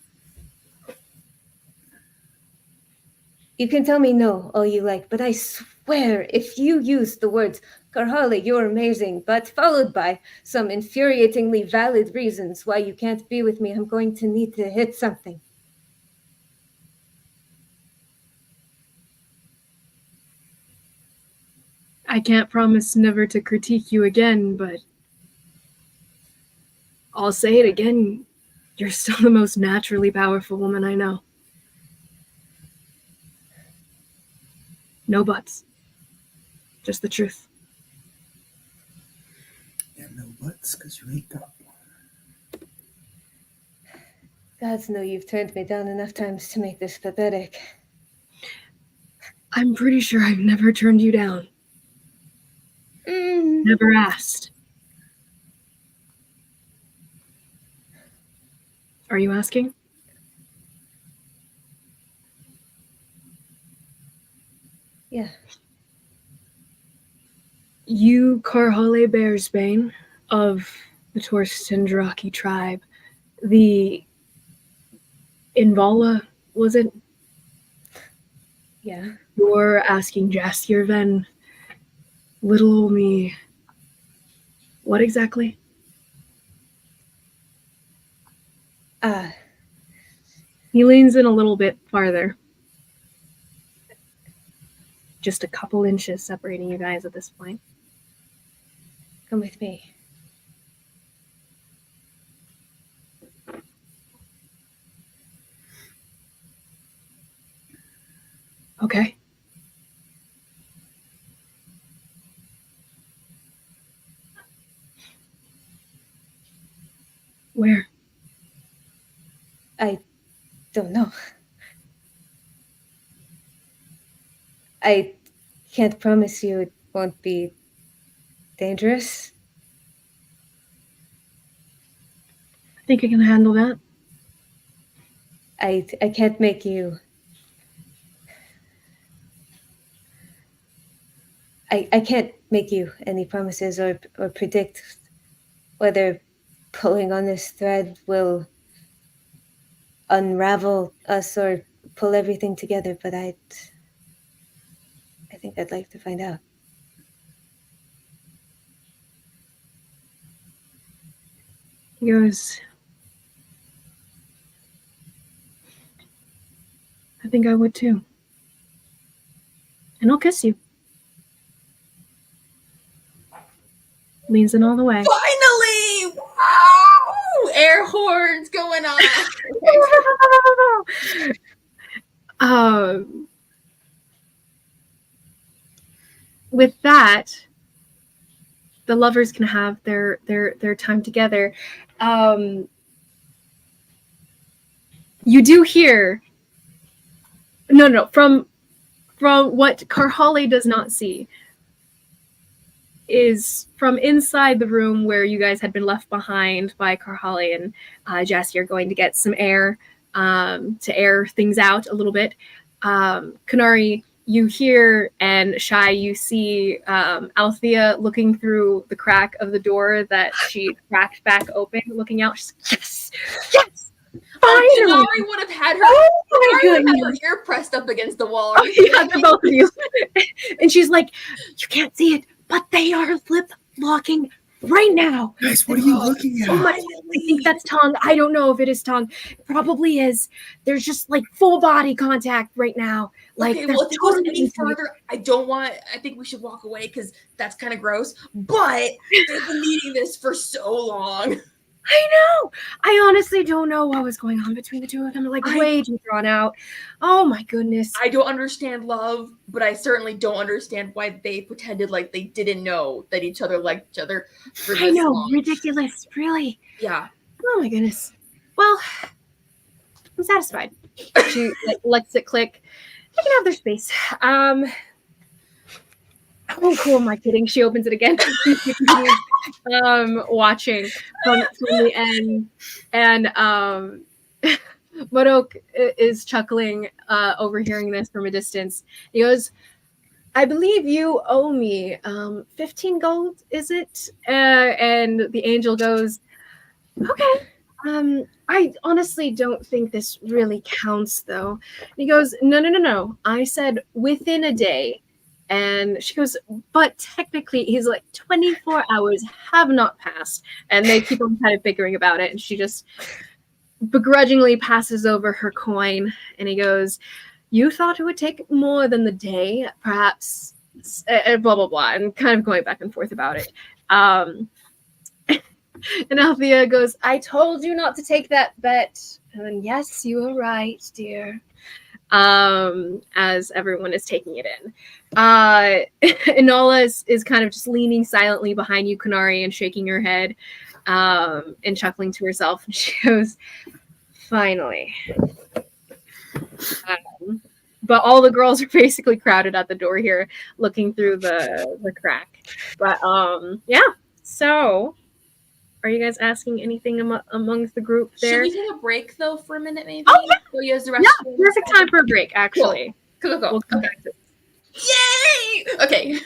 You can tell me no all you like, but I swear if you use the words, Karhale, you're amazing, but followed by some infuriatingly valid reasons why you can't be with me, I'm going to need to hit something. I can't promise never to critique you again, but I'll say it again. You're still the most naturally powerful woman I know. No buts. Just the truth. And no buts, because you ain't got one. Gods know you've turned me down enough times to make this pathetic. I'm pretty sure I've never turned you down. Never asked. Are you asking? Yeah. You, Karhale Bearsbane, of the Torstendraki tribe, the Invala, was it? Yeah. You're asking Jaskier then, little old me, what exactly? He leans in a little bit farther. Just a couple inches separating you guys at this point. Come with me. Okay. Where? I don't know. I can't promise you it won't be dangerous. I think I can handle that. I can't make you... I can't make you any promises or predict whether pulling on this thread will unravel us or pull everything together, but I think I'd like to find out. He goes, I think I would too. And I'll kiss you. Leans in all the way. Finally! Wow! Air horns going on. With that, the lovers can have their time together. You do hear from what Karhale does not see is from inside the room where you guys had been left behind by Karhale and Jaskier going to get some air to air things out a little bit. Kanari, you hear, and Shai, you see Althea looking through the crack of the door that she cracked back open, looking out. She's like, yes, Finally! Denari would have had her. Oh my Denari would have had her goodness! ear pressed up against the wall. Oh, yeah, the both of you. And she's like, you can't see it, but they are lip locking right now. Guys, what are you looking at? Oh my! I think that's tongue. I don't know if it is tongue. It probably is. There's just like full body contact right now. Like, okay, well, if it goes any further, I think we should walk away because that's kind of gross. But they've been needing this for so long. I know. I honestly don't know what was going on between the two of them. Like, way too drawn out. Oh my goodness. I don't understand love, but I certainly don't understand why they pretended like they didn't know that each other liked each other for this long. Ridiculous. Really. Yeah. Oh my goodness. Well, I'm satisfied. She lets it click. They can have their space. Oh, who am I kidding? She opens it again. Watching from the end, and Modok is chuckling, overhearing this from a distance. He goes, "I believe you owe me 15 gold, is it?" And the angel goes, "Okay. I honestly don't think this really counts, though." And he goes, No. I said within a day." And she goes, "But technically," he's like, 24 hours have not passed. And they keep on kind of bickering about it. And she just begrudgingly passes over her coin. And he goes, "You thought it would take more than the day, perhaps," blah, blah, blah. And kind of going back and forth about it. And Althea goes, "I told you not to take that bet." And then, "Yes, you were right, dear." As everyone is taking it in. Enola is kind of just leaning silently behind you, Kunari, and shaking her head and chuckling to herself. And she goes, "Finally." But all the girls are basically crowded at the door here, looking through the crack. But yeah, so... Are you guys asking anything amongst the group there? Should we take a break, though, for a minute, maybe? Oh, yeah. Go use the restroom. Yeah, perfect time for a break, actually. Cool. We'll come back to it. Yay! Okay.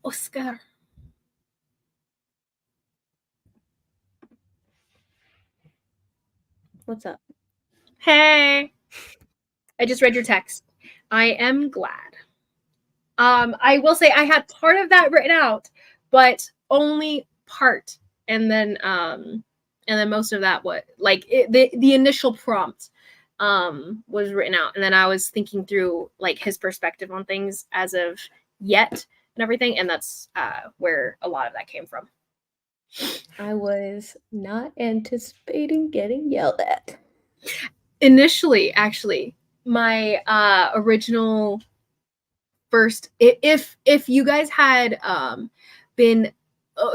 Oscar. What's up? Hey. I just read your text. I am glad. I will say I had part of that written out, but only part. And then most of that the initial prompt was written out, and then I was thinking through like his perspective on things as of yet and everything, and that's where a lot of that came from. I was not anticipating getting yelled at. Initially, actually, my original first, if you guys had been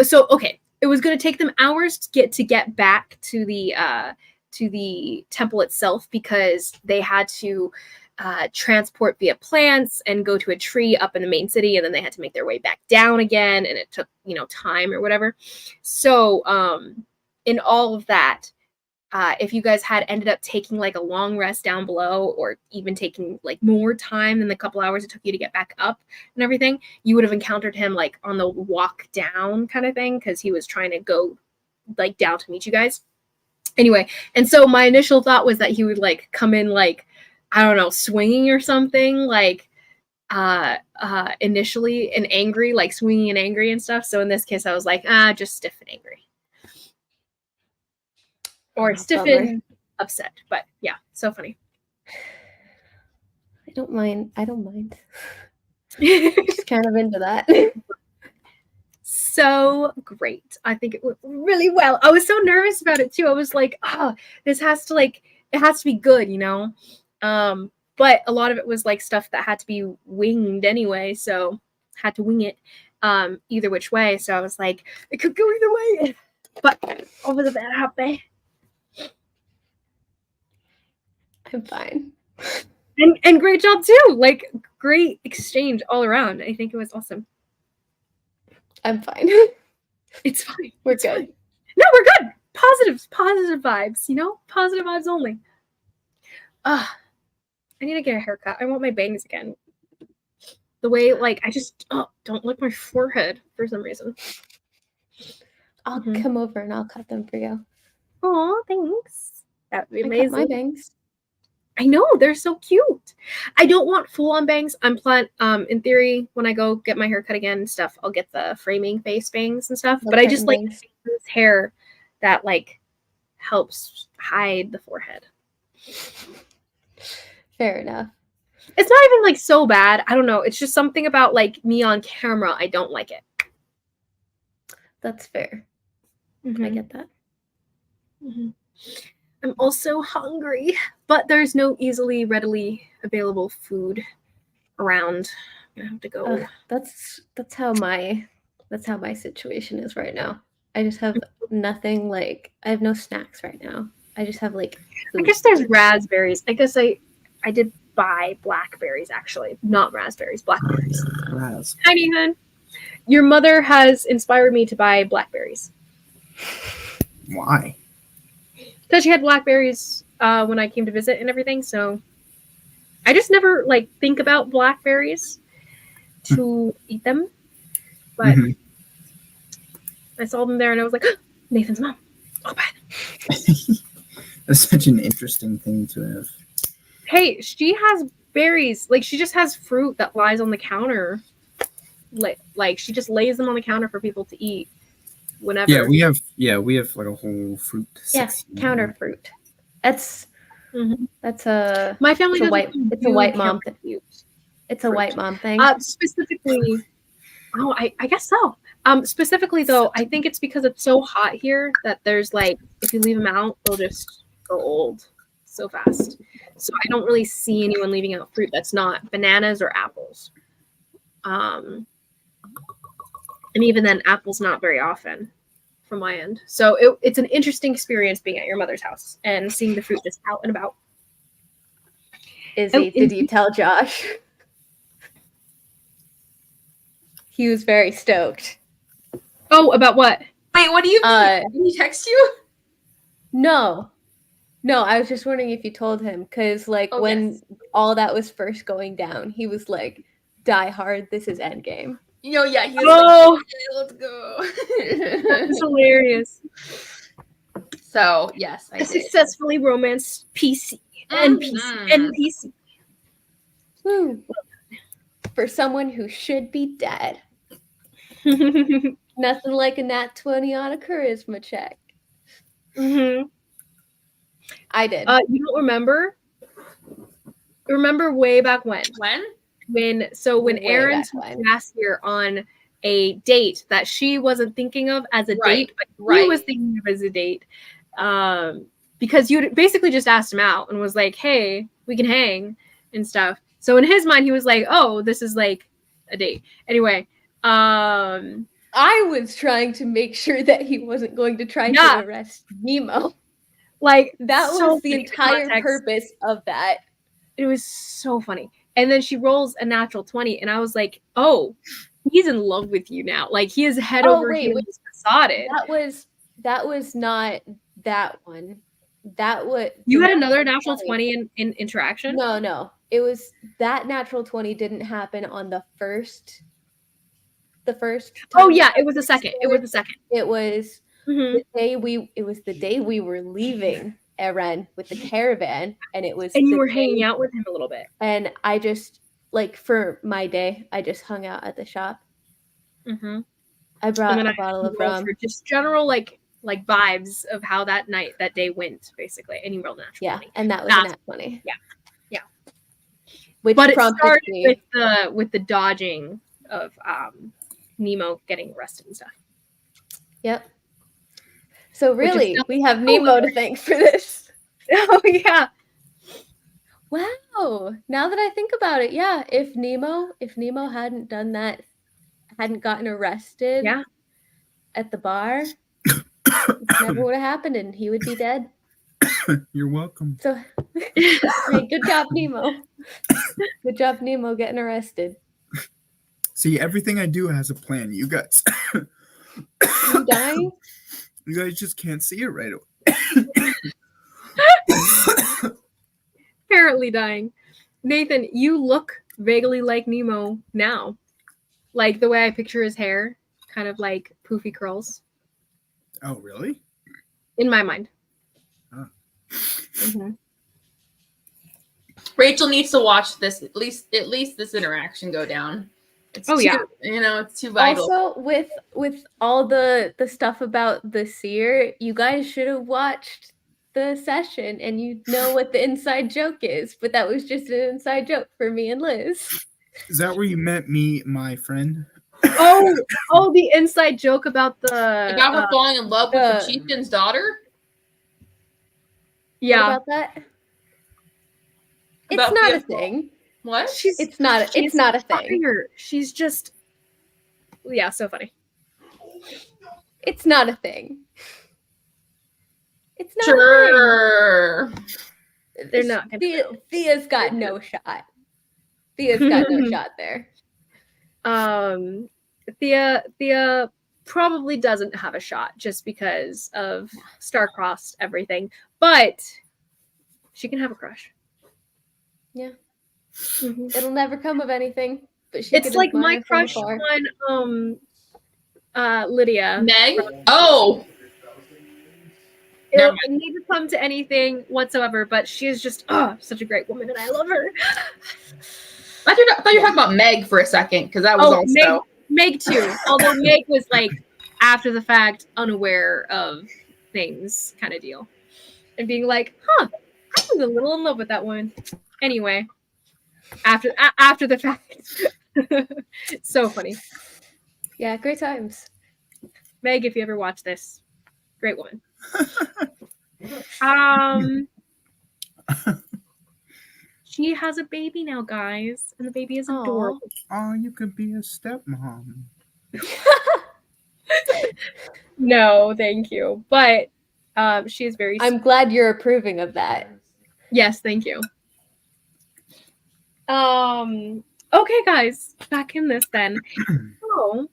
so okay, it was going to take them hours to get back to the temple itself, because they had to transport via plants and go to a tree up in the main city, and then they had to make their way back down again, and it took time or whatever. So in all of that, if you guys had ended up taking like a long rest down below, or even taking like more time than the couple hours it took you to get back up and everything, you would have encountered him like on the walk down kind of thing, because he was trying to go like down to meet you guys. Anyway, and so my initial thought was that he would like come in like, I don't know, swinging or something, like initially and angry, like swinging and angry and stuff. So in this case, I was like, just stiff and angry. Or stiff and upset. But yeah, so funny. I don't mind. Just kind of into that. So great. I think it went really well. I was so nervous about it too. I was like, this has to it has to be good, but a lot of it was like stuff that had to be winged anyway, so had to wing it either which way. So I was like, it could go either way. But over the bad happy. I'm fine. And great job too. Like great exchange all around. I think it was awesome. I'm fine. It's fine. We're good. Fine. No, we're good. Positive vibes, Positive vibes only. I need to get a haircut. I want my bangs again. The way I just don't lick my forehead for some reason. I'll come over and I'll cut them for you. Oh, thanks. That'd be amazing. I cut my bangs. I know, they're so cute. I don't want full-on bangs. I'm in theory, when I go get my hair cut again and stuff, I'll get the framing face bangs and stuff. But I just like this hair that helps hide the forehead. Fair enough. It's not even so bad. I don't know. It's just something about me on camera. I don't like it. That's fair. Mm-hmm. I get that. Mm-hmm. I'm also hungry, but there's no easily readily available food around. I'm gonna have to go. That's how my situation is right now. I just have nothing. I have no snacks right now. I just have food. I guess there's raspberries. I guess I did buy blackberries, actually, not raspberries, blackberries. Hi, Nathan. Your mother has inspired me to buy blackberries. Why? Because she had blackberries when I came to visit and everything, so I just never think about blackberries to eat them, but I saw them there and I was like, oh, Nathan's mom. Oh, bad. That's such an interesting thing to have. Hey, she has berries. She just has fruit that lies on the counter. She just lays them on the counter for people to eat whenever. Yeah, we have a whole fruit section. Yeah, counter fruit. That's a my family. It's a white mom thing. It's a white mom thing. Specifically, I guess so. Specifically though, I think it's because it's so hot here that there's if you leave them out, they'll just go old so fast. So I don't really see anyone leaving out fruit that's not bananas or apples. And even then, apples not very often from my end. So it's an interesting experience being at your mother's house and seeing the fruit just out and about. Izzy, did you tell Josh? He was very stoked. Oh, about what? Wait, what do you mean? Did he text you? No, I was just wondering if you told him, because when all that was first going down, he was like, die hard, this is endgame. Yeah, he was Oh, let's go. it's hilarious. So, yes, I A did. successfully romanced PC. NPC. Woo. For someone who should be dead. Nothing like a nat 20 on a charisma check. Mm-hmm. I did. You don't remember? Remember way back when? When Erin took Jaskier on a date that she wasn't thinking of as a date, but he was thinking of as a date. Because you basically just asked him out and was like, hey, we can hang and stuff. So in his mind, he was like, oh, this is like a date. Anyway, I was trying to make sure that he wasn't going to try to arrest Nemo. Like, that was the entire purpose of that. It was so funny. And then she rolls a natural 20, and I was like, oh, he's in love with you now. Like, he is head over heels besotted. That was not that one. That was you had another natural 20 in interaction? No. It was that natural 20 didn't happen on the first oh yeah, it was the second. It was the second. It was the day we were leaving Erin with the caravan, and it was and you were hanging out with him a little bit. And I just for my day, I just hung out at the shop. Mm-hmm. I brought a bottle of rum. For just general like vibes of how that day went, basically. And you rolled natural 20. And that was a nat 20. Yeah. But it started with the dodging of Nemo getting arrested and stuff. Yep. So really, we have Nemo to thank for this. Oh yeah. Wow. Now that I think about it, yeah. If Nemo hadn't done that, hadn't gotten arrested at the bar, it never would have happened, and he would be dead. You're welcome. So, hey, good job, Nemo. Good job, Nemo, getting arrested. See, everything I do has a plan. You guys. You dying? You guys just can't see it right away. Apparently dying. Nathan, you look vaguely like Nemo now. Like the way I picture his hair, kind of like poofy curls. Oh, really? In my mind. Huh. Mm-hmm. Rachel needs to watch this, at least this interaction go down. It's it's too vital. Also, with all the stuff about the seer, you guys should have watched the session, and you know what the inside joke is. But that was just an inside joke for me and Liz. Is that where you met me, my friend? Oh, the inside joke about her falling in love with the chieftain's daughter. Yeah, what about that. It's not a thing. What? It's not a thing. She's just so funny. It's not a thing. It's not a thing. They're not. Thea's got no shot. Thea's got no shot there. Thea probably doesn't have a shot just because of star-crossed everything, but she can have a crush. Yeah. Mm-hmm. It'll never come of anything, but it's like my crush on Lydia. Meg? Oh! It'll never come to anything whatsoever, but she is just such a great woman, and I love her. I thought you were talking about Meg for a second, because that was also... Meg too. Although Meg was like, after the fact, unaware of things kind of deal. And being like, I was a little in love with that woman. Anyway, after the fact. So funny. Yeah, great times. Meg, if you ever watch this, great woman. She has a baby now, guys, and the baby is adorable. Oh, you could be a stepmom. No, thank you. But she is very... I'm glad you're approving of that. Yes, thank you. Okay, guys, back in this then. So,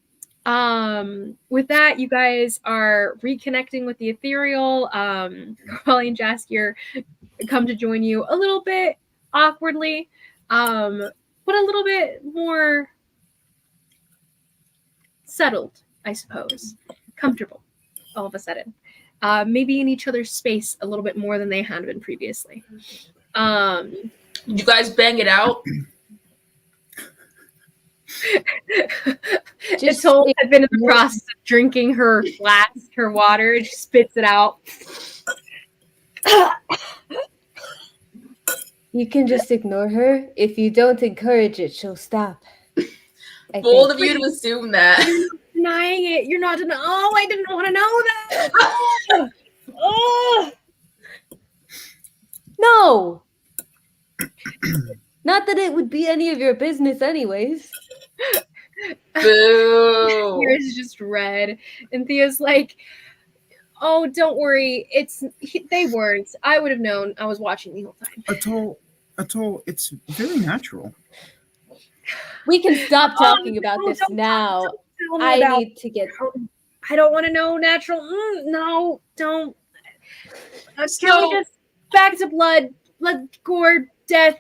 with that, you guys are reconnecting with the ethereal. Carly and Jaskier come to join you a little bit awkwardly, but a little bit more settled, I suppose, comfortable, all of a sudden. Maybe in each other's space a little bit more than they had been previously. Did you guys bang it out? Atoll had been in the process of drinking her flask, her water, and she spits it out. You can just ignore her. If you don't encourage it, she'll stop. Bold of you to assume that. You're not denying it. You're not denying. Oh, I didn't want to know that. Oh. No. Not that it would be any of your business anyways. Boo. Yours just red. And Thea's like, oh, don't worry. They weren't. I would have known. I was watching the whole time. Atoll, it's very natural. We can stop talking about this now. I need to get... I don't want to know natural. No, don't. Can we just back to blood, gore, death,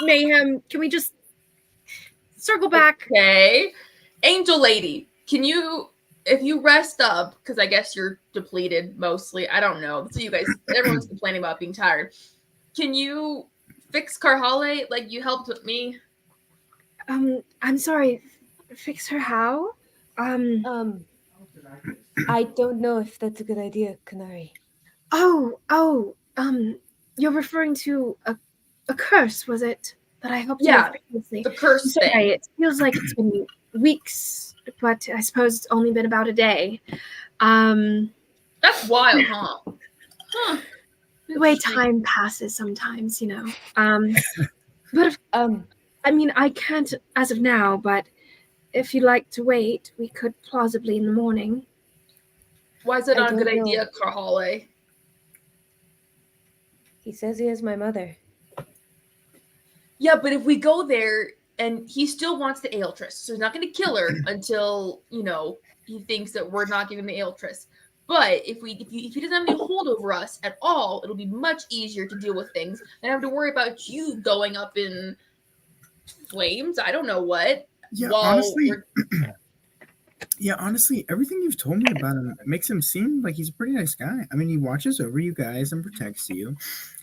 mayhem? Can we just circle back? Okay. Angel Lady, can you, if you rest up, because I guess you're depleted mostly. I don't know. So you guys, everyone's complaining about being tired. Can you fix Karhale like you helped with me? I'm sorry. Fix her how? I don't know if that's a good idea, Kanari. You're referring to a curse, was it? That I helped you with previously. The curse thing. Okay, it feels like it's been weeks, but I suppose it's only been about a day. That's wild, huh? Huh. The way time passes sometimes, you know. But if, I mean, I can't as of now, but if you'd like to wait, we could plausibly in the morning. Why is it not a good idea, Karhale? He says he is my mother. Yeah, but if we go there and he still wants the Aeltress, so he's not going to kill her until, you know, he thinks that we're not giving the Aeltress. But if he doesn't have any hold over us at all, it'll be much easier to deal with things and have to worry about you going up in flames. I don't know what. Yeah, Well, honestly, everything you've told me about him makes him seem like he's a pretty nice guy. I mean, he watches over you guys and protects you.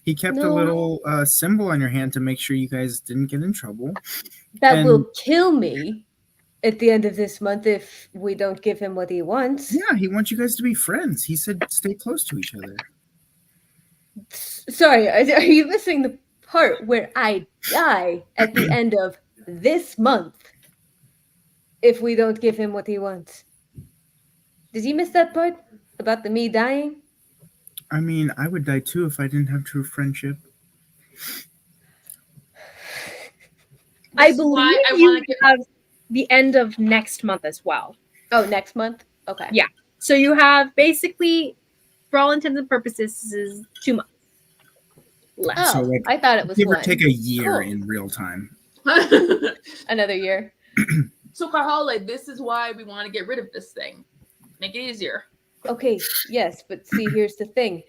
He kept a little symbol on your hand to make sure you guys didn't get in trouble. That will kill me at the end of this month if we don't give him what he wants. Yeah, he wants you guys to be friends. He said stay close to each other. Sorry, are you missing the part where I die at the end of this month if we don't give him what he wants? Did you miss that part about me dying? I mean, I would die too if I didn't have true friendship. I believe you have the end of next month as well. Oh, next month? Okay. Yeah. So you have basically, for all intents and purposes, this is 2 months left. Oh, so I thought it was give or take a year in real time. Another year. So, Karhale, this is why we want to get rid of this thing. Make it easier. Okay, yes, but see, here's the thing.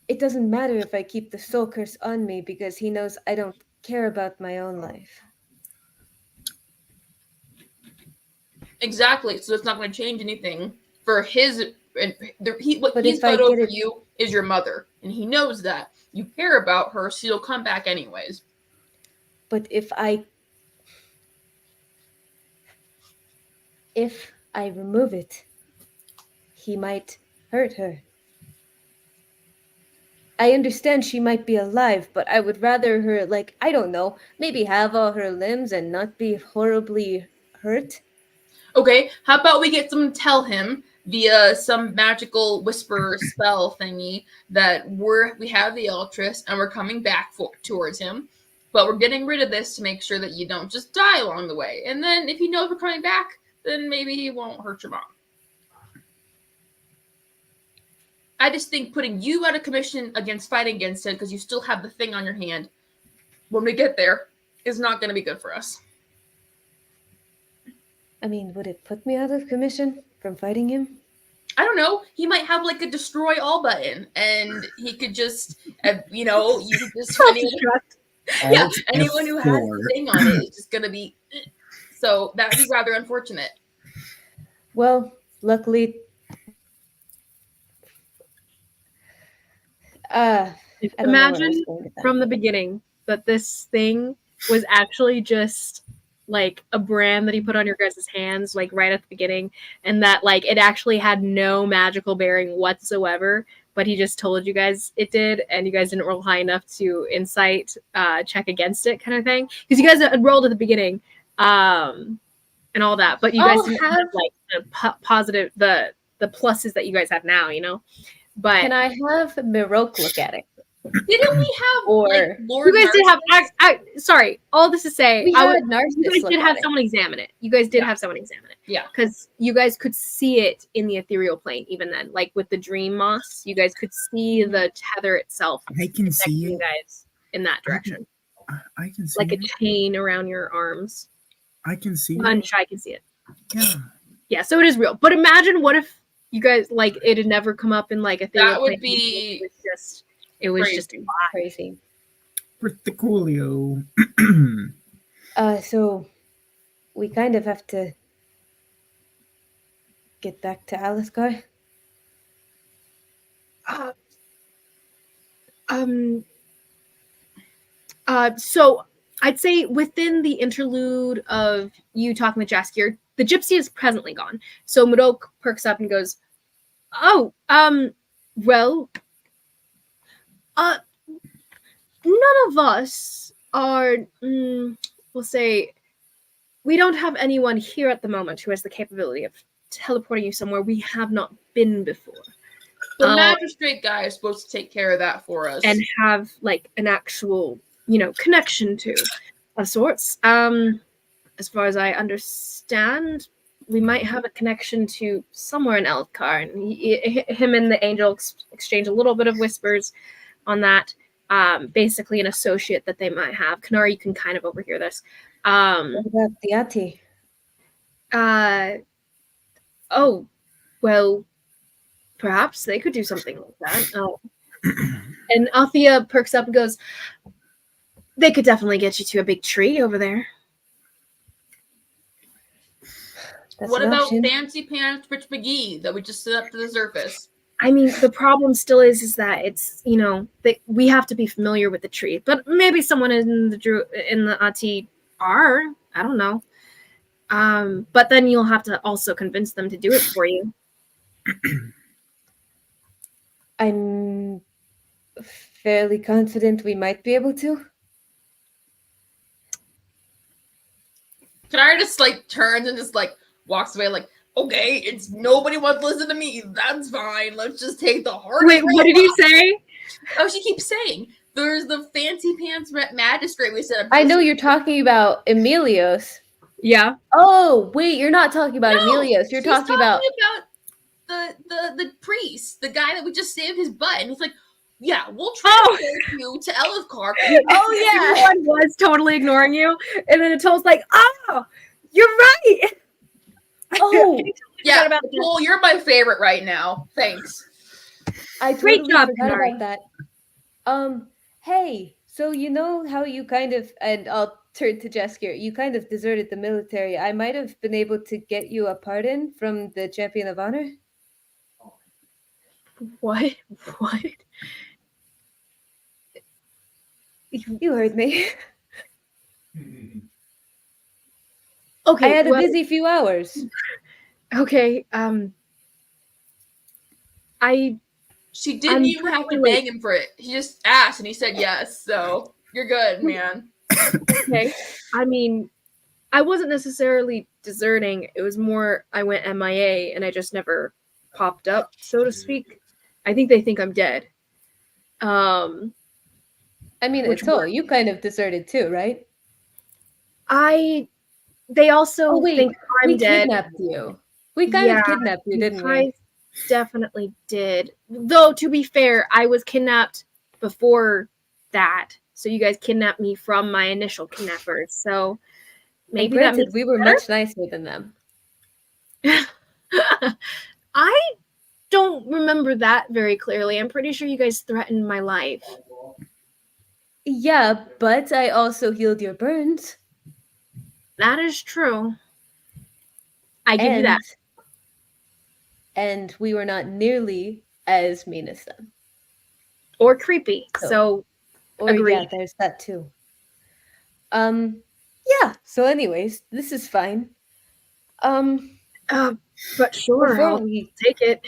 It doesn't matter if I keep the soul curse on me because he knows I don't care about my own life. Exactly. So it's not going to change anything for his. What but he's got over you is your mother, and he knows that you care about her, so you'll come back anyways. But if I remove it, he might hurt her. I understand she might be alive, but I would rather her, like, I don't know, maybe have all her limbs and not be horribly hurt. Okay, how about we get someone to tell him via some magical whisper spell thingy that we have the Aeltress and we're coming back towards him, but we're getting rid of this to make sure that you don't just die along the way. And then if he knows we're coming back, then maybe he won't hurt your mom. I just think putting you out of commission against fighting against it because you still have the thing on your hand when we get there is not going to be good for us. I mean, would it put me out of commission from fighting him? I don't know. He might have like a destroy all button and he could just, you could just... anyone who has the thing on it is just going to be... So that would be rather unfortunate. Well, luckily, I don't know where I was Imagine going with that. from the beginning that this thing was actually just like a brand that he put on your guys' hands, like right at the beginning, and that like it actually had no magical bearing whatsoever, but he just told you guys it did, and you guys didn't roll high enough to insight check against it, kind of thing, because you guys had rolled at the beginning, and all that, but you guys didn't have like the positive the pluses that you guys have now, you know. But Can I have Mirok look at it? Didn't we have Or- like Lord you guys did have. Narcissus? Sorry, all this to say, We had Narcissus you guys look did at have it. someone examine it. You guys did Yeah. have someone examine it. Yeah. Because you guys could see it in the ethereal plane, even then. Like with the dream moss, you guys could see the tether itself. I can see you it. guys in that direction, I can see like a it. chain around your arms. I can see it. Unshai can see it. Yeah. Yeah, so it is real. But imagine what if you guys like it had never come up in like ethereal That would plane. be It was crazy. just a lot. Crazy. Pretty coolio. So we kind of have to get back to Aliscar. So I'd say within the interlude of you talking with Jaskier, the gypsy is presently gone. So Modok perks up and goes, "Oh, well, none of us are, we'll say, we don't have anyone here at the moment who has the capability of teleporting you somewhere we have not been before. The magistrate guy is supposed to take care of that for us. And have like an actual, connection to of sorts. As far as I understand, we might have a connection to somewhere in Elfcar, and him and the angel exchange a little bit of whispers on that. Basically, an associate that they might have. Kanari, you can kind of overhear this. What about the Ati? Oh, well, perhaps they could do something like that. And Althea perks up and goes, they could definitely get you to a big tree over there. That's what an about option. Fancy Pants Rich McGee that we just stood up to the surface? I mean, the problem still is that it's, that we have to be familiar with the tree. But maybe someone in the Ati are. I don't know. But then you'll have to also convince them to do it for you. I'm fairly confident we might be able to. Kanari just turns and just walks away okay, it's nobody wants to listen to me. That's fine. Let's just take the hard. Wait, what did you say? Oh, she keeps saying there's the Fancy Pants magistrate we set up. I know you're talking about Emilios. Yeah. Oh, wait, you're not talking about Emilios. You're talking about the priest, the guy that we just saved his butt, and he's like, yeah, we'll transport you to Elfcar. Oh yeah, everyone was totally ignoring you, and then Atol's like, "Oh, you're right." Oh, yeah. Well, you're my favorite right now. Thanks. I totally job, forgot Kanari. about that. Hey, so you know how you kind of, and I'll turn to Jaskier, you kind of deserted the military. I might have been able to get you a pardon from the Champion of Honor. What? You heard me. Okay, I had a busy few hours. Okay, She didn't even have to beg him for it. He just asked, and he said yes. So you're good, man. Okay. I mean, I wasn't necessarily deserting. It was more I went MIA, and I just never popped up, so to speak. I think they think I'm dead. I mean, Atol, you kind of deserted too, right? They also think I'm we dead. Kidnapped you. We kind of kidnapped you, didn't we? I definitely did. Though, to be fair, I was kidnapped before that. So you guys kidnapped me from my initial kidnappers. So maybe that makes we were much nicer than them. I don't remember that very clearly. I'm pretty sure you guys threatened my life. Yeah, but I also healed your burns. That is true. I give you that. and we were not nearly as mean as them. Or creepy. So or agreed. Yeah, there's that too. Yeah, so anyways, this is fine. But sure, before I'll we take it.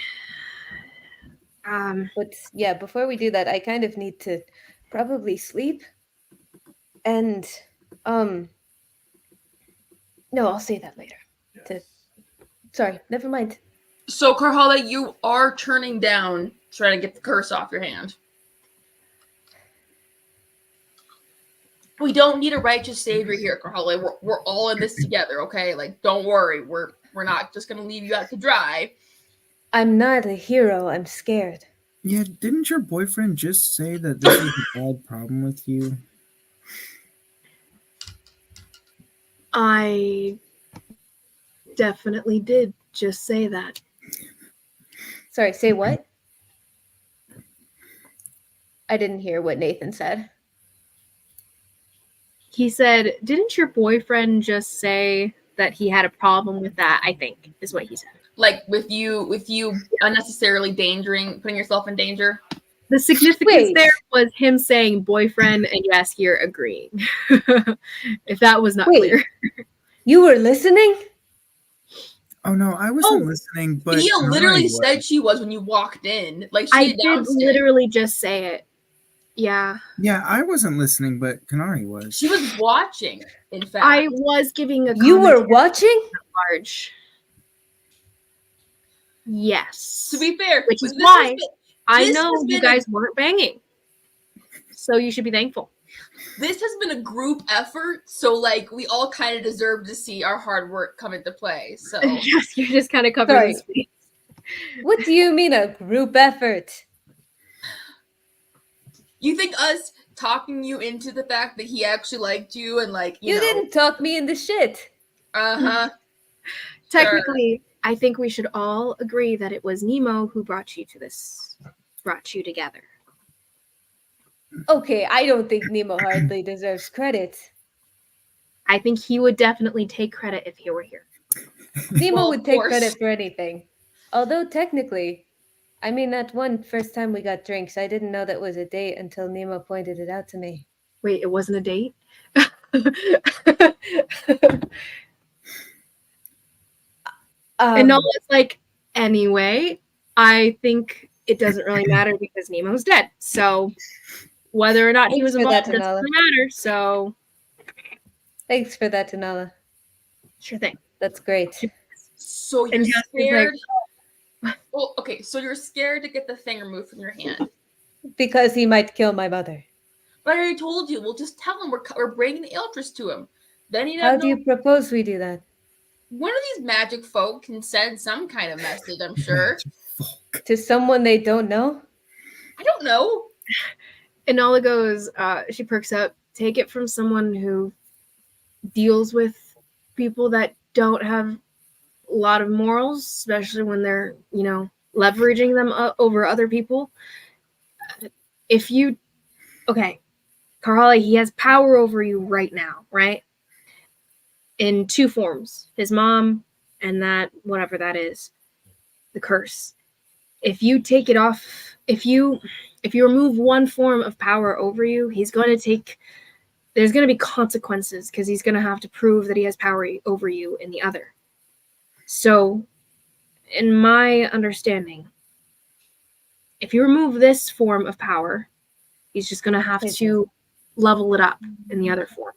But yeah, before we do that, I kind of need to probably sleep. And no, I'll say that later. Sorry, never mind. So, Karhala, you are turning down trying to get the curse off your hand. We don't need a righteous savior here, Karhala. We're all in this together, okay? Like, don't worry. We're not just gonna leave you out to dry. I'm not a hero. I'm scared. Yeah, didn't your boyfriend just say that this is a bad problem with you? I definitely did just say that. Sorry, say what? I didn't hear what Nathan said. He said, didn't your boyfriend just say that he had a problem with that? I think is what he said. Like with you unnecessarily putting yourself in danger. The significance there was him saying boyfriend, and yes, you're agreeing. If that was not clear. You were listening? Oh no, I wasn't listening, but Thea literally said she was when you walked in. Like I did literally just say it. Yeah. Yeah, I wasn't listening, but Kanari was. She was watching, in fact. I was giving a You were watching? Large. Yes. To be fair, which is why I know you guys weren't banging. So you should be thankful. This has been a group effort, so like we all kind of deserve to see our hard work come into play. So yes, you're just kind of covering his face. What do you mean a group effort? You think us talking you into the fact that he actually liked you and like you know, didn't talk me into shit. Technically, I think we should all agree that it was Nemo who brought you together. Okay, I don't think Nemo hardly deserves credit. I think he would definitely take credit if he were here. Nemo would take credit for anything. Although technically, I mean that first time we got drinks, I didn't know that was a date until Nemo pointed it out to me. Wait, it wasn't a date? And Nola's like, anyway, I think it doesn't really matter because Nemo's dead. So whether or not he was involved doesn't really matter. So thanks for that, Tanala. Sure thing. That's great. So you're scared. Well, okay, so you're scared to get the thing removed from your hand. Because he might kill my mother. But I already told you. We'll just tell him we're bringing the Eltress to him. Then he'd How do you propose we do that? One of these magic folk can send some kind of message, I'm sure. To someone they don't know? I don't know. Enola goes, she perks up, take it from someone who deals with people that don't have a lot of morals, especially when they're, leveraging them over other people. Karhala, he has power over you right now, right? In two forms, his mom and that, whatever that is, the curse. If you take it off, if you remove one form of power over you, there's going to be consequences because he's going to have to prove that he has power over you in the other. So, in my understanding, if you remove this form of power, he's just going to have to level it up in the other form.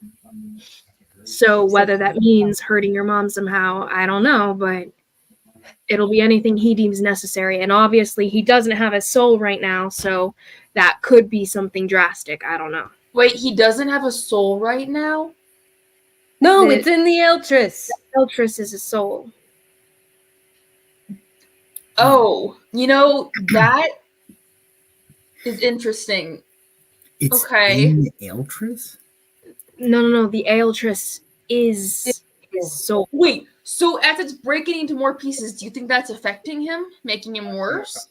So whether that means hurting your mom somehow, I don't know, but it'll be anything he deems necessary. And obviously he doesn't have a soul right now, so that could be something drastic. I don't know. Wait, he doesn't have a soul right now? No, it's in the Eltress. The Eltress is a soul. Oh, that is interesting. It's okay. In the Eltress? No. The Eltress is his soul. Wait, so as it's breaking into more pieces, do you think that's affecting him? Making him worse?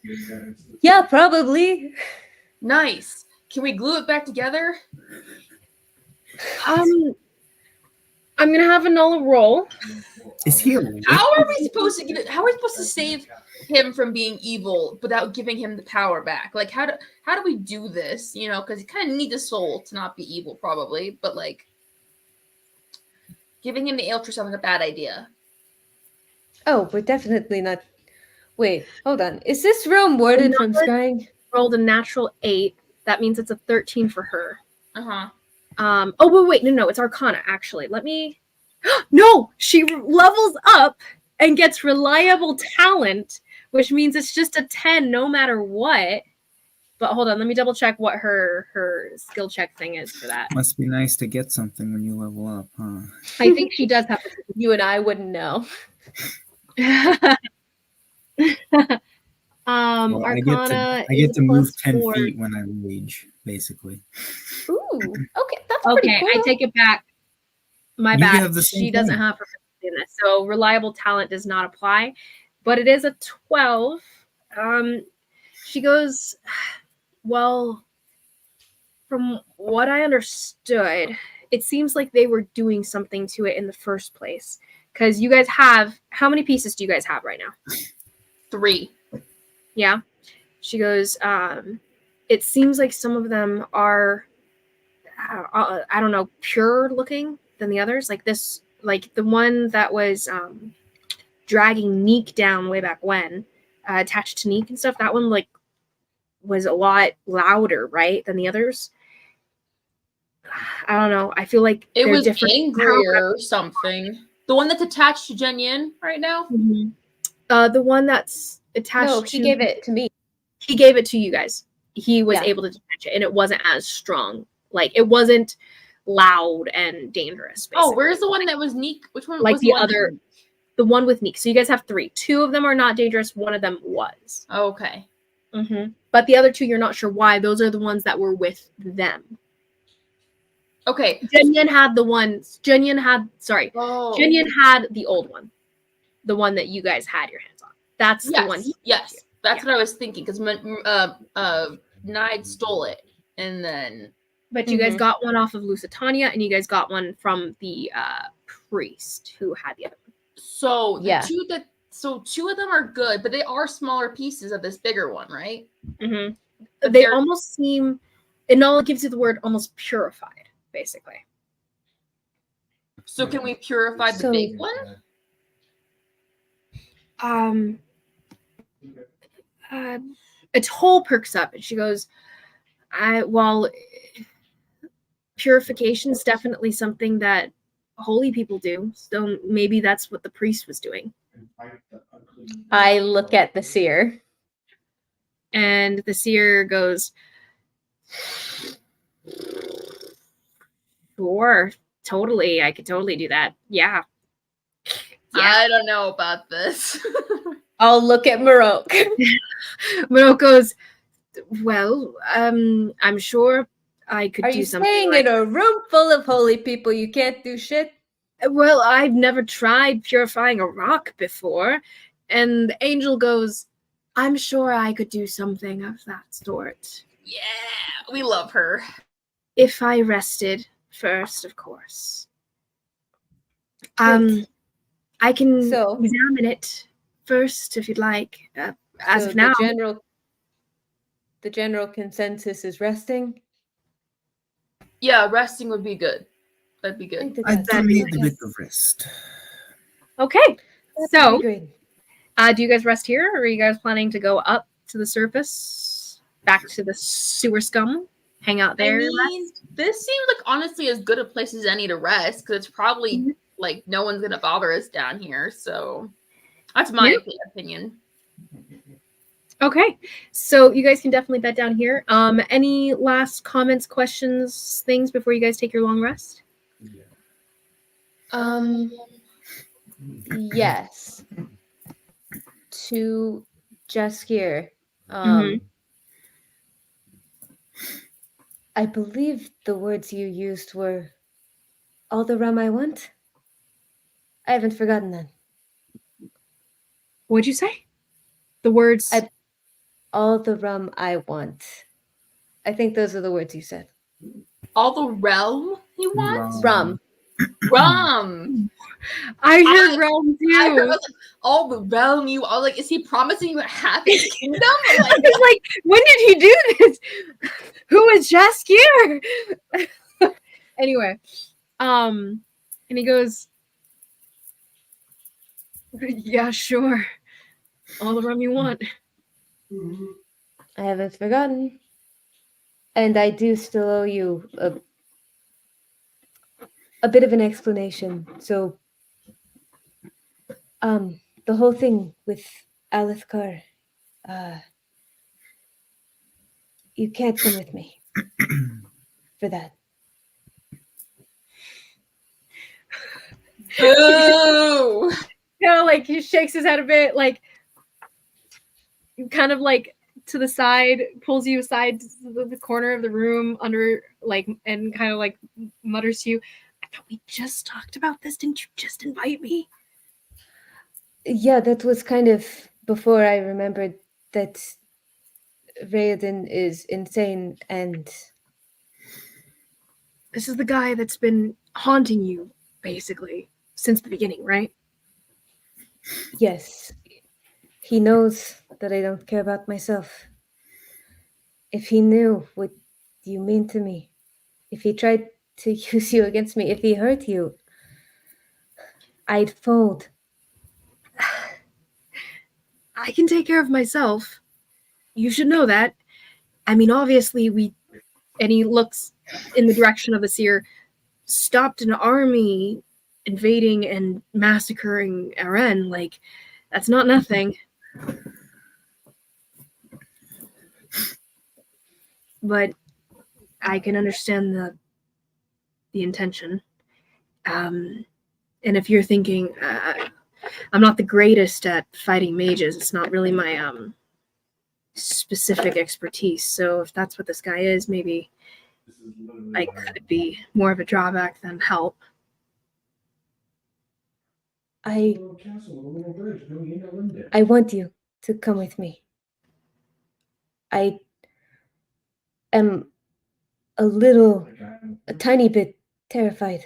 Yeah, probably. Nice. Can we glue it back together? I I'm gonna have Enola roll. Is he a How are we supposed to save him from being evil without giving him the power back? Like, how do we do this? You know, because you kind of need the soul to not be evil, probably. But like, giving him the Elder sounds like a bad idea. Oh, we're definitely not. Wait, hold on. Is this room warded from scrying? Rolled a natural 8. That means it's a 13 for her. Uh-huh. Oh, but wait, no, it's Arcana, actually. Let me... No! She levels up and gets reliable talent, which means it's just a 10 no matter what. But hold on, let me double check what her skill check thing is for that. Must be nice to get something when you level up, huh? I think she does have... You and I wouldn't know. Well, Arcana I get to move 10 +4. feet when I rage, basically. Ooh, okay, that's okay. pretty cool. I take it back. My You bad. have the same She doesn't thing. have proficiency in this, so reliable talent does not apply. But it is a 12. She goes, well, from what I understood, it seems like they were doing something to it in the first place. Because you guys have, how many pieces do you guys have right now? 3. Yeah. She goes, it seems like some of them are, I don't know, pure looking than the others. Like this, like the one that was dragging Neek down way back when, attached to Neek and stuff, that one like was a lot louder, right, than the others. I don't know. I feel like it was different. angrier or something. The one that's attached to Jen Yin right now? Mm-hmm. The one that's attached No, he gave it to me. He gave it to you guys. He was able to detach it, and it wasn't as strong. Like, it wasn't loud and dangerous, basically. Oh, where's the one that was Neek? Which one like was the other? The one with Neek. So you guys have 3. 2 of them are not dangerous. 1 of them was. Okay. Mm-hmm. But the other 2, you're not sure why. Those are the ones that were with them. Okay. Jenyan had the ones. Jenyan had the old one. The one that you guys had your hands on. That's the one. Yes. That's what I was thinking. Because Nide stole it. And then... But you guys got one off of Lusitania, and you guys got one from the priest who had the other one. So the 2 of them are good, but they are smaller pieces of this bigger one, right? Mm-hmm. They almost seem... Enola gives you the word almost purified, basically. So can we purify the big one? Its whole perks up, and she goes, purification is definitely something that holy people do, so maybe that's what the priest was doing. I look at the seer. And the seer goes, sure, totally, I could totally do that. Yeah. I don't know about this. I'll look at Marok. Marok goes, well, I'm sure I could do something. Are you saying in a room full of holy people you can't do shit? Well, I've never tried purifying a rock before. And the angel goes, I'm sure I could do something of that sort. Yeah, we love her. If I rested first, of course. I can examine it first if you'd like. As of now, the general consensus is resting. Yeah, resting would be good. That'd be good. I do need a bit of rest. Okay, so do you guys rest here, or are you guys planning to go up to the surface, back to the sewer scum, hang out there? I mean, this seems like honestly as good a place as any to rest, because it's probably like no one's gonna bother us down here. So that's my opinion. Okay, so you guys can definitely bed down here. Any last comments, questions, things before you guys take your long rest? Yes. To Jaskier. I believe the words you used were all the rum I want. I haven't forgotten that. What'd you say? The words? All the rum I want. I think those are the words you said. All the realm you want? Rum. Rum. I heard rum too. I heard, like, all the realm you are like, is he promising you a happy kingdom? Like, like, when did he do this? Who is Jaskier? Anyway, and he goes, yeah, sure. All the rum you want. I haven't forgotten. And I do still owe you a bit of an explanation. So, the whole thing with Alithkar, you can't come with me for that. Boo! Like he shakes his head a bit, like kind of like to the side, pulls you aside to the corner of the room under like, and kind of like mutters to you, I thought we just talked about this. Didn't you just invite me? Yeah, that was kind of before I remembered that Raoden is insane, and this is the guy that's been haunting you, basically, since the beginning, right? yes, he knows that I don't care about myself. If he knew what you mean to me, if he tried to use you against me, if he hurt you, I'd fold. I can take care of myself. You should know that. I mean, obviously, and he looks in the direction of the seer, stopped an army invading and massacring Aren. Like, that's not nothing. But I can understand the intention. And if you're thinking, I'm not the greatest at fighting mages, it's not really my specific expertise. So if that's what this guy is, maybe I could be more of a drawback than help. I want you to come with me. I am a tiny bit terrified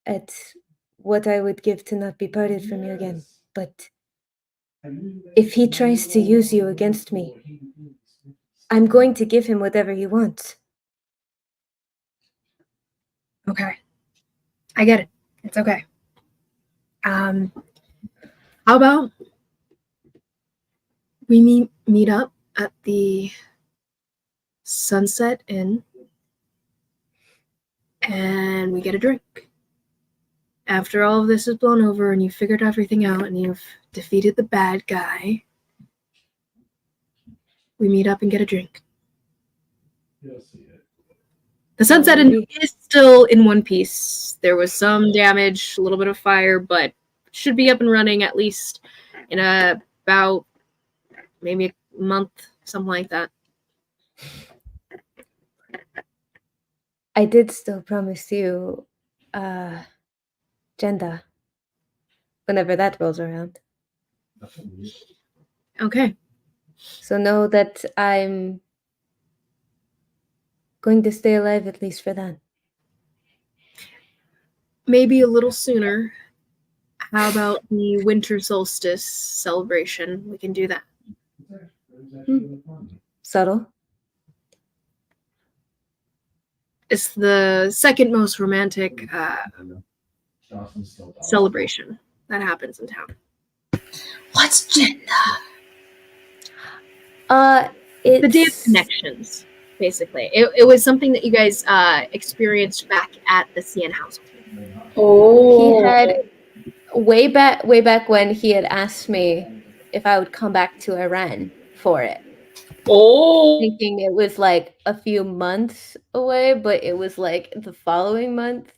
at what I would give to not be parted from you again. But if he tries to use you against me, I'm going to give him whatever he wants. Okay. I get it. It's okay. How about we meet up at the Sunset Inn and we get a drink. After all of this is blown over and you've figured everything out and you've defeated the bad guy, we meet up and get a drink. The Sunset Inn is still in one piece. There was some damage, a little bit of fire, but should be up and running at least in about maybe a month, something like that. I did still promise you, Jenda, whenever that rolls around. Okay. So know that I'm going to stay alive at least for that. Maybe a little sooner. How about the winter solstice celebration? We can do that. Subtle. It's the second most romantic celebration that happens in town. What's Jenda? It's the Day of Connections, basically. It was something that you guys experienced back at the CN household. Oh. He had way back when he had asked me if I would come back to Iran for it. Oh. Thinking it was like a few months away, but it was like the following month,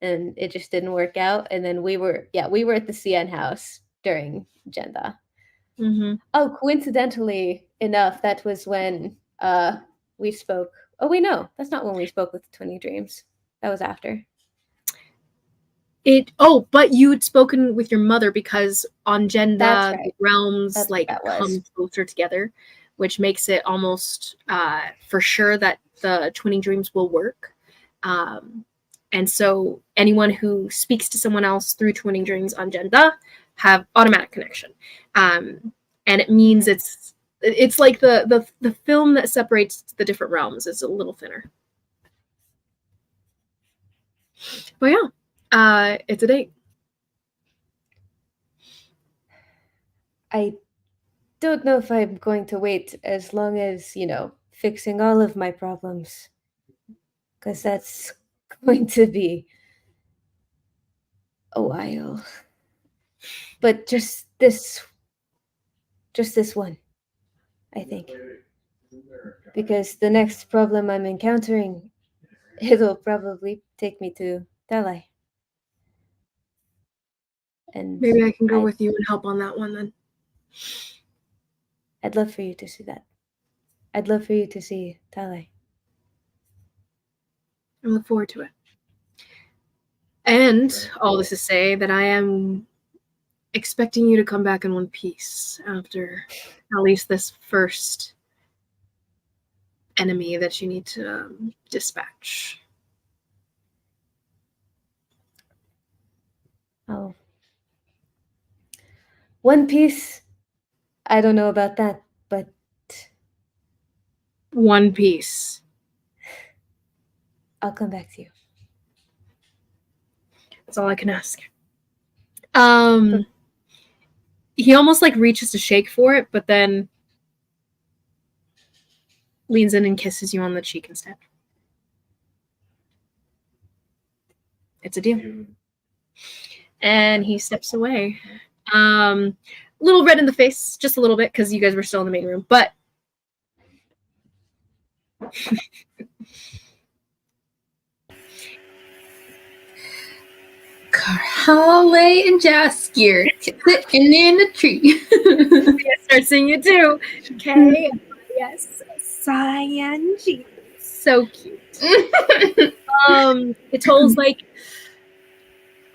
and it just didn't work out. And then we were at the CN house during Jenda. Mm-hmm. Oh, coincidentally enough, that was when we spoke. Oh, wait, no, that's not when we spoke with 20 Dreams. That was after. But you had spoken with your mother because on Jenda, right. the realms come closer together, which makes it almost for sure that the Twinning Dreams will work. And so anyone who speaks to someone else through twinning dreams on Jenda have automatic connection. And it means it's like the film that separates the different realms is a little thinner. But yeah, it's a date. I don't know if I'm going to wait as long as, fixing all of my problems. Because that's going to be a while. But just this one, I think. Because the next problem I'm encountering, it'll probably take me to Dalai. And maybe I can go with you and help on that one then. I'd love for you to see that. I'd love for you to see Dalai. I look forward to it. And all this to say that I am expecting you to come back in one piece after at least this first enemy that you need to dispatch. Oh. One Piece? I don't know about that, but... One Piece. I'll come back to you. That's all I can ask. He almost like reaches to shake for it, but then leans in and kisses you on the cheek instead. It's a deal. And he steps away. A little red in the face, just a little bit, because you guys were still in the main room, but Carly and Jaskier sitting in a tree. I start singing it too. Okay, yes, Cyan G. So cute. Atol's like,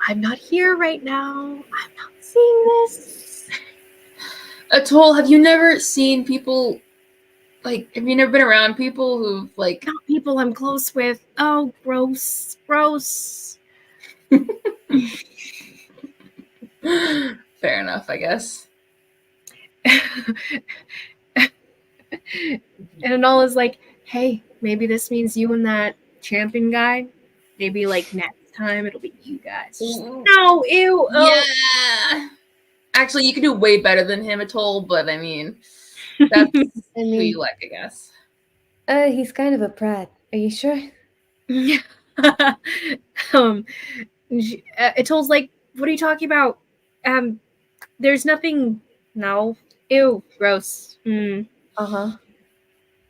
I'm not here right now. I'm not seeing this. Atol, have you never seen people, like, have you never been around people who've, like... Not people I'm close with. Oh, gross. Gross. Fair enough, I guess. And Anola's like, hey, maybe this means you and that champion guy. Maybe like next time it'll be you guys. No, ew. Yeah. Actually, you can do way better than him, Atol, but I mean, that's who you like, I guess. He's kind of a prat. Are you sure? Atol's like, what are you talking about? There's nothing. No. Ew. Gross. Uh-huh.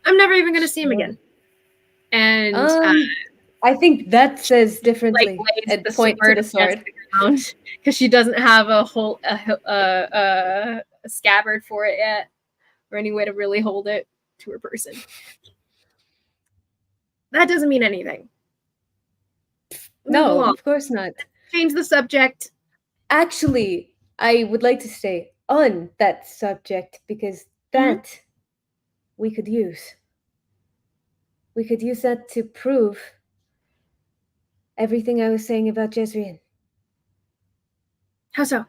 I'm never even gonna see him again. And I think that says differently. Like and point to the sword because she doesn't have a scabbard for it yet, or any way to really hold it to her person. That doesn't mean anything. No, of course not. Change the subject. Actually, I would like to stay on that subject because that we could use. We could use that to prove everything I was saying about Jezrien. How so?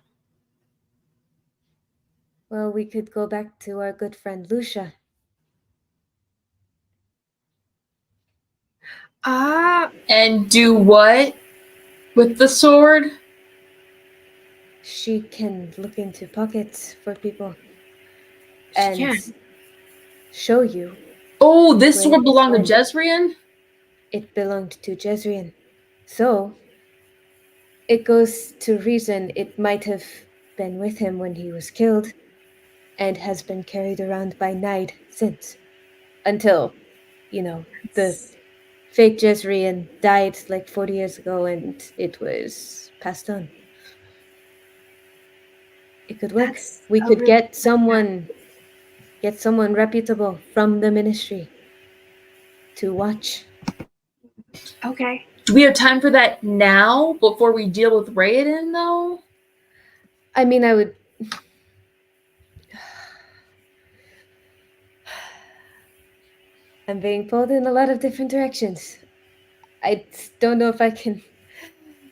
Well, we could go back to our good friend Lucia. And do what with the sword? She can look into pockets for people and show you. Oh, this sword belonged to Jezrien? It belonged to Jezrien. So, it goes to reason it might have been with him when he was killed and has been carried around by Nide since. Until, the fake Jezrien died like 40 years ago and it was passed on. It could work. We could get someone reputable from the ministry to watch. Okay. Do we have time for that now before we deal with Raiden, though? I mean, I would... I'm being pulled in a lot of different directions. I don't know if I can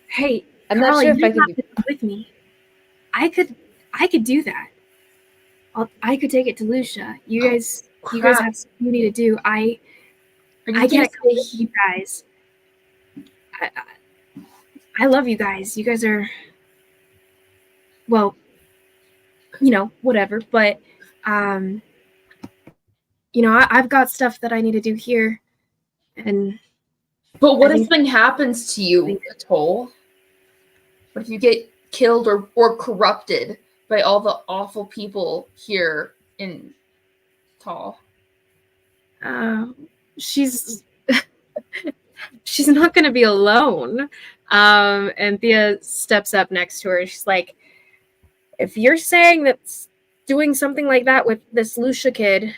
Hey, I'm Carla, not sure if you I don't can have to come with me. I could do that. I could take it to Lucia. You guys crap. have something you need to do. Are you I gonna can't come stay with you guys. I love you guys. You guys are, well, whatever. But, I've got stuff that I need to do here, and. But what if something happens to you, Atoll? What if you get killed or corrupted by all the awful people here in Tall? She's she's not going to be alone. And Thea steps up next to her. She's like, if you're saying that doing something like that with this Lucia kid,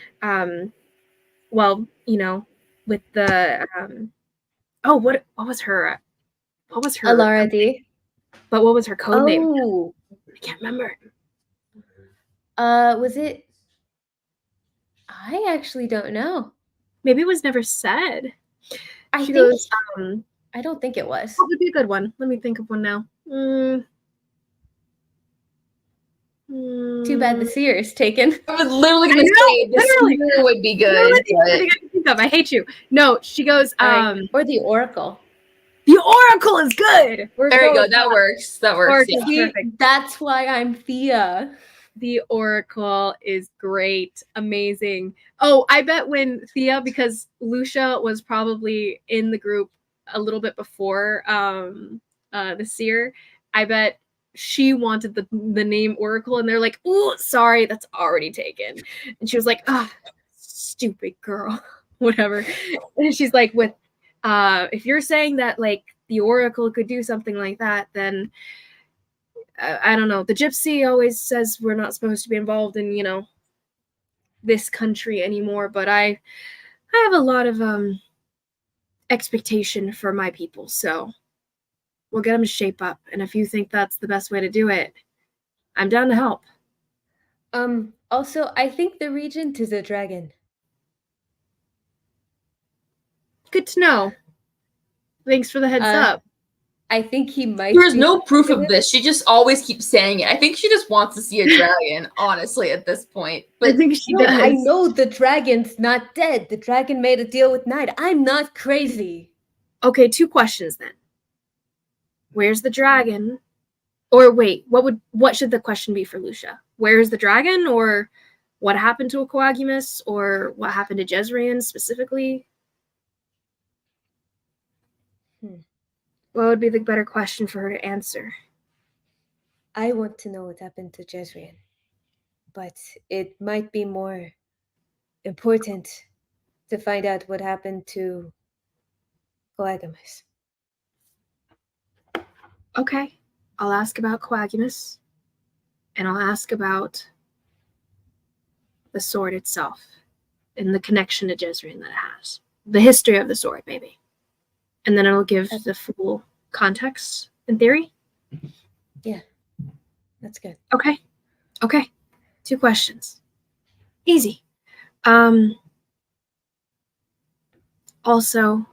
well, with the what was her Alara D. But what was her code name? Oh, I can't remember. Was it? I actually don't know. Maybe it was never said. I don't think it was. What would be a good one? Let me think of one now. Too bad the seer is taken. I was literally going to say the seer would be good. I think of. I hate you. No, she goes. Or the Oracle. The Oracle is good. There you go. That works. That works. Yeah. That's why I'm Thea. The Oracle is great. Amazing. Oh, I bet when Thea, because Lucia was probably in the group a little bit before the seer, I bet she wanted the name Oracle, and they're like, "Oh, sorry, that's already taken." And she was like, "Ah, stupid girl," whatever. And she's like, "With if you're saying that like the Oracle could do something like that, then I don't know. The Gypsy always says we're not supposed to be involved in this country anymore, but I have a lot of expectation for my people, so." We'll get them to shape up. And if you think that's the best way to do it, I'm down to help. Also, I think the regent is a dragon. Good to know. Thanks for the heads up. I think he might. There's no proof of this. She just always keeps saying it. I think she just wants to see a dragon, honestly, at this point. But I think she does. I know the dragon's not dead. The dragon made a deal with Night. I'm not crazy. Okay, 2 questions then. Where's the dragon? Or wait, what should the question be for Lucia? Where's the dragon, or what happened to Aquagumus, or what happened to Jezrien specifically? What would be the better question for her to answer? I want to know what happened to Jezrien, but it might be more important to find out what happened to Aquagumus. Okay, I'll ask about Aquagumus, and I'll ask about the sword itself and the connection to Jezrien that it has. The history of the sword, maybe. And then it'll give the full context, in theory. Yeah, that's good. Okay. 2 questions. Easy. Also,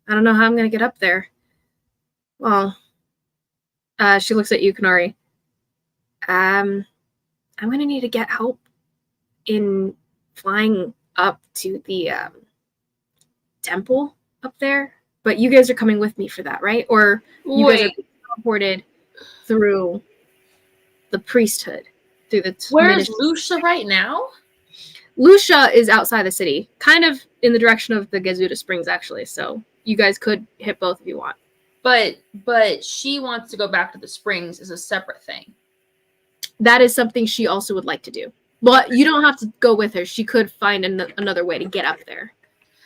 I don't know how I'm going to get up there. Well, she looks at you, Kanari. I'm going to need to get help in flying up to the temple up there. But you guys are coming with me for that, right? Or you guys are transported through the priesthood. Where's Lucia right now? Lucia is outside the city, kind of in the direction of the Gazuda Springs, actually. So you guys could hit both if you want. But she wants to go back to the springs as a separate thing. That is something she also would like to do. Well, you don't have to go with her. She could find another way to get up there.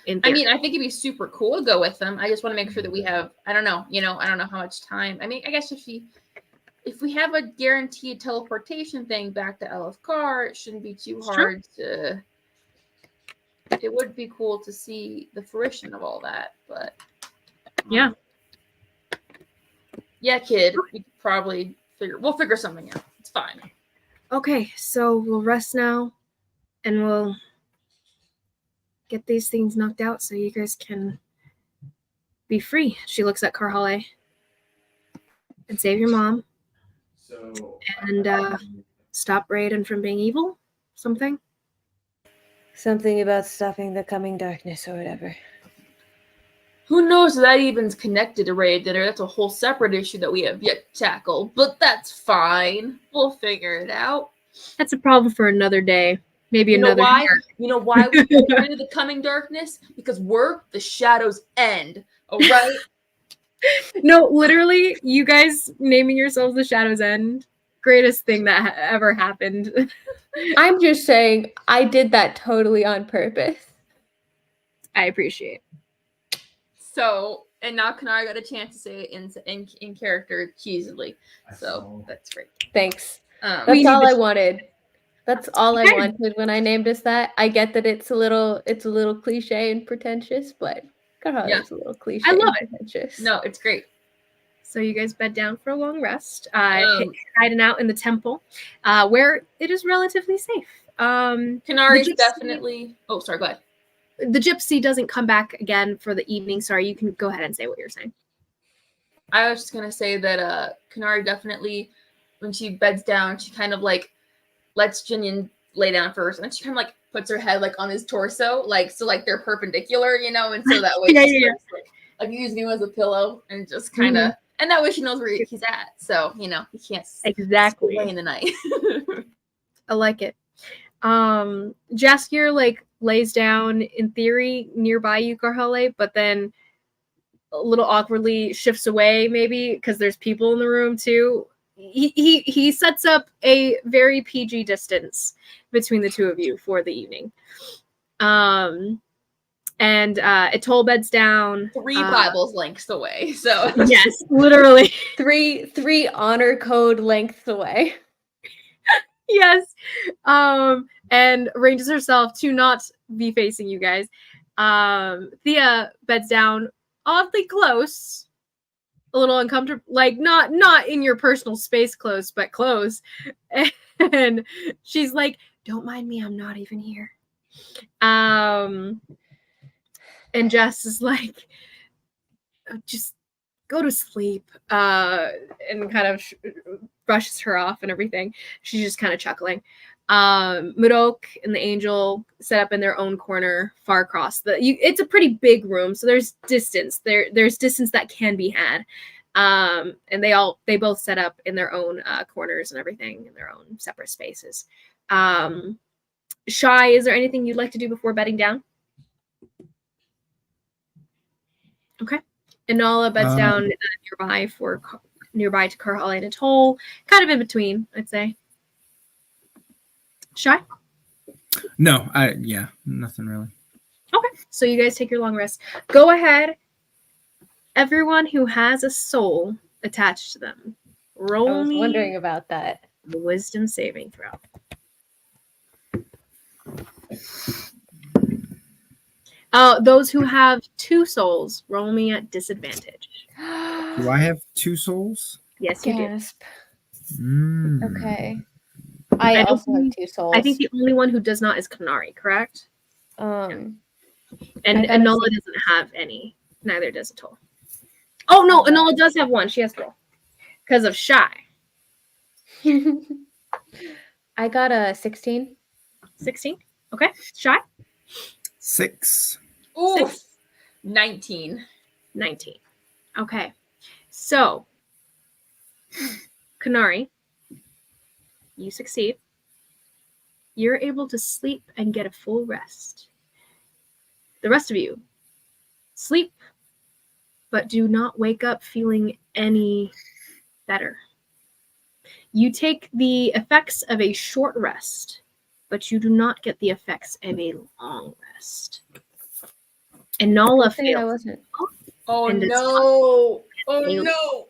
I mean, I think it'd be super cool to go with them. I just want to make sure that we have, I don't know how much time. I mean, I guess if we have a guaranteed teleportation thing back to Elfcar, it shouldn't be too hard to. It would be cool to see the fruition of all that, but yeah, kid, we could probably we'll figure something out. It's fine. Okay, so we'll rest now, and we'll get these things knocked out so you guys can be free. She looks at Karhale. And save your mom. And stop Raiden from being evil? Something? Something about stopping the coming darkness or whatever. Who knows if that even's connected to Raiden, or that's a whole separate issue that we have yet to tackle. But that's fine. We'll figure it out. That's a problem for another day. Maybe another year. You know why we get rid of the coming darkness? Because we're the Shadow's End. All right? No, literally, you guys naming yourselves the Shadow's End, greatest thing that ever happened. I'm just saying, I did that totally on purpose. I appreciate. So, and now Kanari got a chance to say it in character easily. So that's great. Thanks. That's all I wanted. That's all I wanted when I named us that. I get that it's a little cliche and pretentious, but God, it's a little cliche. I love and pretentious. No, it's great. So you guys bed down for a long rest, hiding out in the temple, where it is relatively safe. Kanari's definitely. Oh, sorry. Go ahead. The gypsy doesn't come back again for the evening. Sorry, you can go ahead and say what you're saying. I was just gonna say that Kanari definitely, when she beds down, she kind of like lets Jinian lay down first, and she kind of like puts her head like on his torso, like so like they're perpendicular, you know, and so that way like using him as a pillow and just kind of, and that way she knows where he's at, so you know he can't exactly away in the night. I like it. Jaskier like lays down in theory nearby you, Karhale, but then a little awkwardly shifts away, maybe because there's people in the room too. He sets up a very PG distance between the two of you for the evening. And Atoll beds down 3 Bibles lengths away. So yes, literally three honor code lengths away. Yes. And arranges herself to not be facing you guys. Thea beds down oddly close, a little uncomfortable, like not in your personal space close, but close. And she's like, "Don't mind me, I'm not even here." And Jess is like, "Just go to sleep," and kind of brushes her off and everything. She's just kind of chuckling. Mudok and the Angel set up in their own corner far across it's a pretty big room, so there's distance. There's distance that can be had. And they both set up in their own corners and everything in their own separate spaces. Shy, is there anything you'd like to do before bedding down? Okay. Inala beds down nearby to Karhale and Atoll, kind of in between, I'd say. Shy? No, nothing really. Okay, so you guys take your long rest. Go ahead. Everyone who has a soul attached to them, roll I was me wondering about that. the wisdom saving throw. Those who have 2 souls, roll me at disadvantage. Do I have 2 souls? Yes, you Gasp. do. Okay. I also have 2 souls. I think the only one who does not is Kanari, correct? And Enola doesn't have any. Neither does Atoll. Oh no, Enola does have 1. She has 4 because of Shy. I got a 16. 16. Okay, Shy. 6. Ooh, 6. 19. 19. Okay, so Kanari, you succeed. You're able to sleep and get a full rest. The rest of you sleep, but do not wake up feeling any better. You take the effects of a short rest, but you do not get the effects of a long rest. And Nala fails. I wasn't. Oh no! Oh no!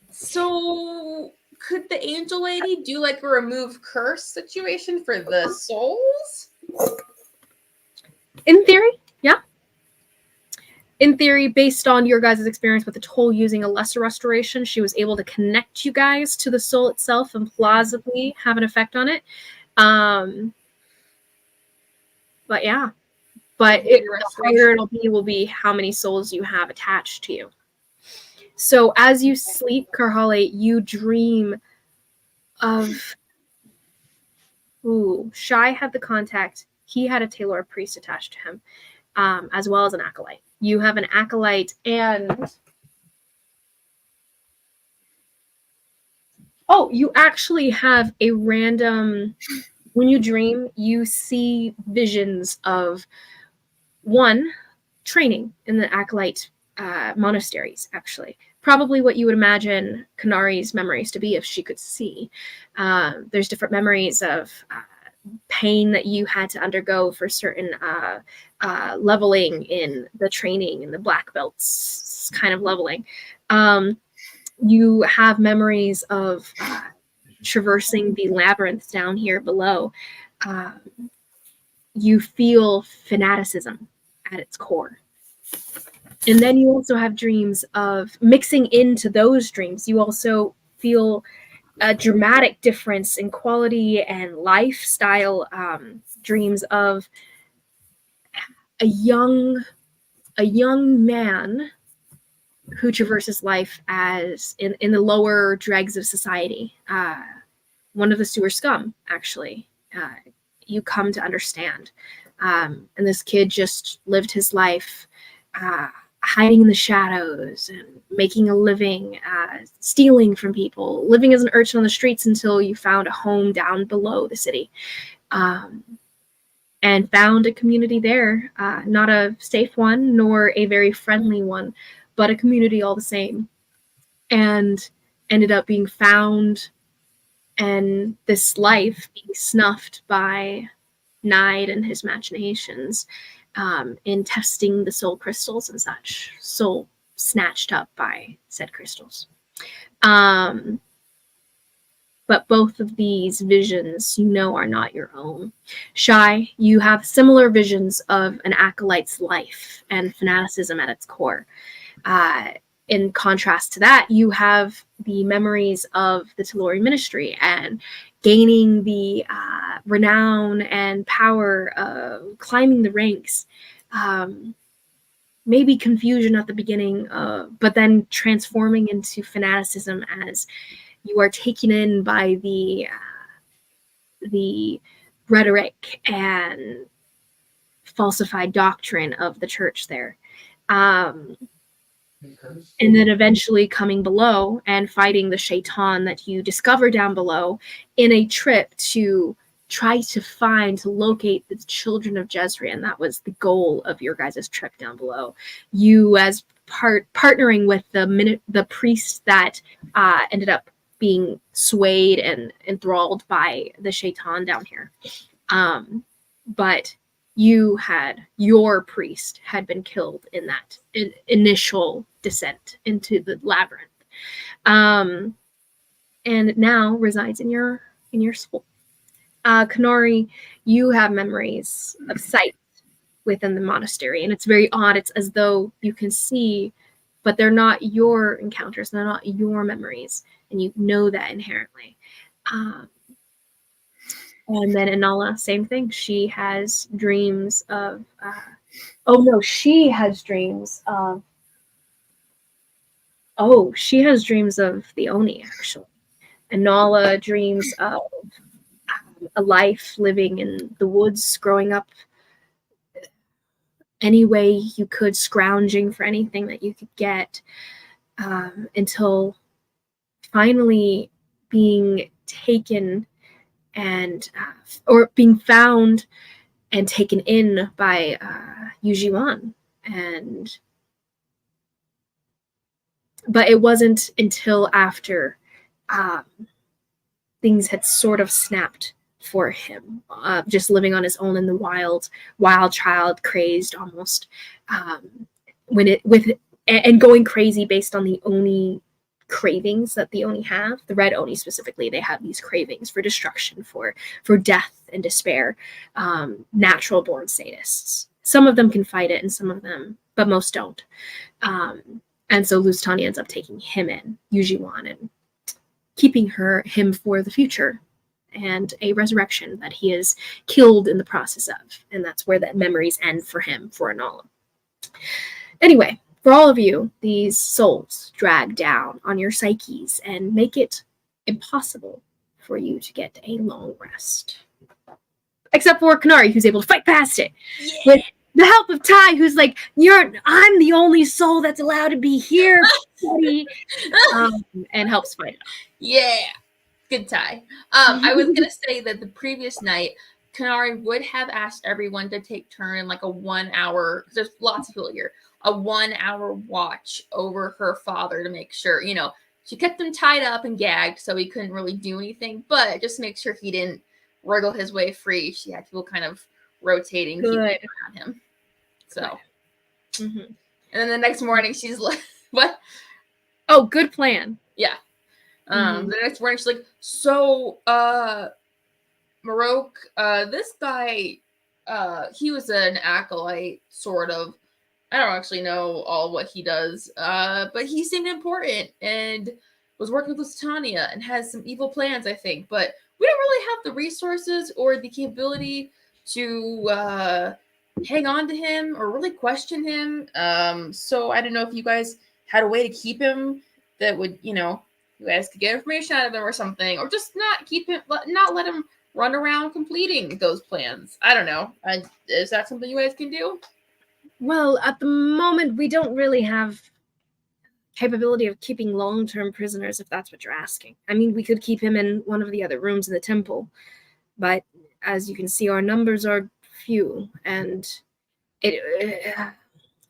So could the angel lady do like a remove curse situation for the souls? In theory, yeah. In theory, based on your guys' experience with the Toll using a lesser restoration, she was able to connect you guys to the soul itself and plausibly have an effect on it. But yeah, But the harder it'll be how many souls you have attached to you. So as you sleep, Karhale, you dream of... Ooh, Shai had the contact. He had a Taylor priest attached to him, as well as an acolyte. You have an acolyte and... Oh, you actually have a random... When you dream, you see visions of, one, training in the acolyte monasteries, actually. Probably what you would imagine Kanari's memories to be if she could see. There's different memories of pain that you had to undergo for certain leveling in the training in the black belts kind of leveling. You have memories of traversing the labyrinth down here below. You feel fanaticism at its core. And then you also have dreams of mixing into those dreams. You also feel a dramatic difference in quality and lifestyle dreams of a young man who traverses life as in the lower dregs of society. One of the sewer scum, actually. You come to understand. And this kid just lived his life hiding in the shadows and making a living, stealing from people, living as an urchin on the streets until you found a home down below the city, and found a community there, not a safe one nor a very friendly one, but a community all the same, and ended up being found and this life being snuffed by Nide and his machinations in testing the soul crystals and such. Soul snatched up by said crystals. But both of these visions, are not your own. Shai, you have similar visions of an acolyte's life and fanaticism at its core. In contrast to that, you have the memories of the Talori ministry and gaining the renown and power of climbing the ranks. Maybe confusion at the beginning, but then transforming into fanaticism as you are taken in by the rhetoric and falsified doctrine of the church there. And then eventually coming below and fighting the shaitan that you discover down below in a trip to try to locate the children of Jezreel. And that was the goal of your guys' trip down below. You as partnering with the priest that ended up being swayed and enthralled by the shaitan down here. But your priest had been killed in that initial descent into the labyrinth, and now resides in your soul. Kanari, you have memories of sight within the monastery, and it's very odd. It's as though you can see, but they're not your encounters, they're not your memories, and you know that inherently. And then Inala, same thing. She has dreams of... she has dreams of... she has dreams of the Oni, actually. Inala dreams of a life living in the woods, growing up any way you could, scrounging for anything that you could get, until finally being taken and or being found and taken in by Yujiwan. But it wasn't until after things had sort of snapped for him, just living on his own in the wild child, crazed almost, and going crazy based on the Oni cravings that the Oni have. The red Oni specifically, they have these cravings for destruction, for death and despair. Natural born sadists. Some of them can fight it, and some of them, but most don't. And so Lustani ends up taking him in, Yujiwan, and keeping him for the future, and a resurrection that he is killed in the process of. And that's where the memories end for him, for Anala. Anyway, for all of you, these souls drag down on your psyches and make it impossible for you to get a long rest. Except for Kanari, who's able to fight past it. Yeah. With the help of Ty, who's like, I'm the only soul that's allowed to be here, buddy. And helps fight it. Yeah. Good Ty. I was going to say that the previous night, Kanari would have asked everyone to take turn like a 1 hour, because there's lots of people here, a 1 hour watch over her father to make sure, she kept him tied up and gagged so he couldn't really do anything, but just make sure he didn't wriggle his way free. She had people kind of rotating around him. So, and then the next morning she's like, what? Oh, good plan. Yeah. The next morning she's like, so, Maroke, this guy, he was an acolyte, sort of. I don't actually know all what he does, but he seemed important and was working with Tanya and has some evil plans, I think. But we don't really have the resources or the capability to hang on to him or really question him. So I don't know if you guys had a way to keep him that would, you guys could get information out of him or something, or just not keep him, not let him run around completing those plans. I don't know. Is that something you guys can do? Well, at the moment, we don't really have capability of keeping long-term prisoners, if that's what you're asking. I mean, we could keep him in one of the other rooms in the temple, but as you can see, our numbers are few, and it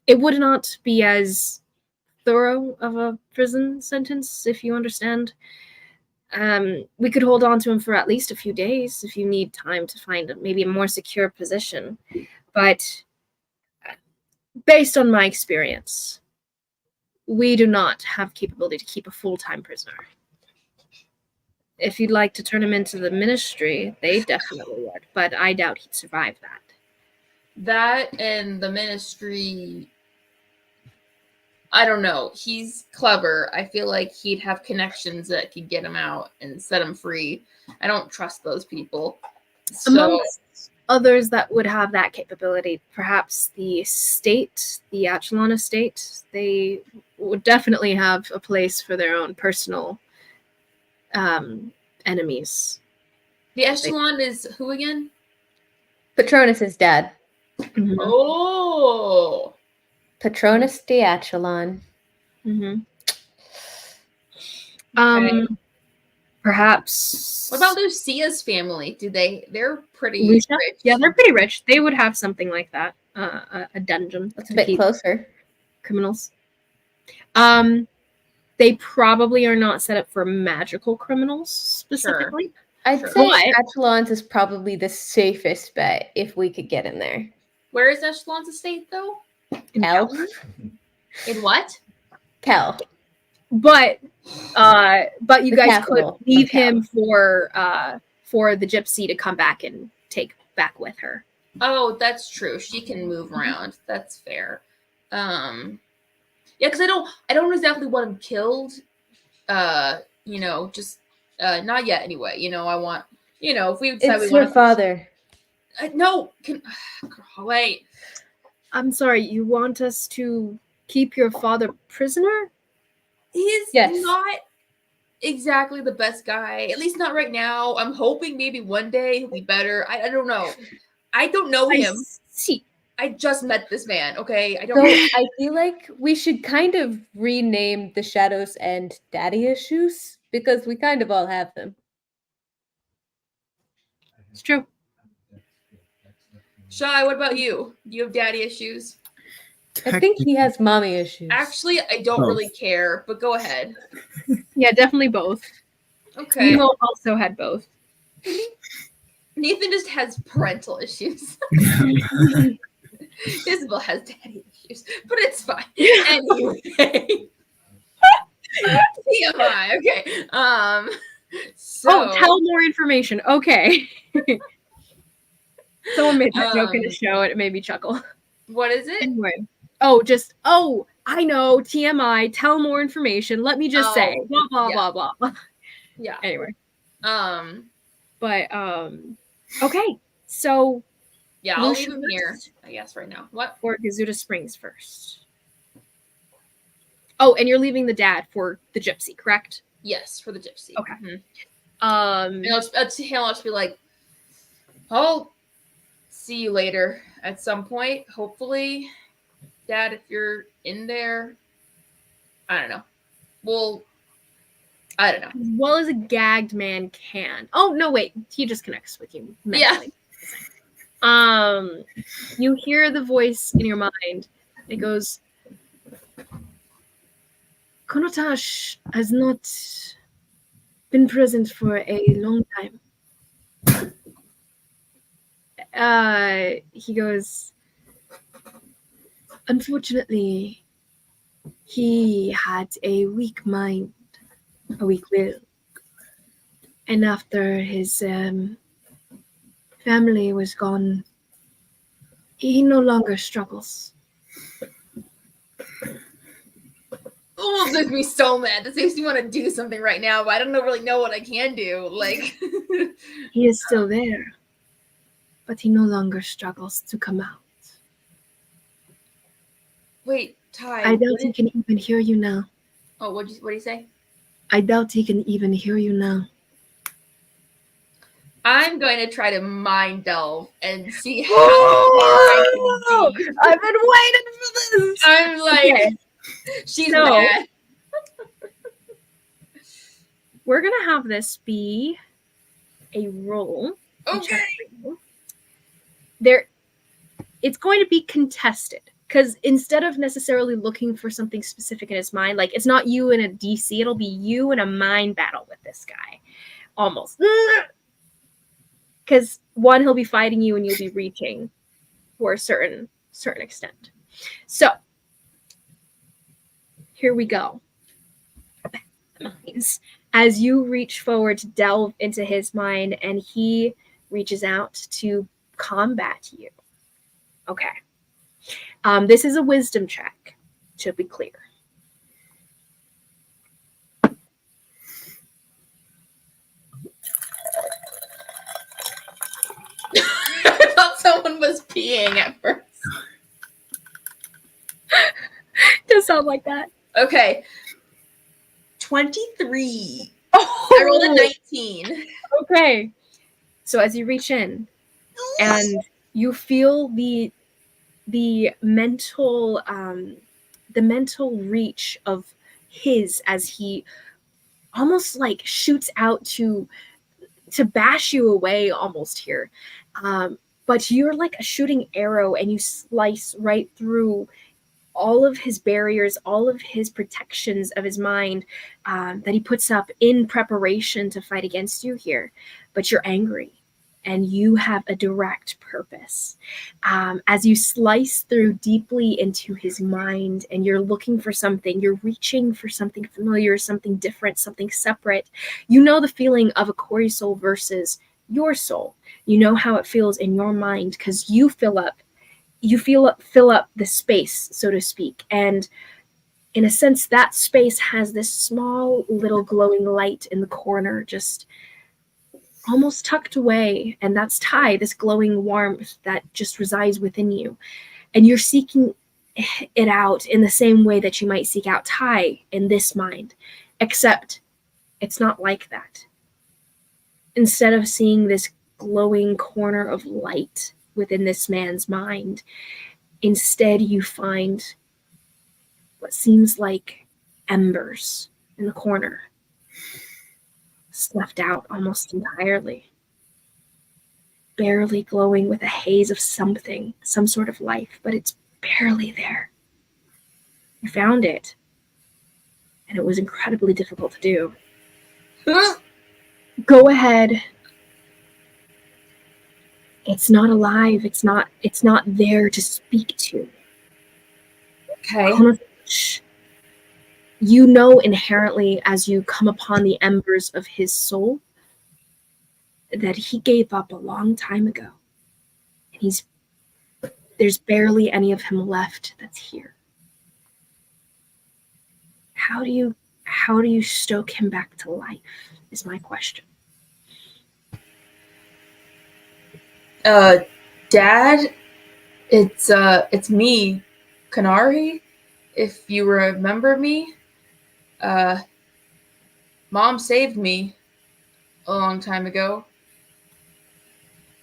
would not be as thorough of a prison sentence, if you understand. We could hold on to him for at least a few days if you need time to find maybe a more secure position, but based on my experience, we do not have capability to keep a full-time prisoner. If you'd like to turn him into the ministry, they definitely would, but I doubt he'd survive that. That and the ministry, I don't know. He's clever. I feel like he'd have connections that could get him out and set him free. I don't trust those people. So, amongst others that would have that capability, perhaps the state, the Echelon estate, they would definitely have a place for their own personal enemies. The Echelon is who again? Patronus's dad. Mm-hmm. Oh, Patronus de Echelon. Mm-hmm. Okay. Perhaps. What about Lucia's family? They're pretty rich. Yeah, they're pretty rich. They would have something like that. A dungeon. That's a bit closer. Criminals. They probably are not set up for magical criminals specifically. Sure. I'd say Echelon's is probably the safest bet if we could get in there. Where is Echelon's estate though? In Kel. In what? Kel. But you guys could leave him for the gypsy to come back and take back with her. Oh, that's true. She can move around. That's fair. Yeah, because I don't exactly want him killed. Just not yet anyway. I want, if we decide it's your father. No, wait. I'm sorry. You want us to keep your father prisoner? He's not exactly the best guy. At least not right now. I'm hoping maybe one day he'll be better. I don't know. I don't know him. See. I just met this man, okay? I feel like we should kind of rename the Shadows and Daddy Issues because we kind of all have them. It's true. Shai, what about you? Do you have daddy issues? I think he has mommy issues. Actually, I don't really care, but go ahead. Yeah, definitely both. Okay. Nemo also had both. Nathan just has parental issues. Isabel has daddy issues, but it's fine. Anyway. TMI, okay. Tell more information. Okay. Someone made that joke in the show and it made me chuckle. What is it? Anyway. I know, TMI, tell more information. Let me just say, blah, blah, blah, blah. Yeah. Anyway. But But okay, so yeah, I'll Lucia leave him here, I guess, right now. What? Or Gazuta Springs first. Oh, and you're leaving the dad for the gypsy, correct? Yes, for the gypsy. Okay. And he'll just be like, I'll see you later at some point, hopefully. Dad, if you're in there, I don't know. Well, I don't know. As well as a gagged man can. Oh, no, wait. He just connects with you mentally. Yeah. You hear the voice in your mind. It goes, Konotash has not been present for a long time. He goes, unfortunately, he had a weak mind, a weak will. And after his family was gone, he no longer struggles. Almost makes me so mad. This makes me want to do something right now, but I don't really know what I can do. Like, he is still there, but he no longer struggles to come out. Wait, Ty. I doubt he can even hear you now. Oh, what do you say? I doubt he can even hear you now. I'm going to try to mind delve and see how far I can be. I've been waiting for this. I'm like, okay. She's mad. We're going to have this be a roll. Okay. It's going to be contested. Because instead of necessarily looking for something specific in his mind, like it's not you in a DC, it'll be you in a mind battle with this guy. Almost. Because one, he'll be fighting you and you'll be reaching for a certain extent. So, here we go. As you reach forward to delve into his mind and he reaches out to combat you. Okay. This is a wisdom check, to be clear. I thought someone was peeing at first. Does sound like that. Okay. 23. Oh! I rolled a 19. Okay. So as you reach in and you feel the mental reach of his as he almost like shoots out to bash you away almost here. But you're like a shooting arrow and you slice right through all of his barriers, all of his protections of his mind that he puts up in preparation to fight against you here. But you're angry and you have a direct purpose. As you slice through deeply into his mind and you're looking for something, you're reaching for something familiar, something different, something separate. You know the feeling of a Corey soul versus your soul. You know how it feels in your mind because you fill up the space, so to speak. And in a sense, that space has this small little glowing light in the corner, just almost tucked away. And that's Ty, this glowing warmth that just resides within you. And you're seeking it out in the same way that you might seek out Ty in this mind, except it's not like that. Instead of seeing this glowing corner of light within this man's mind, instead you find what seems like embers in the corner, snuffed out almost entirely, barely glowing with a haze of something, some sort of life, but it's barely there. You found it, and it was incredibly difficult to do. Go ahead. It's not alive. It's not there to speak to. Okay. You know inherently as you come upon the embers of his soul that he gave up a long time ago. And there's barely any of him left that's here. How do you stoke him back to life is my question. Dad, it's me, Canary. If you remember me, Mom saved me a long time ago.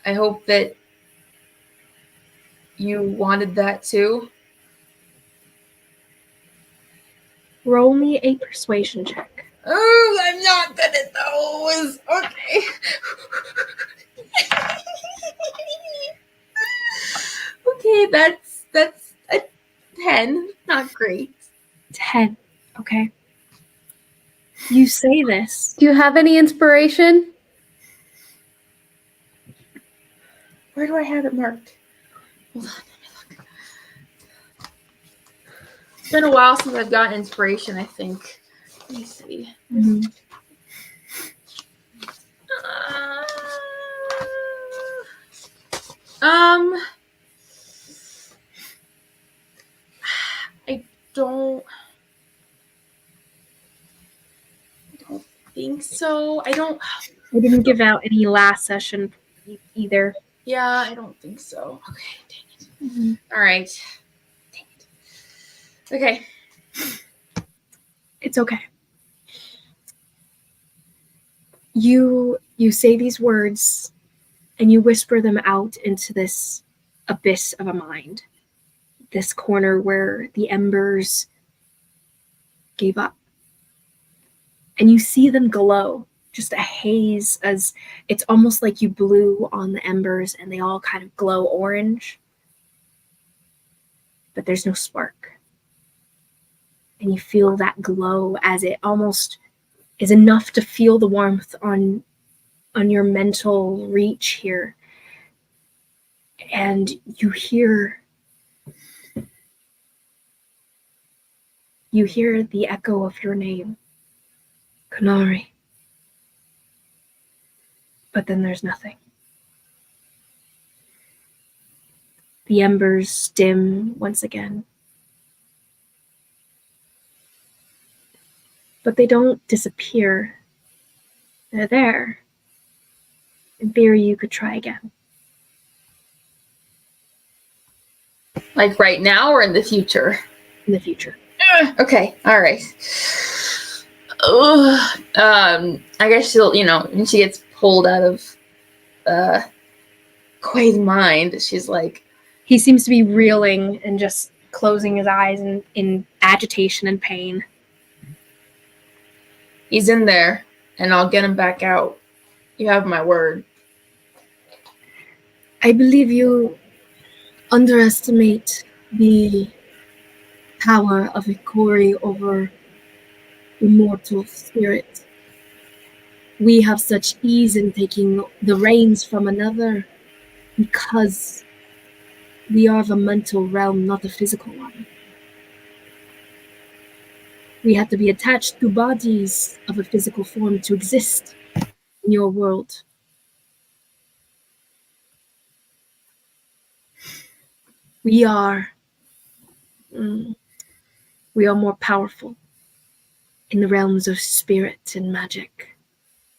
I hope that you wanted that too. Roll me a persuasion check. Oh, I'm not good at those. Okay. Okay, that's a 10. Not great. 10. Okay. You say this. Do you have any inspiration? Where do I have it marked? Hold on, let me look. It's been a while since I've gotten inspiration, I think. Let me see. Mm-hmm. I don't think so. I didn't give out any last session either. Yeah, I don't think so. Okay, dang it. Mm-hmm. All right. Dang it. Okay. It's okay. You say these words and you whisper them out into this abyss of a mind. This corner where the embers gave up. And you see them glow, just a haze, as it's almost like you blew on the embers and they all kind of glow orange. But there's no spark. And you feel that glow as it almost is enough to feel the warmth on your mental reach here. And you hear the echo of your name, Canary. But then there's nothing. The embers dim once again. But they don't disappear. They're there. In theory, you could try again. Like right now or in the future? In the future. Okay, all right. I guess she'll, when she gets pulled out of Quay's mind, she's like... He seems to be reeling and just closing his eyes in agitation and pain. He's in there, and I'll get him back out. You have my word. I believe you underestimate the power of Ikori over immortal spirit. We have such ease in taking the reins from another because we are of a mental realm, not a physical one. We have to be attached to bodies of a physical form to exist in your world. We are more powerful in the realms of spirit and magic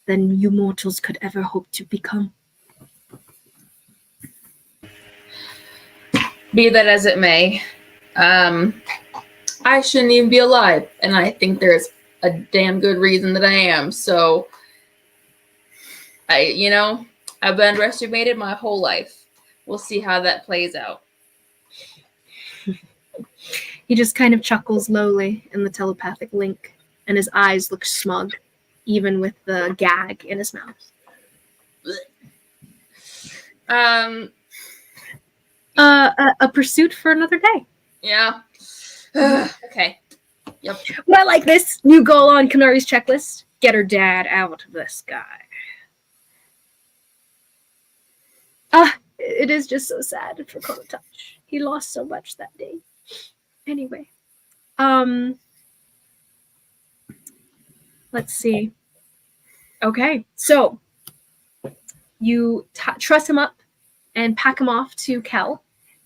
than you mortals could ever hope to become. Be that as it may, I shouldn't even be alive, and I think there's a damn good reason that I am. So, I've underestimated my whole life. We'll see how that plays out. He just kind of chuckles lowly in the telepathic link, and his eyes look smug, even with the gag in his mouth. A pursuit for another day. Yeah. Okay. Yep. Well, like this new goal on Canary's checklist: get her dad out of the sky. It is just so sad for Kolotouch. He lost so much that day. Anyway, let's see. Okay, so you truss him up and pack him off to Kel.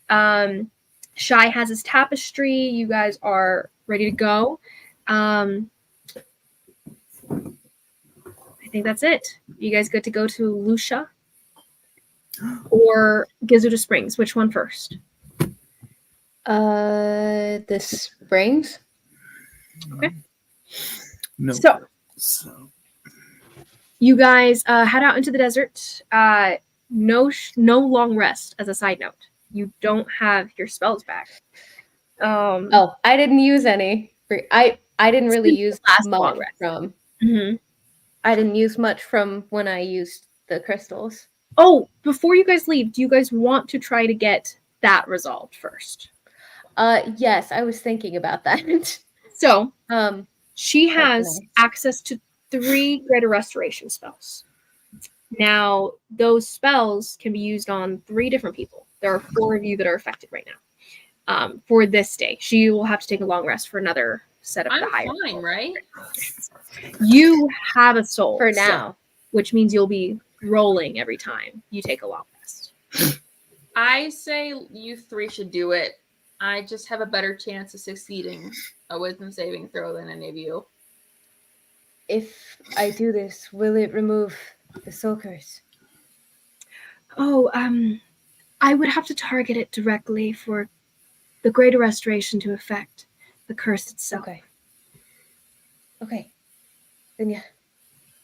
Shai has his tapestry. You guys are ready to go. I think that's it. You guys good to go to Lucia? or Gizuta Springs? Which one first? The springs. Okay. No. So you guys head out into the desert. No long rest. As a side note, you don't have your spells back. Oh, I didn't use any. I didn't really use much from. Mm-hmm. I didn't use much from when I used the crystals. Oh, before you guys leave, do you guys want to try to get that resolved first? Yes, I was thinking about that. So, she has access to 3 greater restoration spells. Now, those spells can be used on 3 different people. There are 4 of you that are affected right now. For this day, she will have to take a long rest for another set of the higher. I'm fine, right? You have a soul for now, which means you'll be rolling every time you take a long rest. I say you 3 should do it. I just have a better chance of succeeding a wisdom saving throw than any of you. If I do this, will it remove the soul curse? Oh, I would have to target it directly for the greater restoration to affect the curse itself. Okay. Then yeah,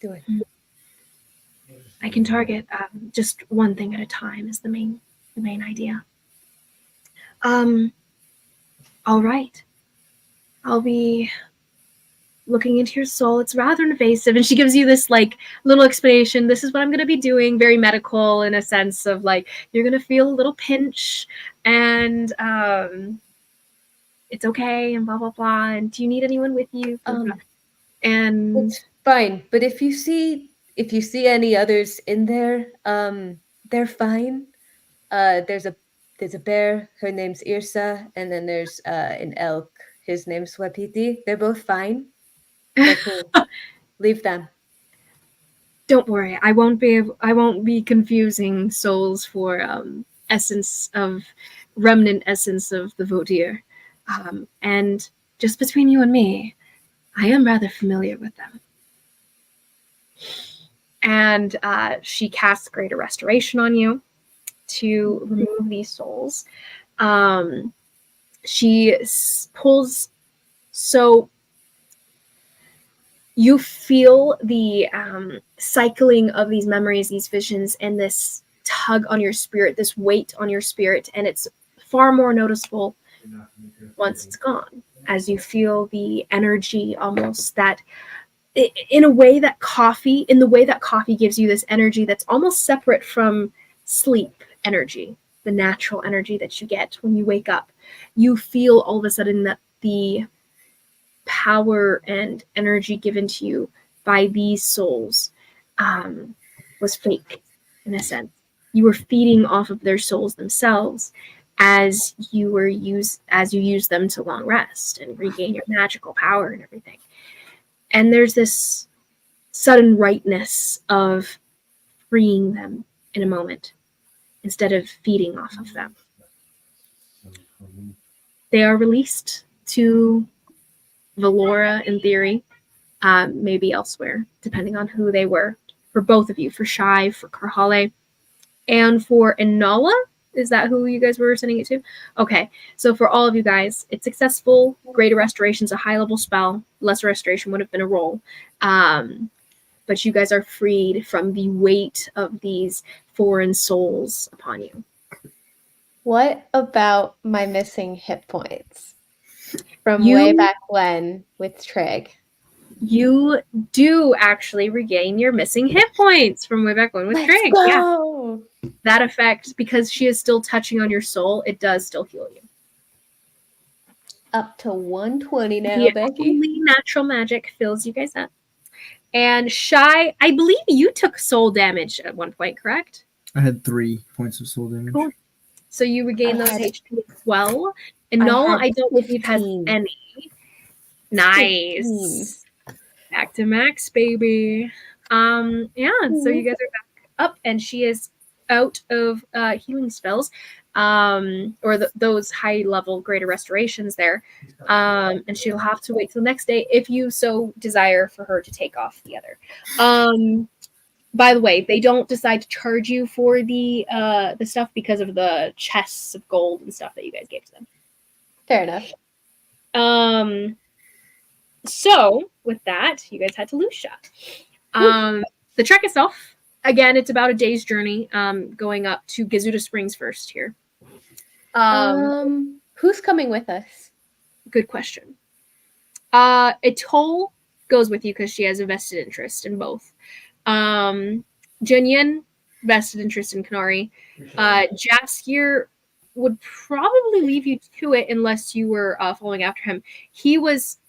do it. I can target just one thing at a time is the main idea. All right. I'll be looking into your soul. It's rather invasive, and she gives you this like little explanation. This is what I'm going to be doing, very medical in a sense of like you're going to feel a little pinch, and it's okay, and blah blah blah. And do you need anyone with you? And it's fine. But if you see any others in there, they're fine. There's a bear. Her name's Irsa, and then there's an elk. His name's Wapiti. They're both fine. They're cool. Leave them. Don't worry. I won't be confusing souls for remnant essence of the Vodir. And just between you and me, I am rather familiar with them. And she casts Greater Restoration on you to remove these souls. She pulls, so you feel the cycling of these memories, these visions, and this tug on your spirit, this weight on your spirit, and it's far more noticeable once it's gone, as you feel the energy almost that in the way that coffee gives you this energy that's almost separate from sleep energy, the natural energy that you get when you wake up. You feel all of a sudden that the power and energy given to you by these souls was fake, in a sense. You were feeding off of their souls themselves as you use them to long rest and regain your magical power and everything. And there's this sudden rightness of freeing them in a moment instead of feeding off of them. They are released to Valora, in theory, maybe elsewhere, depending on who they were. For both of you, for Shai, for Karhale, and for Inala. Is that who you guys were sending it to? Okay, so for all of you guys, it's successful. Greater Restoration is a high-level spell. Lesser Restoration would have been a roll. But you guys are freed from the weight of these foreign souls upon you. What about my missing hit points from way back when with Trig? You do actually regain your missing hit points from way back when with Trig. Yeah. That effect, because she is still touching on your soul, it does still heal you. Up to 120 now, the Becky. Only natural magic fills you guys up. And Shai, I believe you took soul damage at one point, correct? I had 3 points of soul damage. Cool. So you regain those HP as well. And Nola, I don't believe has any. Nice. 15. Back to max, baby. So you guys are back up, and she is out of healing spells, or those high level greater restorations there, and she'll have to wait till the next day if you so desire for her to take off the other. By the way, they don't decide to charge you for the stuff because of the chests of gold and stuff that you guys gave to them. Fair enough. So with that, you guys head to Lucia. The trek itself, again, it's about a day's journey. Going up to Gazuda Springs first here. Who's coming with us? Good question. Atoll goes with you because she has a vested interest in both. Jinyin, vested interest in Kanari. Jaskier would probably leave you to it unless you were following after him. He was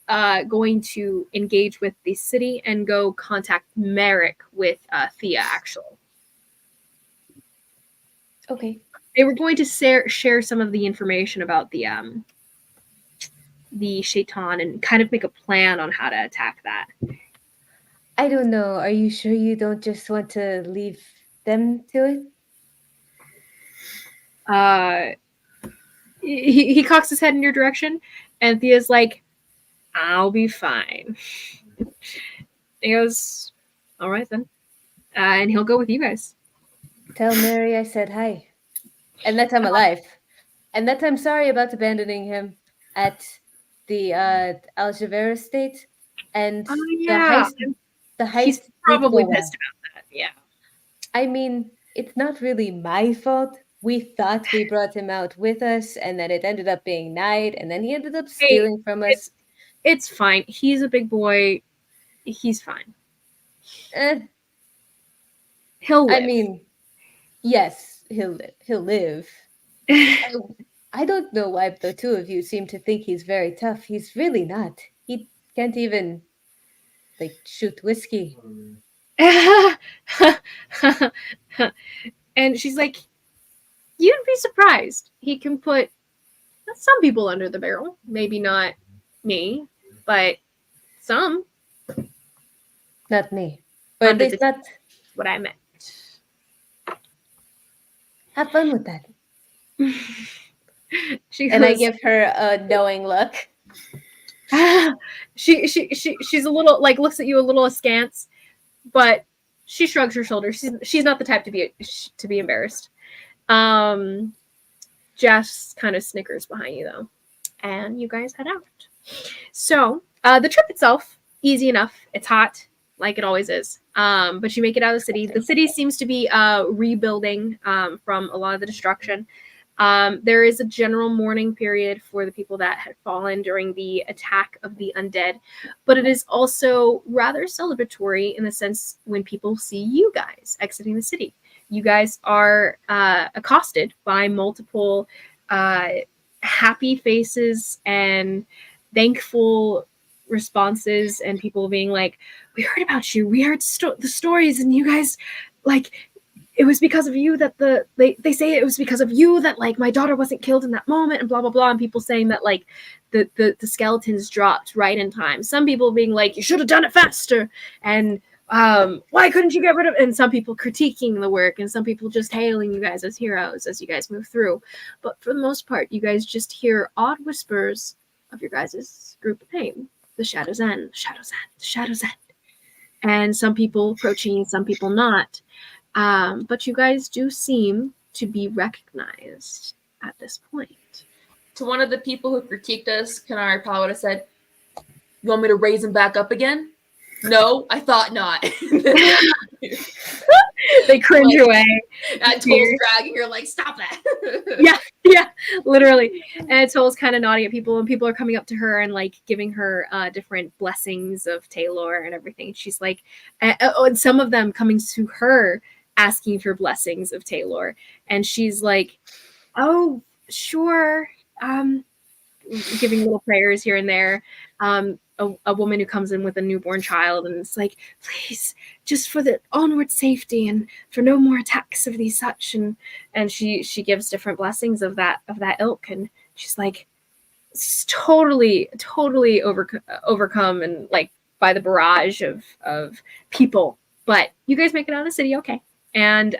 going to engage with the city and go contact Merrick with Thea, actually. Okay. They were going to share some of the information about the Shaitan and kind of make a plan on how to attack that. I don't know. Are you sure you don't just want to leave them to it? He cocks his head in your direction, and Thea's like, I'll be fine. He goes, all right then. And he'll go with you guys. Tell Mary I said hi. And that I'm alive. And that I'm sorry about abandoning him at the Aljaver estate. And yeah. the heist He's probably pissed about that, yeah. I mean, it's not really my fault. We thought we brought him out with us, and then it ended up being night, and then he ended up stealing from us. It's fine. He's a big boy. He's fine. He'll live. I mean, yes, he'll live. I don't know why the two of you seem to think he's very tough. He's really not. He can't even, shoot whiskey. And she's like, you'd be surprised. He can put some people under the barrel. Maybe not me, but some. Not me. But at least that's what I meant. Have fun with that. I give her a knowing look. She's a little looks at you a little askance, but she shrugs her shoulders. She's not the type to be embarrassed. Jess kind of snickers behind you though, and you guys head out. So the trip itself, easy enough. It's hot, like it always is. But you make it out of the city. The city seems to be rebuilding from a lot of the destruction. There is a general mourning period for the people that had fallen during the attack of the undead, but it is also rather celebratory in the sense when people see you guys exiting the city. You guys are accosted by multiple happy faces and thankful responses, and people being like, we heard about you, we heard the stories, and you guys, it was because of you that they say it was because of you that my daughter wasn't killed in that moment, and blah blah blah, and people saying that the skeletons dropped right in time. Some people being like, you should have done it faster, and why couldn't you get rid of it? And some people critiquing the work, and some people just hailing you guys as heroes as you guys move through. But for the most part, you guys just hear odd whispers of your guys' group of name. The Shadows End, the Shadows End, the Shadows End. And some people approaching, some people not. But you guys do seem to be recognized at this point. To one of the people who critiqued us, Kanari probably would have said, you want me to raise him back up again? No, I thought not. They cringe away. Toll's dragging her, stop that. yeah, literally. And Toll's kind of nodding at people, and people are coming up to her and giving her different blessings of Taylor and everything. She's like, and some of them coming to her asking for blessings of Taylor, and she's like, oh, sure. Giving little prayers here and there. A woman who comes in with a newborn child, and it's like, please, just for the onward safety and for no more attacks of these such, and she gives different blessings of that ilk, and she's like, totally overcome and by the barrage of people. But you guys make it out of the city okay, and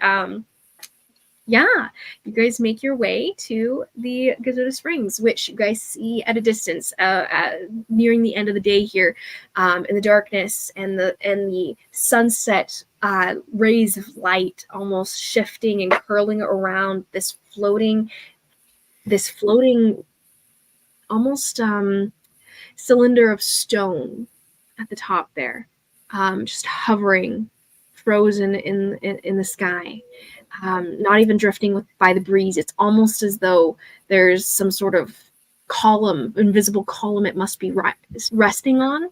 you guys make your way to the Gazuda Springs, which you guys see at a distance, nearing the end of the day here, in the darkness and the sunset rays of light almost shifting and curling around this floating almost cylinder of stone at the top there, just hovering, frozen in the sky, not even drifting by the breeze. It's almost as though there's some sort of column, invisible column it must be resting on,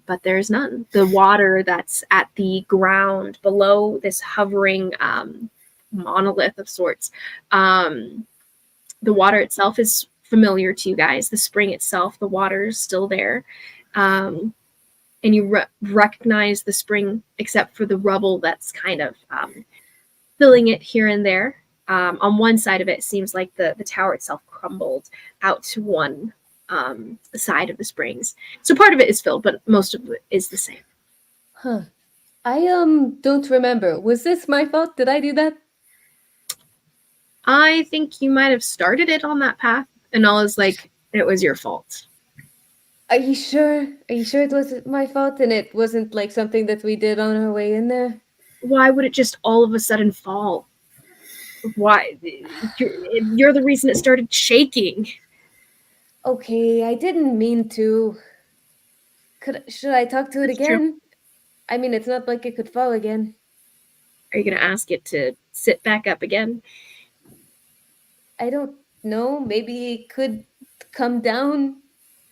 but there's none. The water that's at the ground below this hovering monolith of sorts, the water itself is familiar to you guys. The spring itself, the water is still there. And you recognize the spring, except for the rubble that's kind of filling it here and there. On one side of it, seems like the tower itself crumbled out to one side of the springs. So part of it is filled, but most of it is the same. Huh. I don't remember. Was this my fault? Did I do that? I think you might have started it on that path, and all is like, it was your fault. Are you sure? Are you sure it wasn't my fault and it wasn't like something that we did on our way in there? Why would it just all of a sudden fall? Why? You're the reason it started shaking. Okay, I didn't mean to. Should I talk to it That's again? true. I mean, it's not like it could fall again. Are you going to ask it to sit back up again? I don't know. Maybe it could come down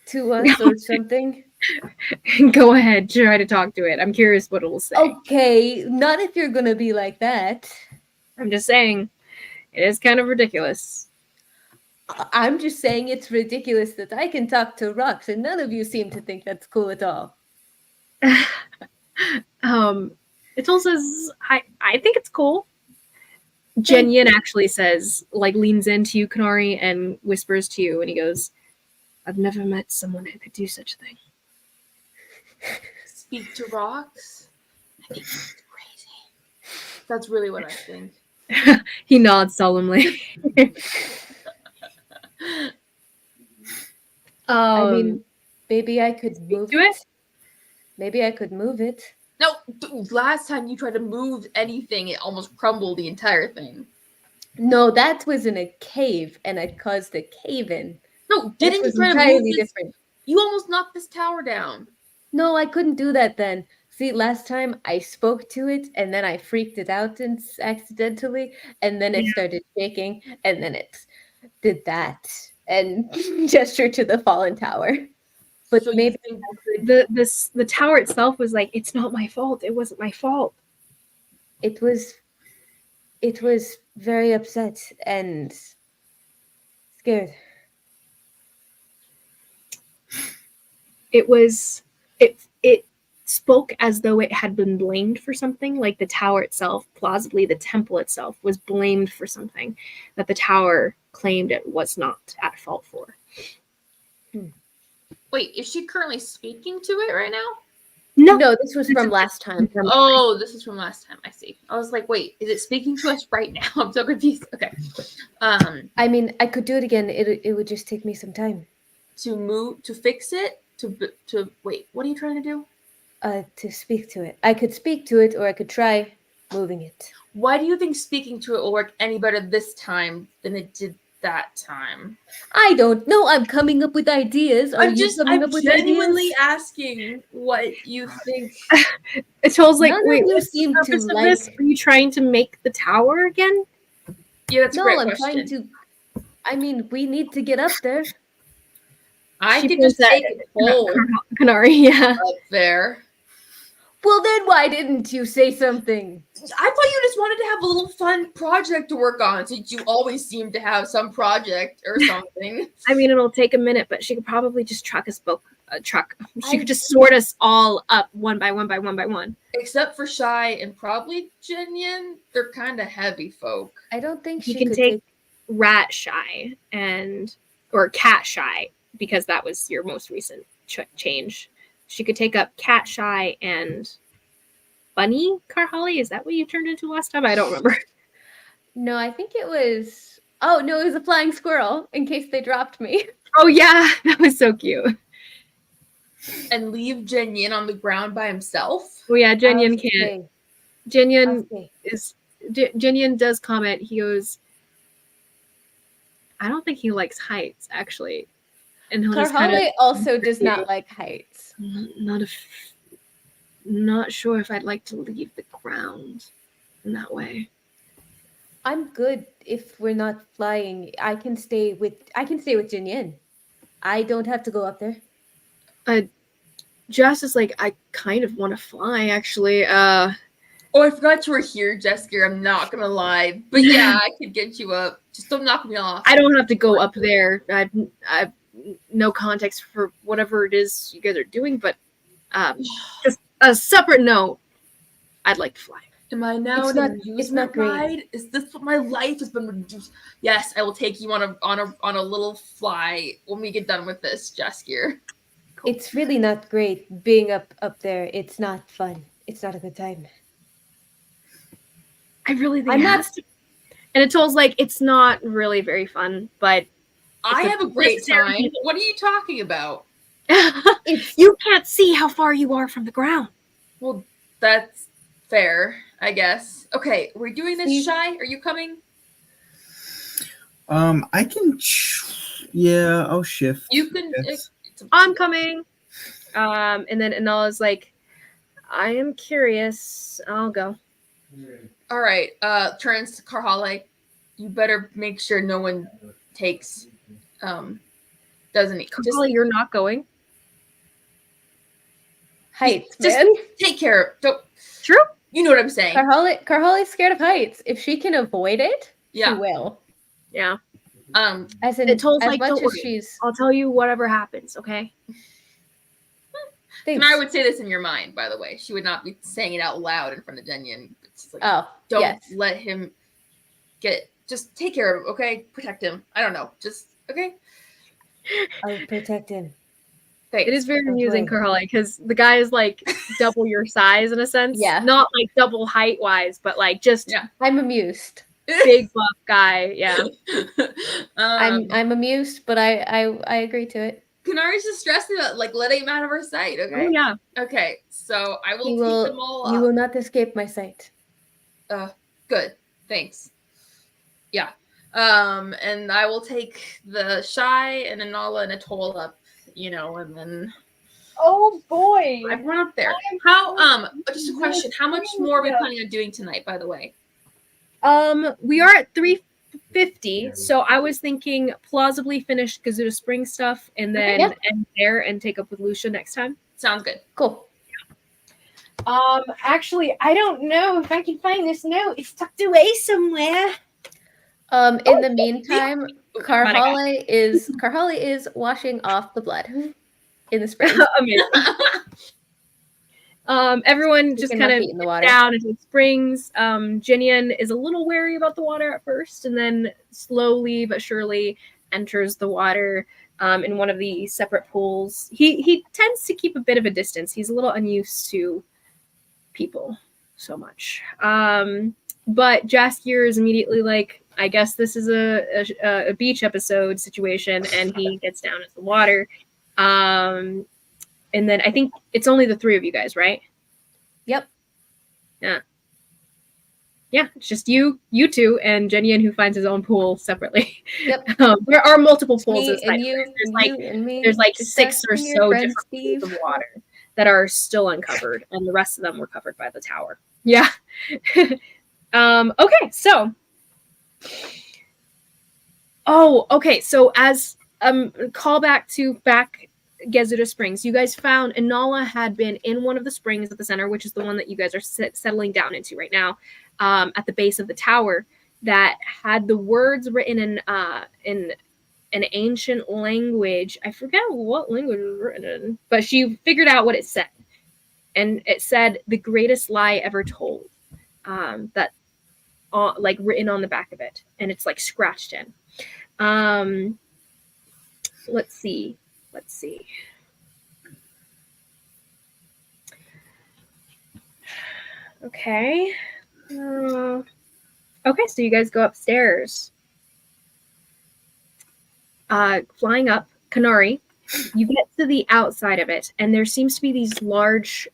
to us or something. Go ahead, try to talk to it. I'm curious what it will say. Okay, not if you're gonna be like that. I'm just saying, it is kind of ridiculous. I'm just saying it's ridiculous that I can talk to rocks and none of you seem to think that's cool at all. It also says, I think it's cool. Jenyin actually says, like, leans into you, Kanari, and whispers to you, and he goes, I've never met someone who could do such a thing. Speak to rocks? I think it's crazy. That's really what I think. He nods solemnly. I mean, maybe I could move it. Maybe I could move it. No, last time you tried to move anything, it almost crumbled the entire thing. No, that was in a cave, and it caused a cave-in. No, didn't you try to move this? Different. You almost knocked this tower down. No, I couldn't do that then. See, last time I spoke to it, and then I freaked it out accidentally, and then it started shaking, and then it did that, and gestured to the fallen tower. But so maybe the tower itself was like, it's not my fault. It wasn't my fault. It was very upset and scared. It spoke as though it had been blamed for something, like the tower itself, plausibly the temple itself, was blamed for something that the tower claimed it was not at fault for. Wait, is she currently speaking to it right now? No, this was from last time. Oh, this is from last time. I see. I was like, wait, is it speaking to us right now? I'm so confused. Okay. I mean, I could do it again. It would just take me some time. To fix it? To wait, what are you trying to do? To speak to it. I could speak to it, or I could try moving it. Why do you think speaking to it will work any better this time than it did that time? I don't know. I'm coming up with ideas. I'm genuinely asking what you think. It feels like, wait, you seem to like this? Are you trying to make the tower again? Yeah, that's a great question. I'm trying to. I mean, we need to get up there. I could just take a pole. Kanari, yeah. Up there. Well, then why didn't you say something? I thought you just wanted to have a little fun project to work on, since you always seem to have some project or something. I mean, it'll take a minute, but she could probably just truck us both. She could just sort us all up one by one by one by one. Except for Shy and probably Jinyan. They're kind of heavy folk. I don't think she can could take Rat Shy or Cat Shy, because that was your most recent change. She could take up Cat Shy and Bunny Karhali. Is that what you turned into last time? I don't remember. No, I think it was... Oh, no, it was a flying squirrel, in case they dropped me. Oh, yeah. That was so cute. And leave Jinyin on the ground by himself? Oh, yeah, Jinyin can't. Jinyan does comment. He goes, I don't think he likes heights, actually. And he'll just kind of also does not like heights. Not sure if I'd like to leave the ground in that way. I'm good if we're not flying. I can stay with Jinyin. I don't have to go up there. Jess is like, I kind of want to fly, actually. Oh, I forgot you were here, Jessica. I'm not gonna lie, but yeah, I could get you up. Just don't knock me off. I don't have to go up there. I've no context for whatever it is you guys are doing, but just a separate note. I'd like to fly. Am I now an amusement ride? Is this what my life has been reduced? Yes, I will take you on a little fly when we get done with this, Jaskier. Cool. It's really not great being up there. It's not fun. It's not a good time. I really think and Atol's like, it's not really very fun, but I have a great time. What are you talking about? You can't see how far you are from the ground. Well, that's fair, I guess. Okay, we're doing this, Shy. Are you coming? I can. Yeah, I'll shift. You can. I'm coming. And then Anala's like, I am curious. I'll go. All right. Turns to Karhale. You better make sure no one takes. Doesn't he? Karhale, you're not going. Heights, just man. Take care. Don't. True. You know what I'm saying. Karhale's scared of heights. If she can avoid it, she will. Yeah. As in, Atol's as like, much don't as worry. she's. I'll tell you whatever happens. Okay. And I would say this in your mind, by the way. She would not be saying it out loud in front of Denyon. Like, don't let him get. Just take care of him, okay? Protect him. I don't know. Just okay. I'll protect him. Thanks. It is very amusing, Karhale, because the guy is like double your size in a sense. Yeah. Not like double height wise, but like just. Yeah. I'm amused. Big buff guy. Yeah. I'm amused, but I agree to it. Kanari's just stressing about like letting him out of her sight. Okay. Oh yeah. Okay. So I will keep them all up. You will not escape my sight. Good. Thanks. Yeah. And I will take the Shy and Anala and Atol up, and then. Oh boy! I've run up there. How? Just a question. How much more are we planning on doing tonight? By the way. We are at 350, so I was thinking plausibly finish Gazuda Spring stuff and then end there and take up with Lucia next time. Sounds good. Cool. Actually, I don't know if I can find this note. It's tucked away somewhere. In the meantime, Karhale is washing off the blood in the spring. Amazing. Everyone just kind of gets down into the springs. Jinyan is a little wary about the water at first, and then slowly but surely enters the water in one of the separate pools. He tends to keep a bit of a distance. He's a little unused to people so much. But Jaskier is immediately like, I guess this is a beach episode situation, and he gets down into the water. And then I think it's only the three of you guys, right? Yep. Yeah. Yeah, it's just you two, and Jinyan, who finds his own pool separately. Yep. There are multiple pools inside. There's like 6 or so different pools of water that are still uncovered, and the rest of them were covered by the tower. Yeah. Okay, so. Oh, okay. So as call back to Gazuda Springs, you guys found Anala had been in one of the springs at the center, which is the one that you guys are settling down into right now, at the base of the tower, that had the words written in an ancient language. I forget what language it was written in, but she figured out what it said, and it said "the greatest lie ever told." That like written on the back of it, and it's like scratched in. Let's see. Okay. Okay, so you guys go upstairs. Flying up, Kanari, you get to the outside of it, and there seems to be these large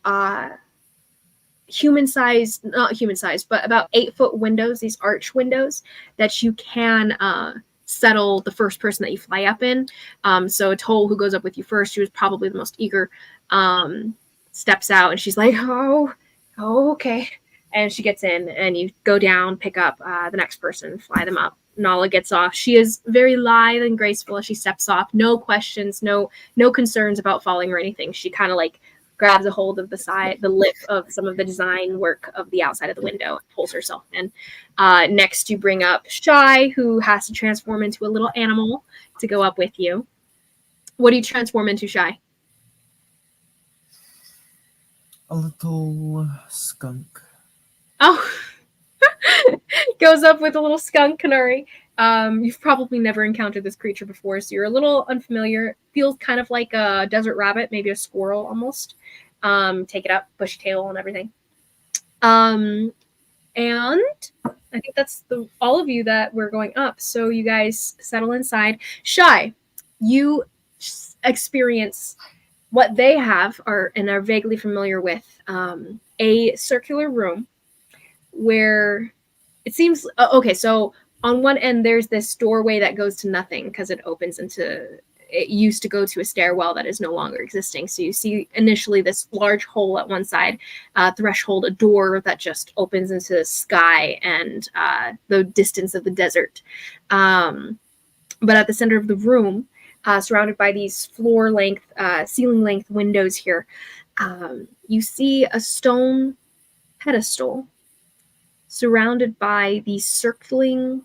not human size, but about 8-foot windows, these arch windows that you can settle the first person that you fly up in. So a toll who goes up with you first, she was probably the most eager, steps out, and she's like, oh, okay. And she gets in, and you go down, pick up the next person, fly them up. Nala gets off. She is very lithe and graceful as she steps off. No questions, no concerns about falling or anything. She kind of like grabs a hold of the lip of some of the design work of the outside of the window, and pulls herself in. Next, you bring up Shy, who has to transform into a little animal to go up with you. What do you transform into, Shy? A little skunk. Oh, goes up with a little skunk canary. You've probably never encountered this creature before, so you're a little unfamiliar. It feels kind of like a desert rabbit, maybe a squirrel almost. Take it up, bushy tail and everything. And I think that's all of you that were going up. So you guys settle inside. Shy, you experience what they have and are vaguely familiar with, a circular room where it seems okay. So on one end, there's this doorway that goes to nothing because it opens into. It used to go to a stairwell that is no longer existing. So you see initially this large hole at one side, threshold, a door that just opens into the sky and the distance of the desert. But at the center of the room, surrounded by these ceiling length windows here, you see a stone pedestal surrounded by these circling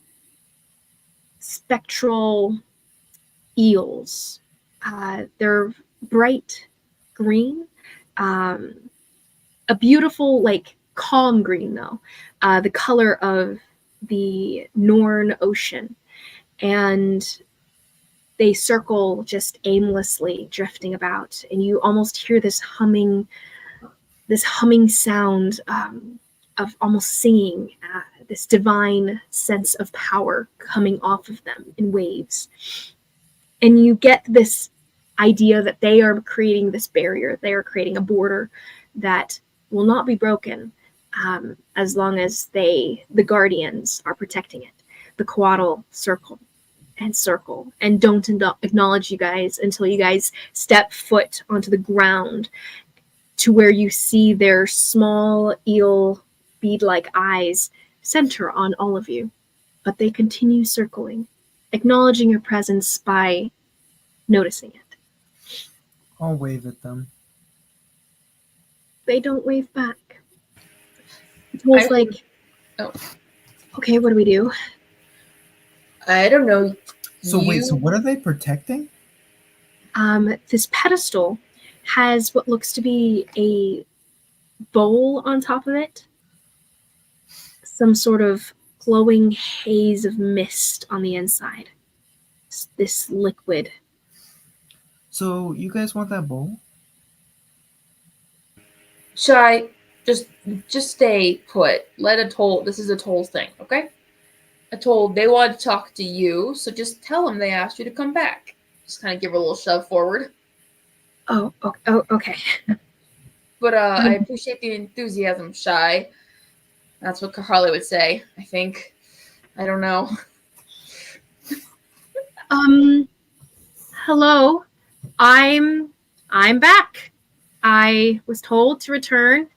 spectral eels. They're bright green, a beautiful, like, calm green, though, the color of the Norn Ocean. And they circle just aimlessly, drifting about, and you almost hear this humming sound of almost singing, this divine sense of power coming off of them in waves. And you get this idea that they are creating this barrier. They are creating a border that will not be broken as long as the guardians are protecting it. The Coatl circle and don't acknowledge you guys until you guys step foot onto the ground, to where you see their small eel bead-like eyes center on all of you. But they continue circling, acknowledging your presence by noticing it. I'll wave at them. They don't wave back. It's almost like, okay, what do we do? I don't know. So wait, so what are they protecting? This pedestal has what looks to be a bowl on top of it. Some sort of glowing haze of mist on the inside. This liquid. So you guys want that bowl? Shy, just stay put. This is a toll thing, okay? They want to talk to you, so just tell them they asked you to come back. Just kind of give her a little shove forward. Oh, okay. But I appreciate the enthusiasm, Shy. That's what Harley would say, I think. I don't know. Hello. I'm back. I was told to return,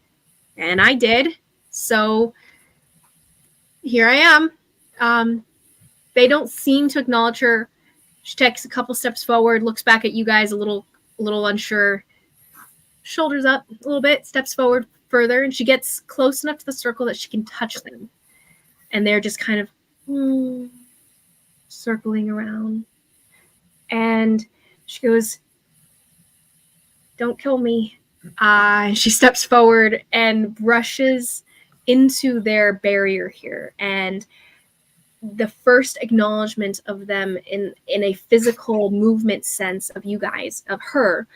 and I did. So here I am. They don't seem to acknowledge her. She takes a couple steps forward, looks back at you guys a little unsure, shoulders up a little bit, steps forward further, and she gets close enough to the circle that she can touch them. And they're just kind of circling around. And she goes, "Don't kill me." She steps forward and rushes into their barrier here. And the first acknowledgement of them in a physical movement sense of you guys, of her,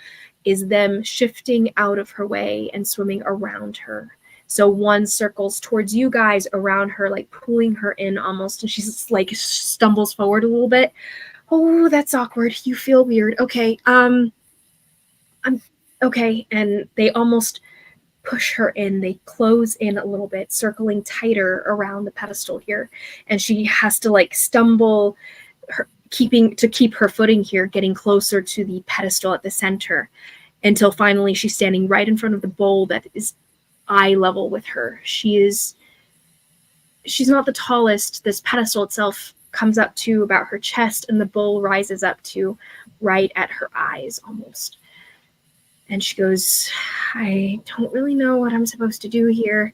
is them shifting out of her way and swimming around her. So one circles towards you guys around her, like pulling her in almost, and she's like stumbles forward a little bit. Oh, that's awkward. You feel weird. Okay. I'm okay. And they almost push her in. They close in a little bit, circling tighter around the pedestal here. And she has to like stumble, keep her footing here, getting closer to the pedestal at the center, until finally she's standing right in front of the bowl that is eye level with her. She's not the tallest. This pedestal itself comes up to about her chest, and the bowl rises up to right at her eyes almost. And she goes, I don't really know what I'm supposed to do here.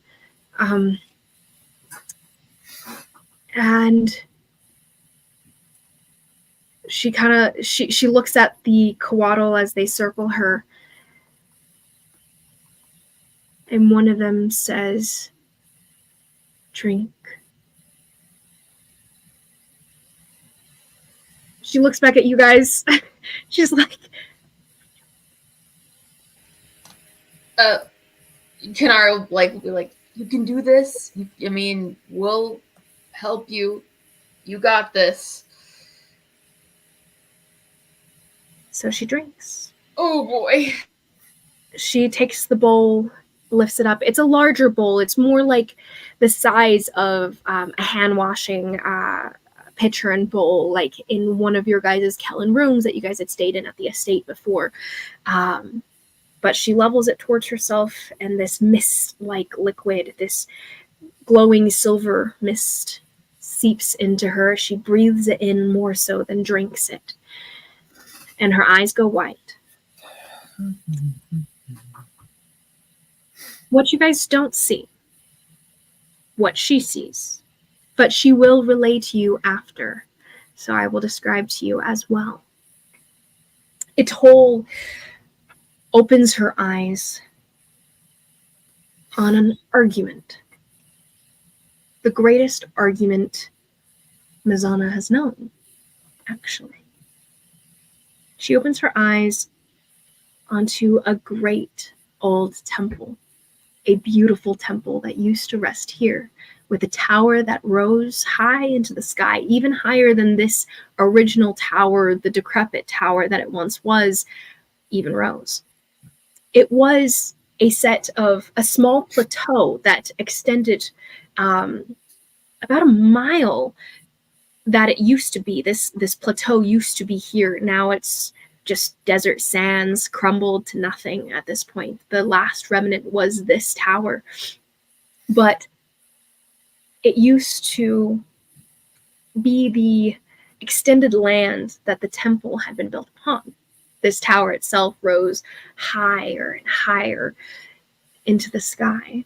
And she looks at the coatl as they circle her. And one of them says, drink. She looks back at you guys. She's like, Kenara be like, you can do this. I mean, we'll help you. You got this. So she drinks. Oh boy. She takes the bowl, lifts it up. It's a larger bowl. It's more like the size of a hand washing pitcher and bowl, like in one of your guys' Kellen rooms that you guys had stayed in at the estate before. But she levels it towards herself, and this mist-like liquid, this glowing silver mist, seeps into her. She breathes it in more so than drinks it. And her eyes go white. What you guys don't see, what she sees, but she will relay to you after. So I will describe to you as well. Etoll opens her eyes on an argument. The greatest argument Mesona has known, actually. She opens her eyes onto a great old temple, a beautiful temple that used to rest here, with a tower that rose high into the sky, even higher than this original tower, the decrepit tower that it once was, even rose. It was a small plateau that extended about a mile that it used to be. This plateau used to be here. Now it's just desert sands, crumbled to nothing at this point. The last remnant was this tower. But it used to be the extended land that the temple had been built upon. This tower itself rose higher and higher into the sky.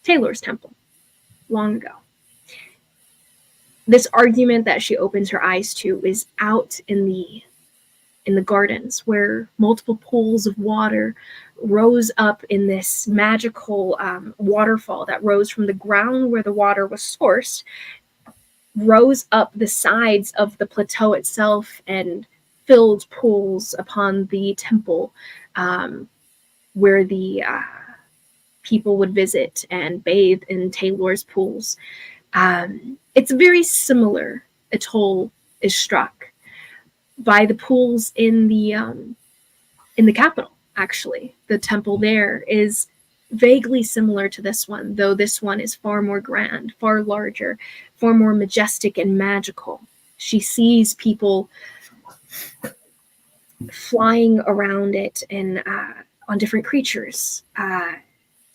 Taylor's temple, long ago. This argument that she opens her eyes to is out in the gardens, where multiple pools of water rose up in this magical waterfall that rose from the ground where the water was sourced, rose up the sides of the plateau itself and filled pools upon the temple, where the people would visit and bathe in Taylor's pools. It's very similar. Etoll is struck by the pools in the capital. Actually, the temple there is vaguely similar to this one, though this one is far more grand, far larger, far more majestic and magical. She sees people flying around it and on different creatures,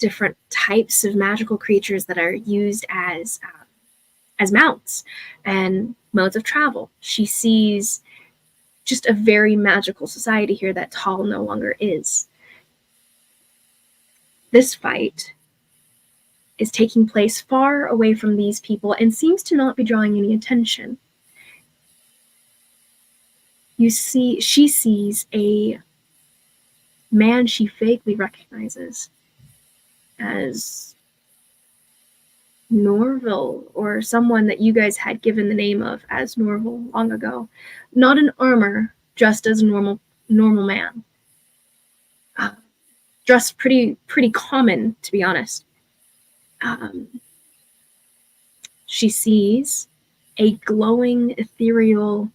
different types of magical creatures that are used as mounts and modes of travel. She sees just a very magical society here that Tal no longer is. This fight is taking place far away from these people and seems to not be drawing any attention. She sees a man she vaguely recognizes as Norville, or someone that you guys had given the name of as Norville long ago. Not in armor, dressed as a normal man. Dressed pretty common, to be honest. She sees a glowing, ethereal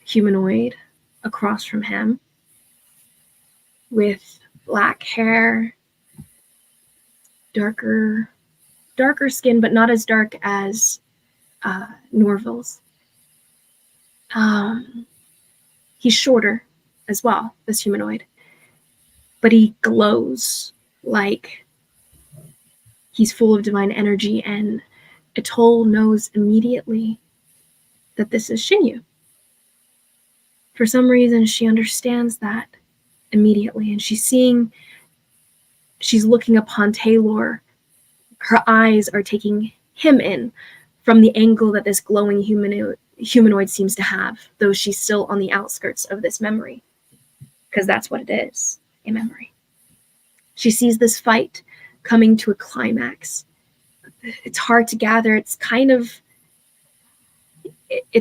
humanoid across from him with black hair, darker skin, but not as dark as Norville's. He's shorter as well, this humanoid, but he glows like he's full of divine energy, and Atoll knows immediately that this is Shinyu. For some reason, she understands that immediately, and she's looking upon Taylor. Her eyes are taking him in from the angle that this glowing humanoid seems to have, though she's still on the outskirts of this memory, because that's what it is, a memory. She sees this fight coming to a climax. It's hard to gather. It's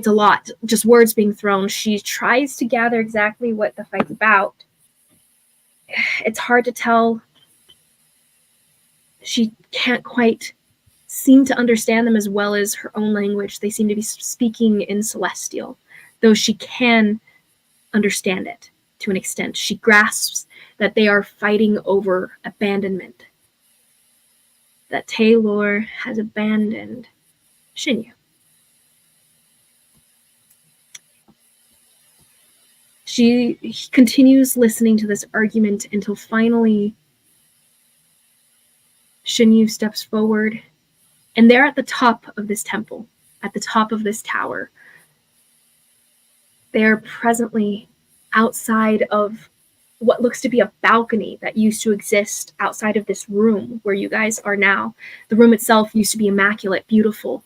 a lot, just words being thrown. She tries to gather exactly what the fight's about. It's hard to tell. She can't quite seem to understand them as well as her own language. They seem to be speaking in Celestial, though she can understand it to an extent. She grasps that they are fighting over abandonment, that Taylor has abandoned Shinyu. She continues listening to this argument until finally Shinyu steps forward, and they're at the top of this temple, at the top of this tower. They are presently outside of what looks to be a balcony that used to exist outside of this room where you guys are now. The room itself used to be immaculate, beautiful,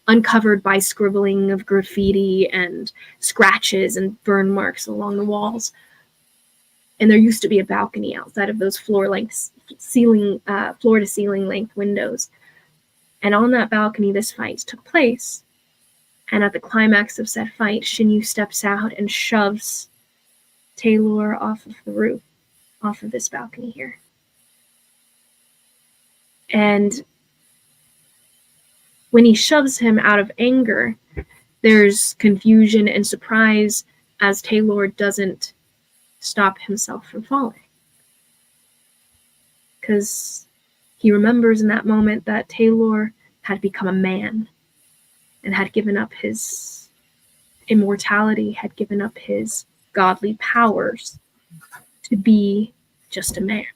uncovered by scribbling of graffiti and scratches and burn marks along the walls. And there used to be a balcony outside of those floor to ceiling length windows. And on that balcony, this fight took place. And at the climax of said fight, Shinyu steps out and shoves Taylor off of the roof, off of this balcony here. And when he shoves him out of anger, there's confusion and surprise as Taylor doesn't stop himself from falling. Because he remembers in that moment that Taylor had become a man and had given up his immortality, had given up his godly powers to be just a man.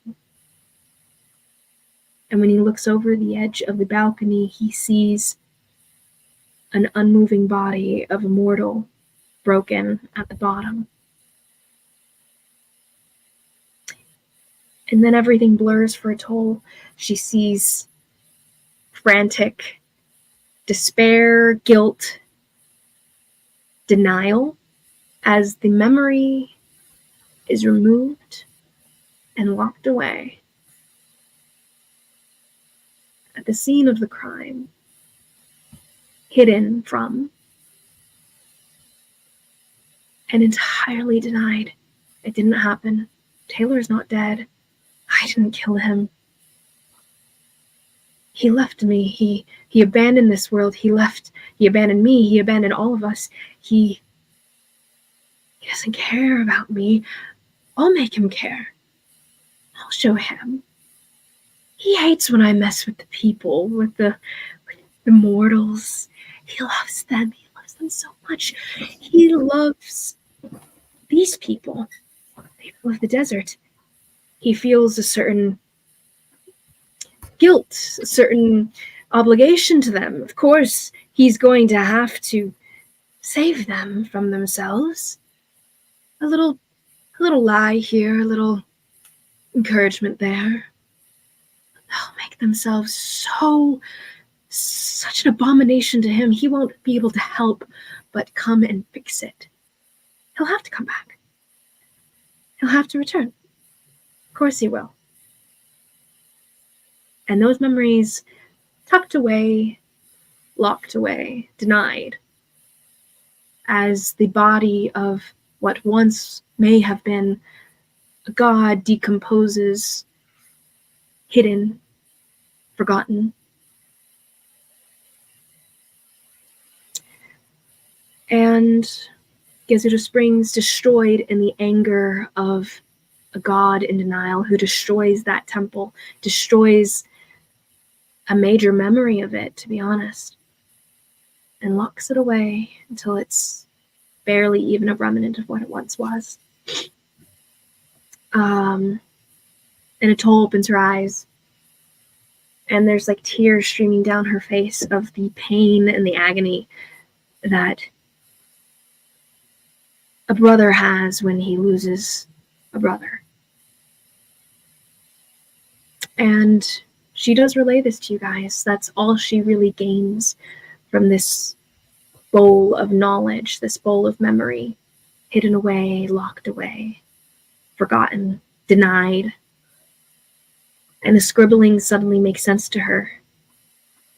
And when he looks over the edge of the balcony, he sees an unmoving body of a mortal broken at the bottom. And then everything blurs for Atoll. She sees frantic despair, guilt, denial, as the memory is removed and locked away at the scene of the crime, hidden from and entirely denied. It didn't happen. Taylor's not dead. I didn't kill him. He left me. He abandoned this world. He abandoned me. He abandoned all of us. He doesn't care about me. I'll make him care. I'll show him. He hates when I mess with the people, with the mortals. He loves them. He loves them so much. He loves these people of the desert. He feels a certain guilt, a certain obligation to them. Of course, he's going to have to save them from themselves. A little lie here, a little encouragement there. They'll make themselves such an abomination to him, he won't be able to help but come and fix it. He'll have to come back. He'll have to return. Of course he will. And those memories tucked away, locked away, denied, as the body of what once may have been a god decomposes, hidden, forgotten. And Gezudo Springs destroyed in the anger of a god in denial who destroys that temple, destroys a major memory of it, to be honest, and locks it away until it's barely even a remnant of what it once was. And Atoll opens her eyes, and there's like tears streaming down her face of the pain and the agony that a brother has when he loses a brother. And she does relay this to you guys. That's all she really gains from this bowl of knowledge, this bowl of memory, hidden away, locked away, forgotten, denied. And the scribblings suddenly make sense to her.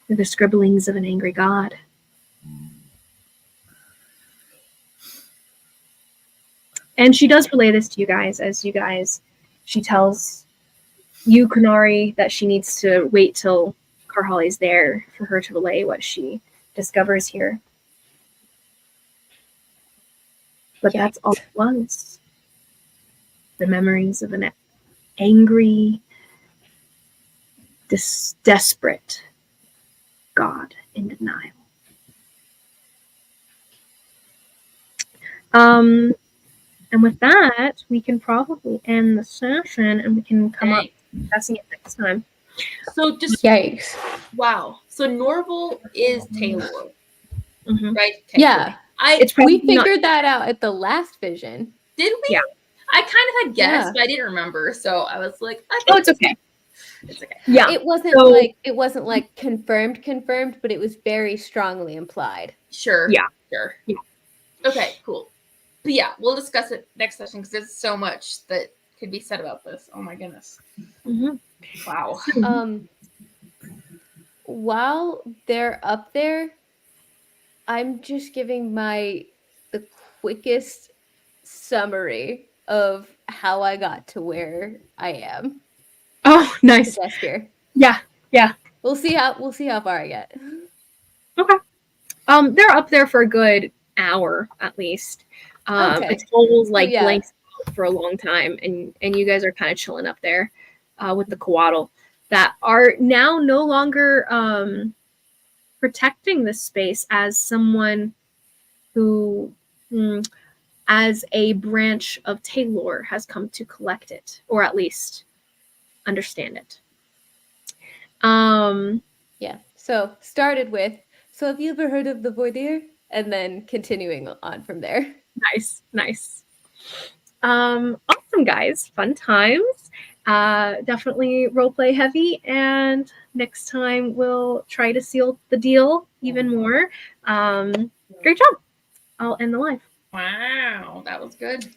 They're the scribblings of an angry god. And she does relay this to you guys she tells you, Kunari, that she needs to wait till Karhali's there for her to relay what she discovers here. But that's all it was. The memories of an angry, desperate god in denial. And with that, we can probably end the session, and we can come up discussing it next time. So just yikes! Wow. So Norval is Taylor, right? Okay. Yeah, we figured that out at the last vision. Did we? Yeah. I kind of had guessed, but I didn't remember, so I was like, it's okay. It's okay. Yeah, it wasn't like confirmed, but it was very strongly implied. Sure. Yeah. Sure. Yeah. Okay. Cool. But yeah, we'll discuss it next session because there's so much that could be said about this. Oh my goodness. Wow. While they're up there, I'm just giving the quickest summary of how I got to where I am. Oh, nice. The desk here. Yeah. We'll see how far I get. Okay. They're up there for a good hour at least. It's all like blanks for a long time, and you guys are kind of chilling up there with the Coatl that are now no longer protecting this space as someone who, as a branch of Taylor, has come to collect it, or at least understand it. Yeah. So started with, so have you ever heard of the Voidir? And then continuing on from there. Nice. Awesome, guys. Fun times. Definitely roleplay heavy, and next time we'll try to seal the deal even more. Great job. I'll end the live. Wow, that was good.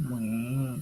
Wow.